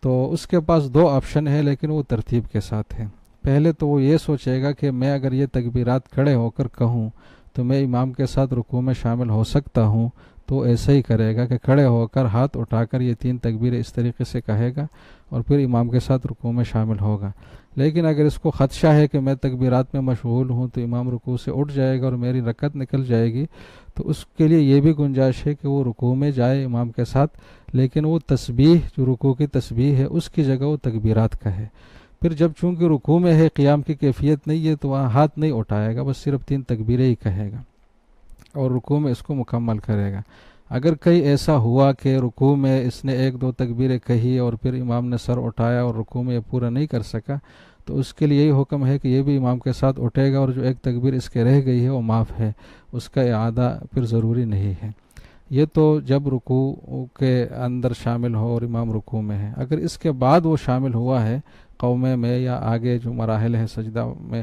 تو اس کے پاس 2 آپشن ہے، لیکن وہ ترتیب کے ساتھ ہے. پہلے تو وہ یہ سوچے گا کہ میں اگر یہ تکبیرات کھڑے ہو کر کہوں تو میں امام کے ساتھ رکوع میں شامل ہو سکتا ہوں، تو ایسا ہی کرے گا کہ کھڑے ہو کر ہاتھ اٹھا کر یہ 3 تکبیریں اس طریقے سے کہے گا اور پھر امام کے ساتھ رکوع میں شامل ہوگا. لیکن اگر اس کو خدشہ ہے کہ میں تکبیرات میں مشغول ہوں تو امام رکوع سے اٹھ جائے گا اور میری رکعت نکل جائے گی، تو اس کے لیے یہ بھی گنجائش ہے کہ وہ رکوع میں جائے امام کے ساتھ، لیکن وہ تسبیح جو رکوع کی تسبیح ہے اس کی جگہ وہ تکبیرات کہے. پھر جب چونکہ رکوع میں ہے، قیام کی کیفیت نہیں ہے، تو وہاں ہاتھ نہیں اٹھائے گا، بس صرف 3 تکبیریں ہی کہے گا اور رکوع میں اس کو مکمل کرے گا. اگر کہیں ایسا ہوا کہ رکوع میں اس نے 1-2 تکبیریں کہی اور پھر امام نے سر اٹھایا اور رکوع میں یہ پورا نہیں کر سکا، تو اس کے لیے یہی حکم ہے کہ یہ بھی امام کے ساتھ اٹھے گا، اور جو 1 تکبیر اس کے رہ گئی ہے وہ معاف ہے، اس کا اعادہ پھر ضروری نہیں ہے. یہ تو جب رکوع کے اندر شامل ہو اور امام رکوع میں ہے. اگر اس کے بعد وہ شامل ہوا ہے قومے میں یا آگے جو مراحل ہے سجدہ میں،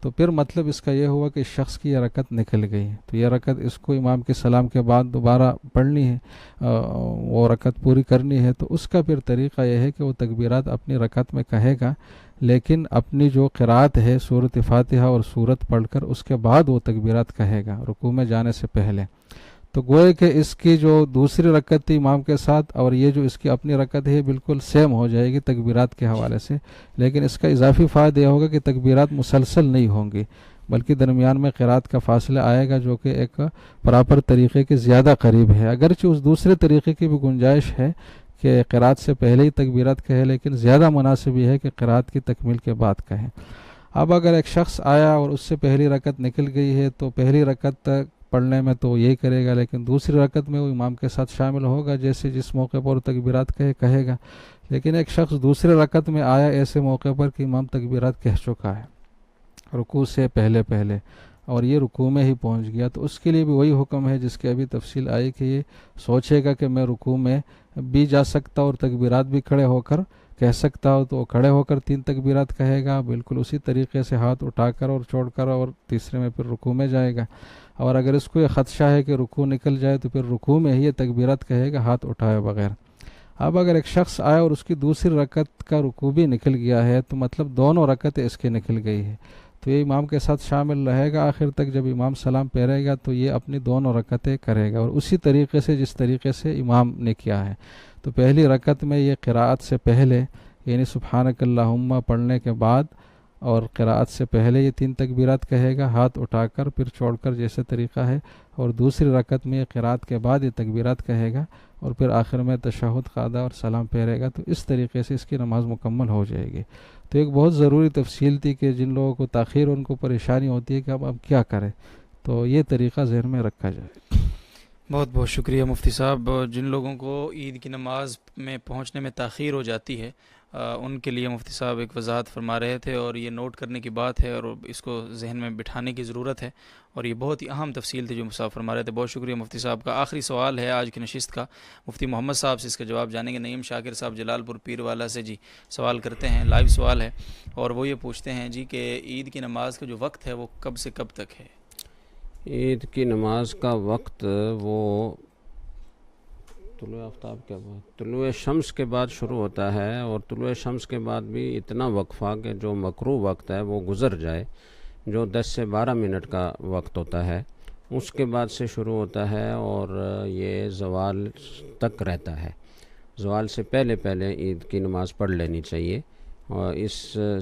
تو پھر مطلب اس کا یہ ہوا کہ اس شخص کی یہ رکعت نکل گئی، تو یہ رکعت اس کو امام کے سلام کے بعد دوبارہ پڑھنی ہے، وہ رکعت پوری کرنی ہے. تو اس کا پھر طریقہ یہ ہے کہ وہ تکبیرات اپنی رکعت میں کہے گا، لیکن اپنی جو قرات ہے سورۃ فاتحہ اور سورت پڑھ کر اس کے بعد وہ تکبیرات کہے گا رکوع میں جانے سے پہلے. تو گوئے کہ اس کی جو دوسری رکعت تھی امام کے ساتھ اور یہ جو اس کی اپنی رکعت ہے بالکل سیم ہو جائے گی تکبیرات کے حوالے سے، لیکن اس کا اضافی فائدہ یہ ہوگا کہ تکبیرات مسلسل نہیں ہوں گی، بلکہ درمیان میں قرات کا فاصلہ آئے گا جو کہ ایک پراپر طریقے کے زیادہ قریب ہے. اگرچہ اس دوسرے طریقے کی بھی گنجائش ہے کہ قرات سے پہلے ہی تکبیرات کہے، لیکن زیادہ مناسب یہ ہے کہ قرات کی تکمیل کے بعد کہے. اب اگر ایک شخص آیا اور اس سے پہلی رکعت نکل گئی ہے تو پہلی رکعت پڑھنے میں تو یہی کرے گا، لیکن دوسری رکعت میں وہ امام کے ساتھ شامل ہوگا، جیسے جس موقع پر تکبیرات کہے گا. لیکن ایک شخص دوسرے رکعت میں آیا ایسے موقع پر کہ امام تکبیرات کہہ چکا ہے رکوع سے پہلے اور یہ رکوع میں ہی پہنچ گیا، تو اس کے لیے بھی وہی حکم ہے جس کی ابھی تفصیل آئی کہ یہ سوچے گا کہ میں رکوع میں بھی جا سکتا اور تکبیرات بھی کھڑے ہو کر کہہ سکتا ہوں، تو کھڑے ہو کر 3 تکبیرات کہے گا بالکل اسی طریقے سے ہاتھ اٹھا کر اور چھوڑ کر، اور تیسرے میں پھر رکوع میں جائے گا. اور اگر اس کو یہ خدشہ ہے کہ رکوع نکل جائے تو پھر رکوع میں ہی یہ تکبیرات کہے گا ہاتھ اٹھائے بغیر. اب اگر ایک شخص آیا اور اس کی دوسری رکعت کا رکوع بھی نکل گیا ہے تو مطلب دونوں رکعتیں اس کے نکل گئی ہے، تو یہ امام کے ساتھ شامل رہے گا آخر تک. جب امام سلام پھیرے گا تو یہ اپنی دونوں رکعتیں کرے گا اور اسی طریقے سے جس طریقے سے امام نے کیا ہے. تو پہلی رکعت میں یہ قراءت سے پہلے یعنی سبحانک اللہم پڑھنے کے بعد اور قراءت سے پہلے یہ 3 تکبیرات کہے گا ہاتھ اٹھا کر پھر چھوڑ کر جیسے طریقہ ہے، اور دوسری رکعت میں یہ قراءت کے بعد یہ تکبیرات کہے گا اور پھر آخر میں تشہد قاعدہ اور سلام پھیرے گا. تو اس طریقے سے اس کی نماز مکمل ہو جائے گی. تو ایک بہت ضروری تفصیل تھی کہ جن لوگوں کو تاخیر ان کو پریشانی ہوتی ہے کہ اب کیا کریں، تو یہ طریقہ ذہن میں رکھا جائے. بہت بہت شکریہ مفتی صاحب. جن لوگوں کو عید کی نماز میں پہنچنے میں تاخیر ہو جاتی ہے ان کے لیے مفتی صاحب ایک وضاحت فرما رہے تھے، اور یہ نوٹ کرنے کی بات ہے اور اس کو ذہن میں بٹھانے کی ضرورت ہے، اور یہ بہت ہی اہم تفصیل تھی جو مفتی صاحب فرما رہے تھے. بہت شکریہ مفتی صاحب کا. آخری سوال ہے آج کی نشست کا، مفتی محمد صاحب سے اس کا جواب جانیں گے. نعیم شاکر صاحب جلال پور پیر والا سے جی سوال کرتے ہیں، لائیو سوال ہے، اور وہ یہ پوچھتے ہیں جی کہ عید کی نماز کا جو وقت ہے وہ کب سے کب تک ہے؟ عید کی نماز کا وقت وہ طلوع آفتاب کے بعد، طلوع شمس کے بعد شروع ہوتا ہے، اور طلوع شمس کے بعد بھی اتنا وقفہ کہ جو مکروہ وقت ہے وہ گزر جائے، جو 10 سے 12 منٹ کا وقت ہوتا ہے، اس کے بعد سے شروع ہوتا ہے اور یہ زوال تک رہتا ہے. زوال سے پہلے عید کی نماز پڑھ لینی چاہیے اور اس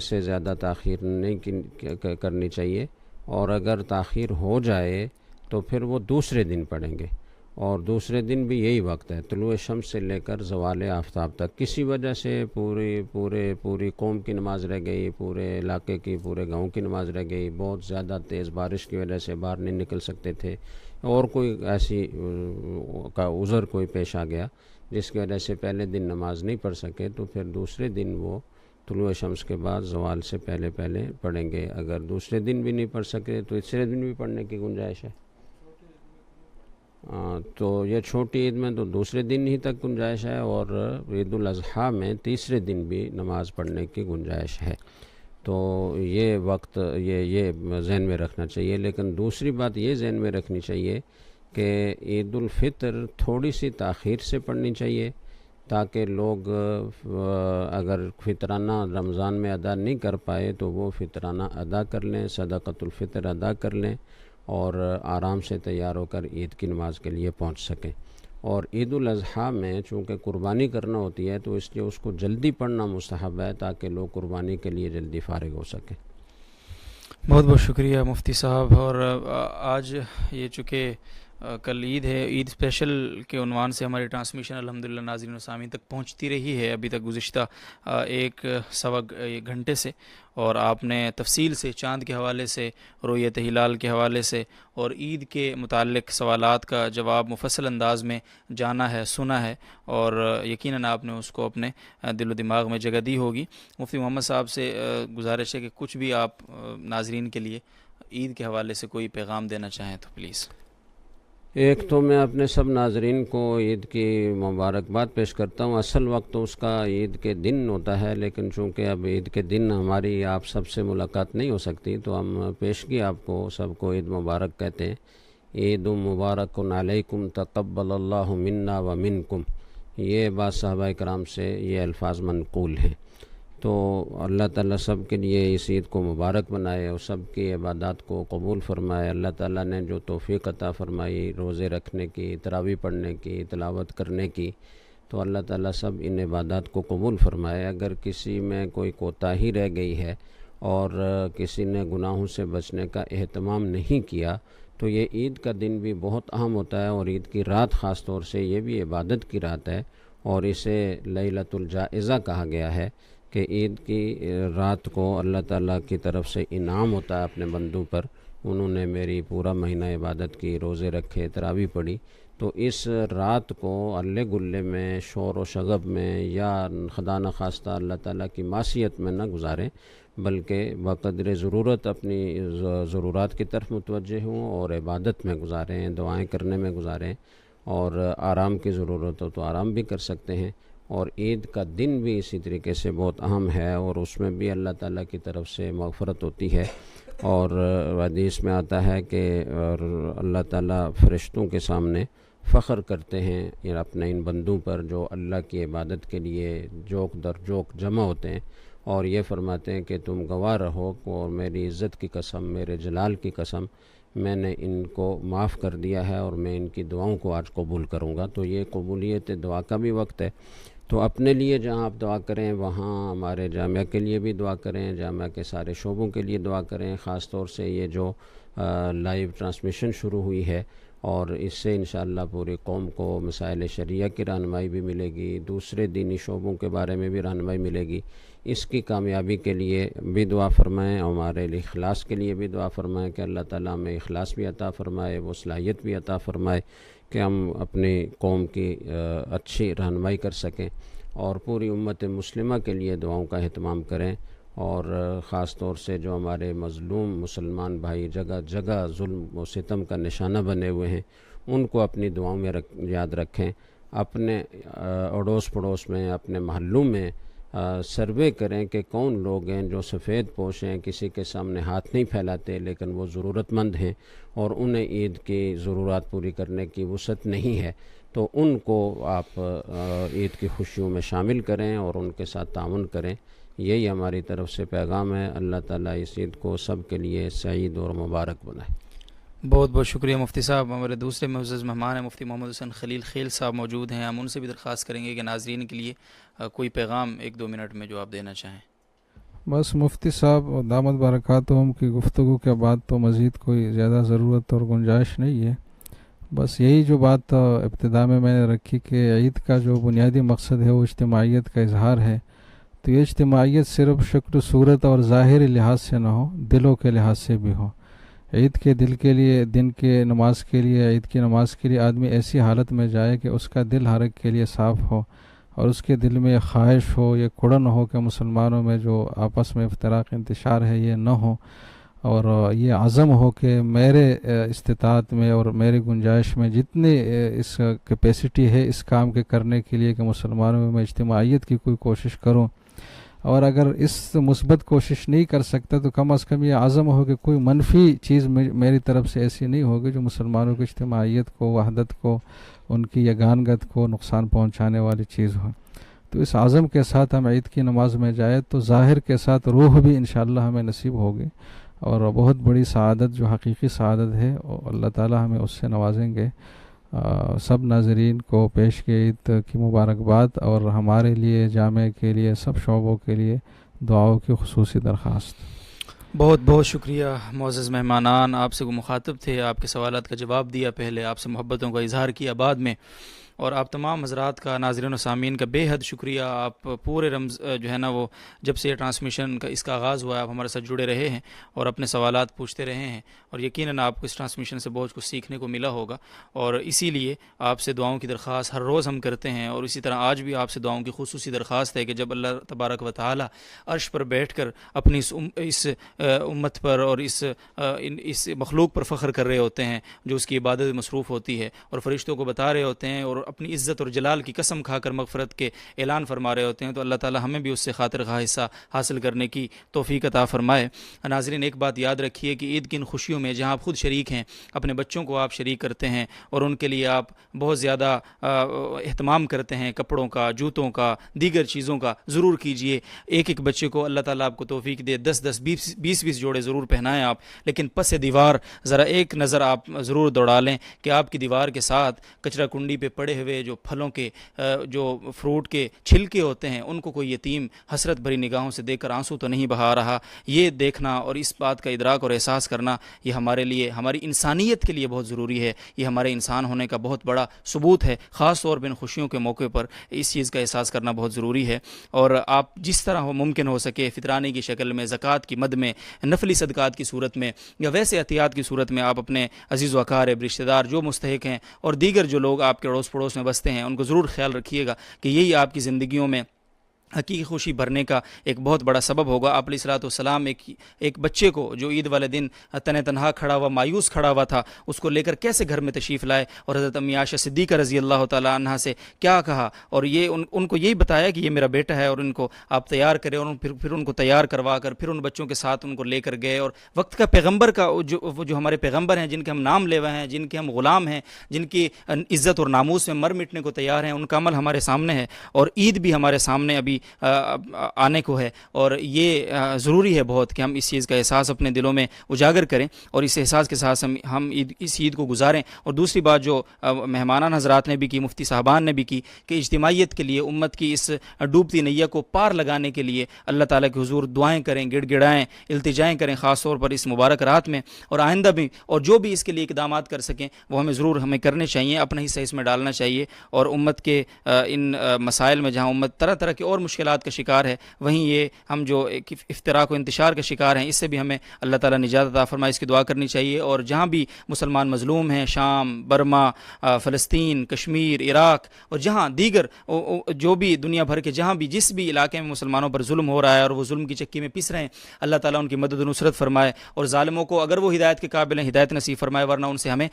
سے زیادہ تاخیر نہیں کرنی چاہیے، اور اگر تاخیر ہو جائے تو پھر وہ دوسرے دن پڑھیں گے، اور دوسرے دن بھی یہی وقت ہے طلوع شمس سے لے کر زوال آفتاب تک. کسی وجہ سے پوری قوم کی نماز رہ گئی، پورے علاقے کی، پورے گاؤں کی نماز رہ گئی، بہت زیادہ تیز بارش کی وجہ سے باہر نہیں نکل سکتے تھے، اور کوئی ایسی کا عذر کوئی پیش آ گیا جس کی وجہ سے پہلے دن نماز نہیں پڑھ سکے، تو پھر دوسرے دن وہ طلوع شمس کے بعد زوال سے پہلے پڑھیں گے. اگر دوسرے دن بھی نہیں پڑھ سکے تو تیسرے دن بھی پڑھنے کی گنجائش ہے. تو یہ چھوٹی عید میں تو دوسرے دن ہی تک گنجائش ہے، اور عید الاضحیٰ میں تیسرے دن بھی نماز پڑھنے کی گنجائش ہے. تو یہ وقت یہ ذہن میں رکھنا چاہیے. لیکن دوسری بات یہ ذہن میں رکھنی چاہیے کہ عید الفطر تھوڑی سی تاخیر سے پڑھنی چاہیے، تاکہ لوگ اگر فطرانہ رمضان میں ادا نہیں کر پائے تو وہ فطرانہ ادا کر لیں، صدقۃ الفطر ادا کر لیں، اور آرام سے تیار ہو کر عید کی نماز کے لیے پہنچ سکیں. اور عید الاضحیٰ میں چونکہ قربانی کرنا ہوتی ہے تو اس لیے اس کو جلدی پڑھنا مستحب ہے، تاکہ لوگ قربانی کے لیے جلدی فارغ ہو سکیں. بہت بہت شکریہ مفتی صاحب. اور آج یہ چونکہ کل عید ہے، عید اسپیشل کے عنوان سے ہماری ٹرانسمیشن الحمدللہ ناظرین و سامعین تک پہنچتی رہی ہے ابھی تک گزشتہ ایک سوا گھنٹے سے، اور آپ نے تفصیل سے چاند کے حوالے سے، رؤیت ہلال کے حوالے سے، اور عید کے متعلق سوالات کا جواب مفصل انداز میں جانا ہے، سنا ہے، اور یقیناً آپ نے اس کو اپنے دل و دماغ میں جگہ دی ہوگی. مفتی محمد صاحب سے گزارش ہے کہ کچھ بھی آپ ناظرین کے لیے عید کے حوالے سے کوئی پیغام دینا چاہیں تو پلیز. ایک تو میں اپنے سب ناظرین کو عید کی مبارکباد پیش کرتا ہوں. اصل وقت تو اس کا عید کے دن ہوتا ہے، لیکن چونکہ اب عید کے دن ہماری آپ سب سے ملاقات نہیں ہو سکتی تو ہم پیشگی آپ کو سب کو عید مبارک کہتے ہیں. عید مبارک علیکم تقبل اللہ منا و منکم، یہ بات صحابہ کرام سے یہ الفاظ منقول ہیں. تو اللہ تعالیٰ سب کے لیے اس عید کو مبارک بنائے اور سب کی عبادات کو قبول فرمائے. اللہ تعالیٰ نے جو توفیق عطا فرمائی روزے رکھنے کی، تراویح پڑھنے کی، تلاوت کرنے کی، تو اللہ تعالیٰ سب ان عبادات کو قبول فرمائے. اگر کسی میں کوئی کوتاہی رہ گئی ہے اور کسی نے گناہوں سے بچنے کا اہتمام نہیں کیا تو یہ عید کا دن بھی بہت اہم ہوتا ہے، اور عید کی رات خاص طور سے یہ بھی عبادت کی رات ہے، اور اسے لیلۃ الجائزہ کہا گیا ہے کہ عید کی رات کو اللہ تعالیٰ کی طرف سے انعام ہوتا ہے اپنے بندوں پر. انہوں نے میری پورا مہینہ عبادت کی، روزے رکھے، تراویح پڑھی، تو اس رات کو اللہ گلے میں، شور و شغب میں، یا خدا نخواستہ اللہ تعالیٰ کی معصیت میں نہ گزاریں، بلکہ بقدر ضرورت اپنی ضرورات کی طرف متوجہ ہوں اور عبادت میں گزاریں، دعائیں کرنے میں گزاریں، اور آرام کی ضرورت ہو تو آرام بھی کر سکتے ہیں. اور عید کا دن بھی اسی طریقے سے بہت اہم ہے، اور اس میں بھی اللہ تعالیٰ کی طرف سے مغفرت ہوتی ہے. اور حدیث میں آتا ہے کہ اللہ تعالیٰ فرشتوں کے سامنے فخر کرتے ہیں اپنے ان بندوں پر جو اللہ کی عبادت کے لیے جوک در جوک جمع ہوتے ہیں، اور یہ فرماتے ہیں کہ تم گواہ رہو اور میری عزت کی قسم، میرے جلال کی قسم، میں نے ان کو معاف کر دیا ہے اور میں ان کی دعاؤں کو آج قبول کروں گا. تو یہ قبولیت دعا کا بھی وقت ہے. تو اپنے لیے جہاں آپ دعا کریں وہاں ہمارے جامعہ کے لیے بھی دعا کریں، جامعہ کے سارے شعبوں کے لیے دعا کریں. خاص طور سے یہ جو لائیو ٹرانسمیشن شروع ہوئی ہے، اور اس سے انشاءاللہ پوری قوم کو مسائل شریعہ کی رہنمائی بھی ملے گی، دوسرے دینی شعبوں کے بارے میں بھی رہنمائی ملے گی. اس کی کامیابی کے لیے بھی دعا فرمائیں، اور ہمارے اخلاص کے لیے بھی دعا فرمائیں کہ اللہ تعالیٰ ہمیں اخلاص بھی عطا فرمائے، وہ صلاحیت بھی عطا فرمائے کہ ہم اپنی قوم کی اچھی رہنمائی کر سکیں، اور پوری امت مسلمہ کے لیے دعاؤں کا اہتمام کریں. اور خاص طور سے جو ہمارے مظلوم مسلمان بھائی جگہ جگہ ظلم و ستم کا نشانہ بنے ہوئے ہیں، ان کو اپنی دعاؤں میں یاد رکھیں. اپنے اڑوس پڑوس میں، اپنے محلوں میں سروے کریں کہ کون لوگ ہیں جو سفید پوش ہیں، کسی کے سامنے ہاتھ نہیں پھیلاتے لیکن وہ ضرورت مند ہیں اور انہیں عید کی ضرورات پوری کرنے کی وسعت نہیں ہے. تو ان کو آپ عید کی خوشیوں میں شامل کریں اور ان کے ساتھ تعاون کریں. یہی ہماری طرف سے پیغام ہے. اللہ تعالیٰ اس عید کو سب کے لیے سعید اور مبارک بنائے. بہت بہت شکریہ مفتی صاحب. ہمارے دوسرے معزز مہمان ہیں مفتی محمد حسین خلیل خیل صاحب موجود ہیں. ہم ان سے بھی درخواست کریں گے کہ ناظرین کے لیے کوئی پیغام 1-2 منٹ میں جو آپ دینا چاہیں. بس مفتی صاحب دامت برکاتہم کی گفتگو کے بعد تو مزید کوئی زیادہ ضرورت اور گنجائش نہیں ہے. بس یہی جو بات ابتدا میں نے رکھی کہ عید کا جو بنیادی مقصد ہے وہ اجتماعیت کا اظہار ہے. تو یہ اجتماعیت صرف شکل و صورت اور ظاہری لحاظ سے نہ ہو، دلوں کے لحاظ سے بھی ہو. عید کے دل کے لیے، دن کے نماز کے لیے، عید کی نماز کے لیے آدمی ایسی حالت میں جائے کہ اس کا دل ہر ایک کے لیے صاف ہو، اور اس کے دل میں خواہش ہو، یہ کڑن ہو کہ مسلمانوں میں جو آپس میں افتراق انتشار ہے یہ نہ ہو، اور یہ عزم ہو کہ میرے استطاعت میں اور میری گنجائش میں جتنی اس کیپیسٹی ہے اس کام کے کرنے کے لیے کہ مسلمانوں میں اجتماعیت کی کوئی کوشش کروں. اور اگر اس مثبت کوشش نہیں کر سکتا تو کم از کم یہ عزم ہو کہ کوئی منفی چیز میری طرف سے ایسی نہیں ہوگی جو مسلمانوں کی اجتماعیت کو، وحدت کو، ان کی یگانگت کو نقصان پہنچانے والی چیز ہو. تو اس عزم کے ساتھ ہم عید کی نماز میں جائیں تو ظاہر کے ساتھ روح بھی انشاءاللہ ہمیں نصیب ہوگی، اور بہت بڑی سعادت جو حقیقی سعادت ہے اللہ تعالی ہمیں اس سے نوازیں گے. سب ناظرین کو پیش کی عید کی مبارکباد، اور ہمارے لیے، جامعہ کے لیے، سب شعبوں کے لیے دعاؤں کی خصوصی درخواست. بہت بہت شکریہ معزز مہمانان. آپ سے وہ مخاطب تھے، آپ کے سوالات کا جواب دیا، پہلے آپ سے محبتوں کا اظہار کیا بعد میں، اور آپ تمام حضرات کا، ناظرین و سامعین کا بے حد شکریہ. آپ پورے جو ہے نا وہ جب سے یہ ٹرانسمیشن کا اس کا آغاز ہوا ہے آپ ہمارے ساتھ جڑے رہے ہیں اور اپنے سوالات پوچھتے رہے ہیں، اور یقیناً آپ کو اس ٹرانسمیشن سے بہت کچھ سیکھنے کو ملا ہوگا، اور اسی لیے آپ سے دعاؤں کی درخواست ہر روز ہم کرتے ہیں. اور اسی طرح آج بھی آپ سے دعاؤں کی خصوصی درخواست ہے کہ جب اللہ تبارک و تعالی عرش پر بیٹھ کر اپنی اس امت پر اور اس مخلوق پر فخر کر رہے ہوتے ہیں جو اس کی عبادت میں مصروف ہوتی ہے، اور فرشتوں کو بتا رہے ہوتے ہیں اور اپنی عزت اور جلال کی قسم کھا کر مغفرت کے اعلان فرما رہے ہوتے ہیں، تو اللہ تعالی ہمیں بھی اس سے خاطر خواہ حصہ حاصل کرنے کی توفیق عطا فرمائے. ناظرین، ایک بات یاد رکھیے کہ عید کی ان خوشیوں میں جہاں آپ خود شریک ہیں، اپنے بچوں کو آپ شریک کرتے ہیں اور ان کے لیے آپ بہت زیادہ اہتمام کرتے ہیں، کپڑوں کا، جوتوں کا، دیگر چیزوں کا، ضرور کیجئے. ایک ایک بچے کو اللہ تعالیٰ آپ کو توفیق دے، 10 20 جوڑے ضرور پہنائیں آپ، لیکن پس دیوار ذرا ایک نظر آپ ضرور دوڑا لیں کہ آپ کی دیوار کے ساتھ کچرا کنڈی پہ پڑے ہوئے جو پھلوں کے، جو فروٹ کے چھلکے ہوتے ہیں، ان کو کوئی یتیم حسرت بھری نگاہوں سے دیکھ کر آنسو تو نہیں بہا رہا. یہ دیکھنا اور اس بات کا ادراک اور احساس کرنا یہ ہمارے لیے، ہماری انسانیت کے لیے بہت ضروری ہے. یہ ہمارے انسان ہونے کا بہت بڑا ثبوت ہے. خاص طور پہ ان خوشیوں کے موقع پر اس چیز کا احساس کرنا بہت ضروری ہے. اور آپ جس طرح ممکن ہو سکے فطرانے کی شکل میں، زکوٰۃ کی مد میں، نفلی صدقات کی صورت میں، یا ویسے عطیات کی صورت میں آپ اپنے عزیز و اقارب، رشتہ دار جو مستحق ہیں اور دیگر جو لوگ آپ کے اڑوس پڑوس میں بستے ہیں ان کو ضرور خیال رکھیے گا کہ یہی آپ کی زندگیوں میں حقیقی خوشی بھرنے کا ایک بہت بڑا سبب ہوگا. آپ علیہ الصلوۃ والسلام ایک بچے کو جو عید والے دن تنہا کھڑا ہوا، مایوس کھڑا ہوا تھا، اس کو لے کر کیسے گھر میں تشریف لائے، اور حضرت امی عائشہ صدیقہ رضی اللہ تعالیٰ عنہ سے کیا کہا، اور یہ ان کو یہی بتایا کہ یہ میرا بیٹا ہے اور ان کو آپ تیار کریں، اور پھر ان کو تیار کروا کر پھر ان بچوں کے ساتھ ان کو لے کر گئے. اور وقت کا پیغمبر کا جو ہمارے پیغمبر ہیں، جن کے ہم نام لیوا ہیں، جن کے ہم غلام ہیں، جن کی عزت اور ناموس میں مر مٹنے کو تیار ہیں، ان کا عمل ہمارے سامنے ہے، اور عید بھی ہمارے سامنے ابھی آنے کو ہے. اور یہ ضروری ہے بہت کہ ہم اس چیز کا احساس اپنے دلوں میں اجاگر کریں اور اس احساس کے ساتھ ہم اس عید کو گزاریں. اور دوسری بات جو مہمانان حضرات نے بھی کی، مفتی صاحبان نے بھی کی، کہ اجتماعیت کے لیے، امت کی اس ڈوبتی نیا کو پار لگانے کے لیے اللہ تعالیٰ کے حضور دعائیں کریں، گڑ گڑائیں، التجائیں کریں، خاص طور پر اس مبارک رات میں، اور آئندہ بھی، اور جو بھی اس کے لیے اقدامات کر سکیں وہ ہمیں کرنے چاہیے، اپنا حصہ اس میں ڈالنا چاہیے. اور امت کے ان مسائل میں جہاں امت طرح طرح کی اور مشکلات کا شکار ہے، وہیں یہ ہم جو افتراق و انتشار کا شکار ہیں، اس سے بھی ہمیں اللہ تعالیٰ نجات عطا فرمائے، اس کی دعا کرنی چاہیے. اور جہاں بھی مسلمان مظلوم ہیں، شام، برما، فلسطین، کشمیر، عراق، اور جہاں دیگر جو بھی دنیا بھر کے جہاں بھی جس بھی علاقے میں مسلمانوں پر ظلم ہو رہا ہے اور وہ ظلم کی چکی میں پس رہے ہیں، اللہ تعالیٰ ان کی مدد و نصرت فرمائے، اور ظالموں کو اگر وہ ہدایت کے قابل ہیں ہدایت نصیب فرمائے، ورنہ ان سے ہمیں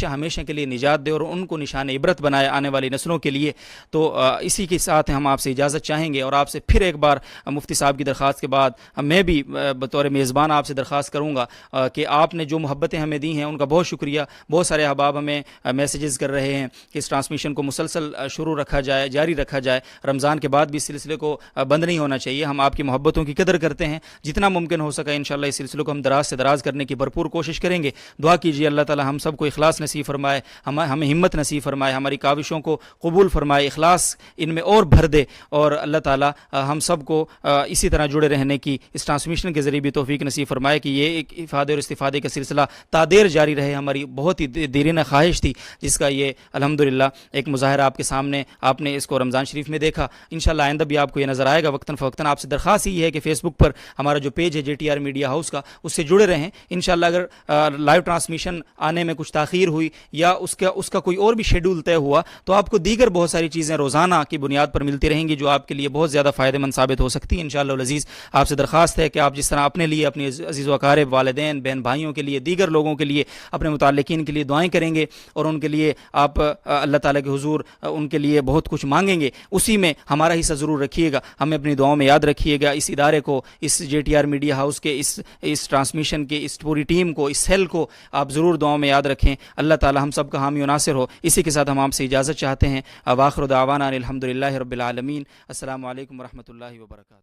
ہمیشہ کے لیے نجات دے اور ان کو نشان عبرت بنائے آنے والی نسلوں کے لیے. تو اسی کے ساتھ ہم آپ سے اجازت چاہیں گے، اور آپ سے پھر ایک بار مفتی صاحب کی درخواست کے بعد میں بھی بطور میزبان آپ سے درخواست کروں گا کہ آپ نے جو محبتیں ہمیں دی ہیں ان کا بہت شکریہ. بہت سارے احباب ہمیں میسیجز کر رہے ہیں کہ اس ٹرانسمیشن کو مسلسل شروع رکھا جائے، جاری رکھا جائے، رمضان کے بعد بھی اس سلسلے کو بند نہیں ہونا چاہیے. ہم آپ کی محبتوں کی قدر کرتے ہیں، جتنا ممکن ہو سکا انشاءاللہ اس سلسلے کو ہم دراز سے دراز کرنے کی بھرپور کوشش کریں گے. دعا کیجیے اللہ تعالی ہم سب کو اخلاص نصیب فرمائے، ہمیں ہمت نصیب فرمائے، ہماری کاوشوں کو قبول فرمائے، اخلاص ان میں اور بھر دے، اور اللہ تعالی تعالیٰ ہم سب کو اسی طرح جڑے رہنے کی اس ٹرانسمیشن کے ذریعے بھی توفیق نصیب فرمائے کہ یہ ایک افادے اور استفادے کا سلسلہ تادیر جاری رہے. ہماری بہت ہی دیرینہ خواہش تھی جس کا یہ الحمدللہ ایک مظاہرہ آپ کے سامنے آپ نے اس کو رمضان شریف میں دیکھا. انشاءاللہ آئندہ بھی آپ کو یہ نظر آئے گا. وقتاً فوقتاً آپ سے درخواست یہ ہے کہ فیس بک پر ہمارا جو پیج ہے JTR میڈیا ہاؤس کا اس سے جڑے رہیں. انشاءاللہ اگر لائیو ٹرانسمیشن آنے میں کچھ تاخیر ہوئی یا اس کا کوئی اور بھی شیڈول طے ہوا تو آپ کو دیگر بہت ساری چیزیں روزانہ کی بنیاد پر ملتی رہیں گی جو آپ کے لیے بہت زیادہ فائدہ مند ثابت ہو سکتی ہیں. انشاءاللہ العزیز آپ سے درخواست ہے کہ آپ جس طرح اپنے لیے, اپنے عزیز و اقارب, والدین, بہن بھائیوں کے لیے, دیگر لوگوں کے لیے, اپنے متعلقین کے لیے دعائیں کریں گے اور ان کے لیے آپ اللہ تعالیٰ کے حضور ان کے لیے بہت کچھ مانگیں گے, اسی میں ہمارا حصہ ضرور رکھیے گا. ہمیں اپنی دعاؤں میں یاد رکھیے گا. اس ادارے کو, اس JTR میڈیا ہاؤس کے اس ٹرانسمیشن کے اس پوری ٹیم کو, اس سیل کو آپ ضرور دعاؤں میں یاد رکھیں. اللہ تعالیٰ ہم سب کا حامی و ناصر ہو. اسی کے ساتھ ہم آپ سے اجازت چاہتے ہیں. وآخر دعوانا الحمدللہ رب العالمین. السلام علیکم ورحمۃ اللہ وبرکاتہ.